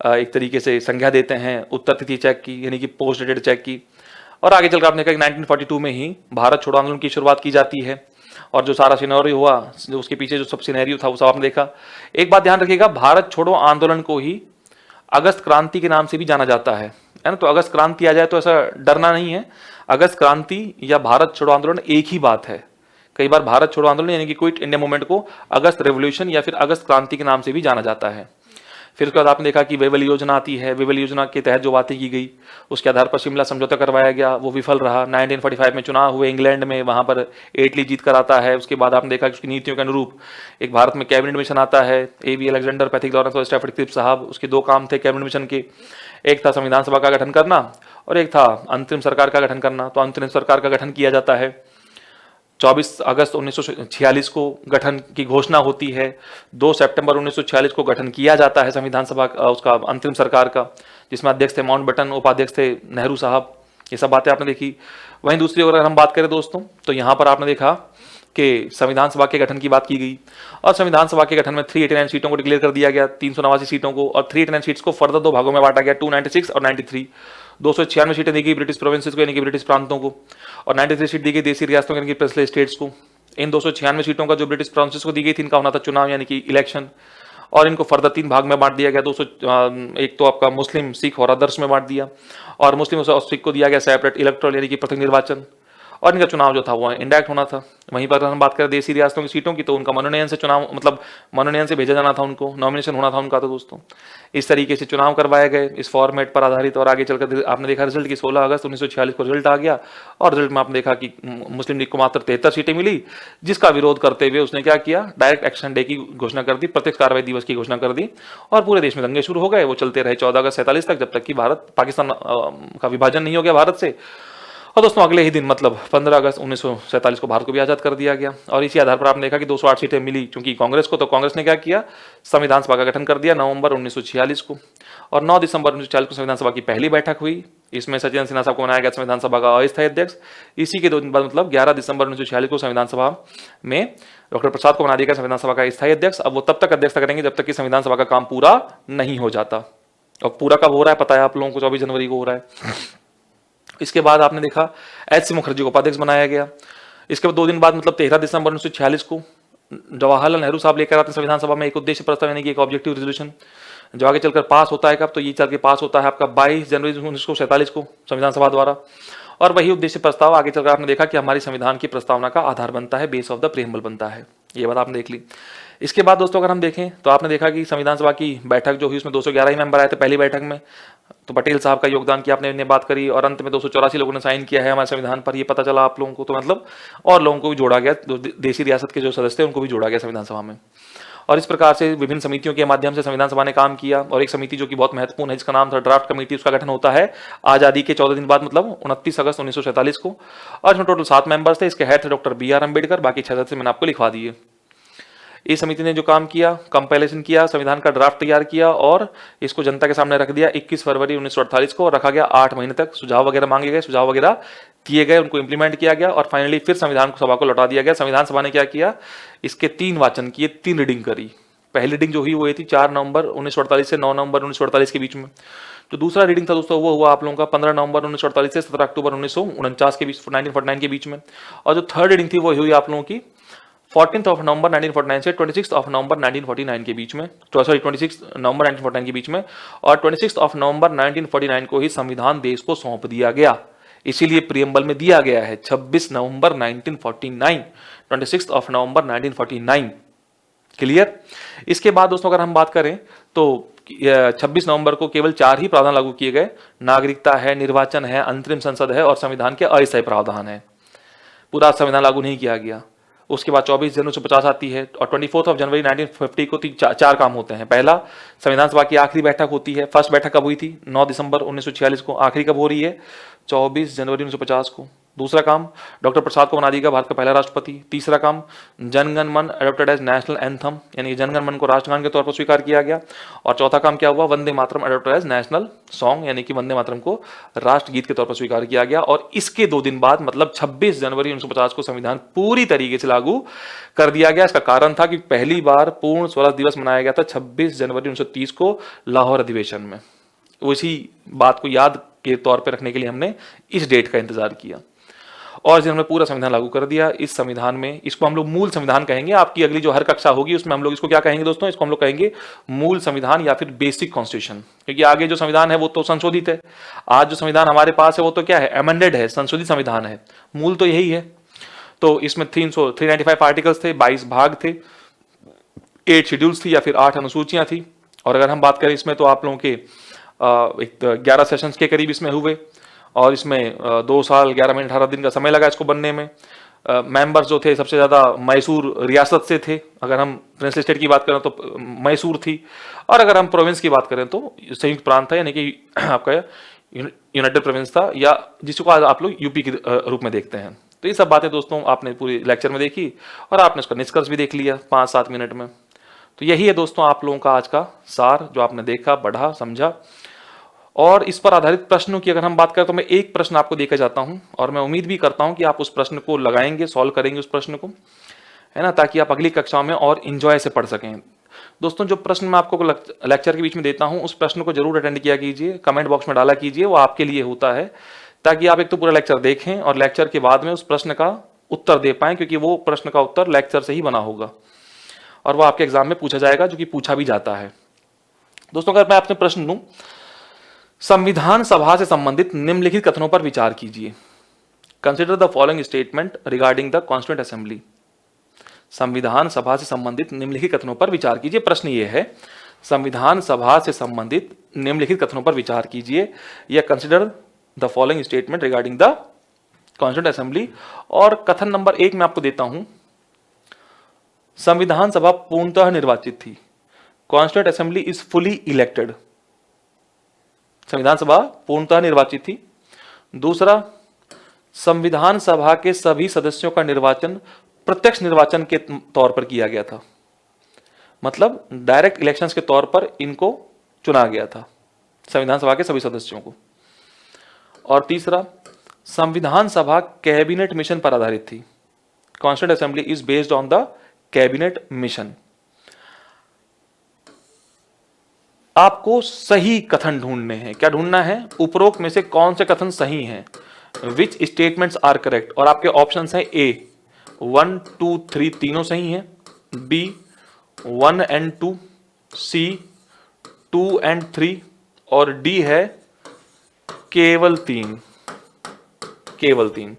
एक तरीके से संज्ञा देते हैं उत्तर तिथि चेक की, यानी कि पोस्ट डेटेड चेक की। और आगे चलकर आपने देखा 1942 में ही भारत छोड़ो आंदोलन की शुरुआत की जाती है, और जो सारा सिनेरियो हुआ, जो उसके पीछे जो सब सिनेरियो था वो सब आपने देखा। एक बात ध्यान रखिएगा, भारत छोड़ो आंदोलन को ही अगस्त क्रांति के नाम से भी जाना जाता है ना। तो अगस्त क्रांति आ जाए तो ऐसा डरना नहीं है, अगस्त क्रांति या भारत छोड़ो आंदोलन एक ही बात है। कई बार भारत छोड़ो आंदोलन यानी कि क्विट इंडिया मूवमेंट को अगस्त रेवोल्यूशन या फिर अगस्त क्रांति के नाम से भी जाना जाता है। फिर उसके बाद आपने देखा कि वेवल योजना आती है, वेवल योजना के तहत जो बातें की गई उसके आधार पर शिमला समझौता करवाया गया, वो विफल रहा। 1945 में चुनाव हुए इंग्लैंड में, वहां पर इटली जीत कर आता है। उसके बाद आपने देखा कि उसकी नीतियों के अनुरूप एक भारत में कैबिनेट मिशन आता है, एबी अलेक्जेंडर, पैथिक लॉरेंस और स्टैफर्ड क्रिप्स साहब। उसके 2 काम थे कैबिनेट मिशन के, एक था संविधान सभा का गठन करना और एक था अंतरिम सरकार का गठन करना। तो अंतरिम सरकार का गठन किया जाता है, 24 अगस्त 1946 को गठन की घोषणा होती है, 2 सितंबर 1946 को गठन किया जाता है संविधान सभा उसका अंतरिम सरकार का, जिसमें अध्यक्ष थे माउंटबेटन, उपाध्यक्ष थे नेहरू साहब। ये सब बातें आपने देखी। वहीं दूसरी ओर अगर हम बात करें दोस्तों, तो यहाँ पर आपने देखा के संविधान सभा के गठन की बात की गई और संविधान सभा के गठन में 389 सीटों को डिक्लेयर कर दिया गया, 389 सीटों को, और 389 सीट्स को फर्दर दो भागों में बांटा गया, 296 और 93। 296 सीटें दी गई ब्रिटिश प्रोविंसेस को यानी कि ब्रिटिश प्रांतों को, और 93 सीट दी गई देसी रियासतों यानी कि प्रिंसली स्टेट्स को। इन 296 सीटों का जो ब्रिटिश प्रोविंसेस को दी गई थी, इनका होना था चुनाव यानी कि इलेक्शन, और इनको फर्दर 3 भाग में बांट दिया गया। 200 एक तो आपका मुस्लिम, सिख और अदर्स में बांट दिया, और मुस्लिम और सिख को दिया गया सेपरेट इलेक्टोरल यानी कि पृथक निर्वाचन, और इनका चुनाव जो था वो इंडायरेक्ट होना था। वहीं पर हम बात करें देसी रियासतों की सीटों की, तो उनका मनोनयन से चुनाव, मतलब मनोनयन से भेजा जाना था उनको, नॉमिनेशन होना था उनका। तो दोस्तों इस तरीके से चुनाव करवाए गए इस फॉर्मेट पर आधारित, और आगे चलकर आपने देखा रिजल्ट की 16 अगस्त 1946 को रिजल्ट आ गया, और रिजल्ट में आपने देखा कि मुस्लिम लीग को मात्र 73 सीटें मिली, जिसका विरोध करते हुए उसने क्या किया, डायरेक्ट एक्शन डे की घोषणा कर दी, प्रत्यक्ष कार्रवाई दिवस की घोषणा कर दी, और पूरे देश में दंगे शुरू हो गए। वो चलते रहे 14 अगस्त 47 तक, जब तक कि पाकिस्तान का विभाजन नहीं हो गया भारत से। और दोस्तों अगले ही दिन मतलब 15 अगस्त 1947 को भारत को भी आज़ाद कर दिया गया, और इसी आधार पर आपने देखा कि 208 सीटें मिली चूंकि कांग्रेस को, तो कांग्रेस ने क्या किया, संविधान सभा का गठन कर दिया नवंबर 1946 को, और 9 दिसंबर 1946 को संविधान सभा की पहली बैठक हुई। इसमें सचिन सिन्हा साहब को बनाया गया संविधान सभा का अस्थायी अध्यक्ष। इसी के 2 दिन बाद मतलब 11 दिसंबर 1946 को संविधान सभा में डॉक्टर प्रसाद को बना दिया गया संविधान सभा का स्थायी अध्यक्ष। अब वो तब तक अध्यक्षता करेंगे जब तक कि संविधान सभा का काम पूरा नहीं हो जाता, और पूरा कब हो रहा है पता है आप लोगों को, 24 जनवरी को हो रहा है। इसके बाद आपने देखा एच.सी. मुखर्जी को उपाध्यक्ष बनाया गया। इसके बाद 2 दिन बाद मतलब 13 दिसंबर 1946 को जवाहरलाल नेहरू साहब लेकर आते हैं संविधान सभा में एक उद्देश्य प्रस्ताव यानी कि एक ऑब्जेक्टिव रेजोल्यूशन, जो आगे चलकर पास होता है कब, तो ये चल के पास होता है आपका 22 जनवरी 1947 को संविधान सभा द्वारा। और वही उद्देश्य प्रस्ताव आगे चलकर आपने देखा कि हमारी संविधान की प्रस्तावना का आधार बनता है, बेस ऑफ द प्रेम्बल बनता है। ये बात आपने देख ली। इसके बाद दोस्तों अगर हम देखें तो आपने देखा कि संविधान सभा की बैठक जो हुई उसमें 211 ही मेंबर आए थे पहली बैठक में, तो पटेल साहब का योगदान की आपने बात करी, और अंत में 284 लोगों ने साइन किया है हमारे संविधान पर, ये पता चला आप लोगों को। तो मतलब और लोगों को भी जोड़ा गया, देसी रियासत के जो सदस्य थे उनको भी जोड़ा गया संविधान सभा में। और इस प्रकार से विभिन्न समितियों के माध्यम से संविधान सभा ने काम किया, और एक समिति जो कि बहुत महत्वपूर्ण है जिसका नाम था ड्राफ्ट कमेटी, उसका गठन होता है आज़ादी के 14 दिन बाद मतलब 29 अगस्त 1947 को, और इसमें टोटल 7 मेंबर्स थे। इसके हेड थे डॉक्टर बी.आर. अम्बेडकर, बाकी 6 सदस्य मैंने आपको लिखवा दिए। इस समिति ने जो काम किया, कंपाइलेशन किया, संविधान का ड्राफ्ट तैयार किया और इसको जनता के सामने रख दिया 21 फरवरी 1948 को, रखा गया 8 महीने तक। सुझाव वगैरह मांगे गए, सुझाव वगैरह किए गए, उनको इंप्लीमेंट किया गया, और फाइनली फिर संविधान सभा को लौटा दिया गया। संविधान सभा ने क्या किया, इसके 3 वाचन किए, 3 रीडिंग करी। पहली रीडिंग जो हुई वो थी 4 नवंबर 1948 से 9 नवंबर 1948 के बीच में। जो दूसरा रीडिंग था दोस्तों वो हुआ आप लोगों का 15 नवंबर 1948 से 17 अक्टूबर 1949 के बीच, 1949 के बीच में। और जो थर्ड रीडिंग थी वो हुई आप लोगों की 14 नवंबर 1949 से 26 नवंबर 1949 के बीच में, 26 नवंबर 1949 के बीच में, और 26 नवंबर 1949 को ही संविधान देश को सौंप दिया गया। इसीलिए प्रियम्बल में दिया गया है 26 नवंबर 1949, 26 नवंबर 1949। क्लियर। इसके बाद दोस्तों अगर हम बात करें तो 26 नवंबर को केवल 4 ही प्रावधान लागू किए गए, नागरिकता है, निर्वाचन है, अंतरिम संसद है, और संविधान के अस्थायी प्रावधान है। पूरा संविधान लागू नहीं किया गया। उसके बाद 24 जनवरी 1950 आती है, और 24 जनवरी 1950 को 4 काम होते हैं। पहला, संविधान सभा की आखिरी बैठक होती है। फर्स्ट बैठक कब हुई थी, 9 दिसंबर 1946 को। आखिरी कब हो रही है, 24 जनवरी 1950 को। दूसरा काम, डॉक्टर प्रसाद को बना दिया भारत का पहला राष्ट्रपति। तीसरा काम, जनगण मन अडॉप्टेड एज नेशनल एंथम, यानी जनगण मन को राष्ट्रगान के तौर पर स्वीकार किया गया। और चौथा काम क्या हुआ, Vande Mataram adopted as national song, यानी कि वंदे मातरम को राष्ट्रगीत के तौर पर स्वीकार किया गया। और इसके 2 दिन बाद मतलब 26 जनवरी 1950 को संविधान पूरी तरीके से लागू कर दिया गया। इसका कारण था कि पहली बार पूर्ण स्वराज दिवस मनाया गया था 26 जनवरी 1930 को लाहौर अधिवेशन में। उसी बात को याद के तौर पर रखने के लिए हमने इस डेट का इंतजार किया, और जिन्होंने पूरा संविधान लागू कर दिया। इस संविधान में, इसको हम लोग मूल संविधान कहेंगे। आपकी अगली जो हर कक्षा होगी उसमें हम लोग इसको क्या कहेंगे दोस्तों, इसको हम लोग कहेंगे मूल संविधान या फिर बेसिक कॉन्स्टिट्यूशन, क्योंकि आगे जो संविधान है वो तो संशोधित है। आज जो संविधान हमारे पास है वो तो क्या है, अमेंडेड है, संशोधित संविधान है। मूल तो यही है। तो इसमें 395 आर्टिकल्स थे, 22 भाग थे, 8 शेड्यूल्स थी या फिर 8 अनुसूचियां थी। और अगर हम बात करें इसमें तो आप लोगों के 11 सेशंस के करीब इसमें हुए, और इसमें 2 साल 11 महीने 18 दिन का समय लगा इसको बनने में। मेंबर्स जो थे सबसे ज़्यादा मैसूर रियासत से थे। अगर हम प्रिंसली स्टेट की बात करें तो मैसूर थी, और अगर हम प्रोविंस की बात करें तो संयुक्त प्रांत था, यानी कि आपका यूनाइटेड प्रोविंस था, या जिसको आज आप लोग यूपी के रूप में देखते हैं। तो ये सब बातें दोस्तों आपने पूरी लेक्चर में देखी, और आपने उसका निष्कर्ष भी देख लिया 5-7 मिनट में। तो यही है दोस्तों आप लोगों का आज का सार, जो आपने देखा, पढ़ा, समझा। और इस पर आधारित प्रश्नों की अगर हम बात करें तो मैं एक प्रश्न आपको देकर जाता हूं और मैं उम्मीद भी करता हूं कि आप उस प्रश्न को लगाएंगे, सॉल्व करेंगे उस प्रश्न को, है ना, ताकि आप अगली कक्षाओं में और इंजॉय से पढ़ सकें। दोस्तों, जो प्रश्न मैं आपको लेक्चर के बीच में देता हूं, उस प्रश्न को जरूर अटेंड किया कीजिए, कमेंट बॉक्स में डाला कीजिए, वो आपके लिए होता है, ताकि आप एक तो पूरा लेक्चर देखें और लेक्चर के बाद में उस प्रश्न का उत्तर दे पाएं, क्योंकि वो प्रश्न का उत्तर लेक्चर से ही बना होगा और वो आपके एग्जाम में पूछा जाएगा, जो कि पूछा भी जाता है। दोस्तों, अगर मैं आपसे प्रश्न दूं, संविधान सभा से संबंधित निम्नलिखित कथनों पर विचार कीजिए। Consider the following statement regarding the constituent assembly. संविधान सभा से संबंधित निम्नलिखित कथनों पर विचार कीजिए। प्रश्न ये है, संविधान सभा से संबंधित निम्नलिखित कथनों पर विचार कीजिए, या consider the following statement regarding the constituent assembly. और कथन नंबर 1 मैं आपको देता हूं, संविधान सभा पूर्णतः निर्वाचित थी। Constituent assembly is fully elected. संविधान सभा पूर्णतः निर्वाचित थी। दूसरा, संविधान सभा के सभी सदस्यों का निर्वाचन प्रत्यक्ष निर्वाचन के तौर पर किया गया था, मतलब डायरेक्ट इलेक्शंस के तौर पर इनको चुना गया था, संविधान सभा के सभी सदस्यों को। और तीसरा, संविधान सभा कैबिनेट मिशन पर आधारित थी। Constituent assembly is based on the cabinet mission. आपको सही कथन ढूंढने हैं। क्या ढूंढना है? उपरोक्त में से कौन से कथन सही हैं? विच स्टेटमेंट्स आर करेक्ट। और आपके ऑप्शंस हैं ए 1, 2, 3 तीनों सही हैं, बी 1 and 2, सी 2 and 3 और डी है केवल 3। केवल 3।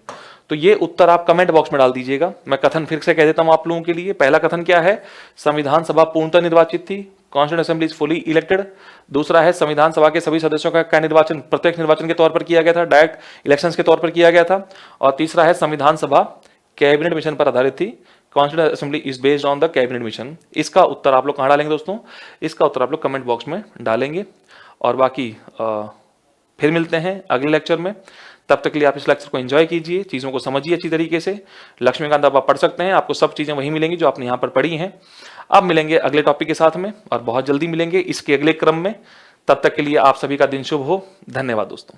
तो ये उत्तर आप कमेंट बॉक्स में डाल दीजिएगा। मैं कथन फिर से कह देता हूं आप लोगों के लिए। पहला कथन क्या है? संविधान सभा पूर्णतः निर्वाचित थी। Constituent assembly is fully elected. दूसरा है, संविधान सभा के सभी सदस्यों का निर्वाचन प्रत्यक्ष निर्वाचन के तौर पर किया गया था, डायरेक्ट इलेक्शंस के तौर पर किया गया था। और तीसरा है, संविधान सभा कैबिनेट मिशन पर आधारित थी। Constituent assembly is based on the cabinet mission. इसका उत्तर आप लोग कहां डालेंगे दोस्तों? इसका उत्तर आप लोग कमेंट बॉक्स में डालेंगे। और बाकी फिर मिलते हैं अगले लेक्चर में। तब तक के लिए आप इस लेक्चर को एंजॉय कीजिए, चीज़ों को समझिए अच्छी तरीके से। लक्ष्मीकांत आप पढ़ सकते हैं, आपको सब चीज़ें वही मिलेंगी जो आपने यहाँ पर पढ़ी हैं। अब मिलेंगे अगले टॉपिक के साथ में और बहुत जल्दी मिलेंगे इसके अगले क्रम में। तब तक के लिए आप सभी का दिन शुभ हो। धन्यवाद दोस्तों।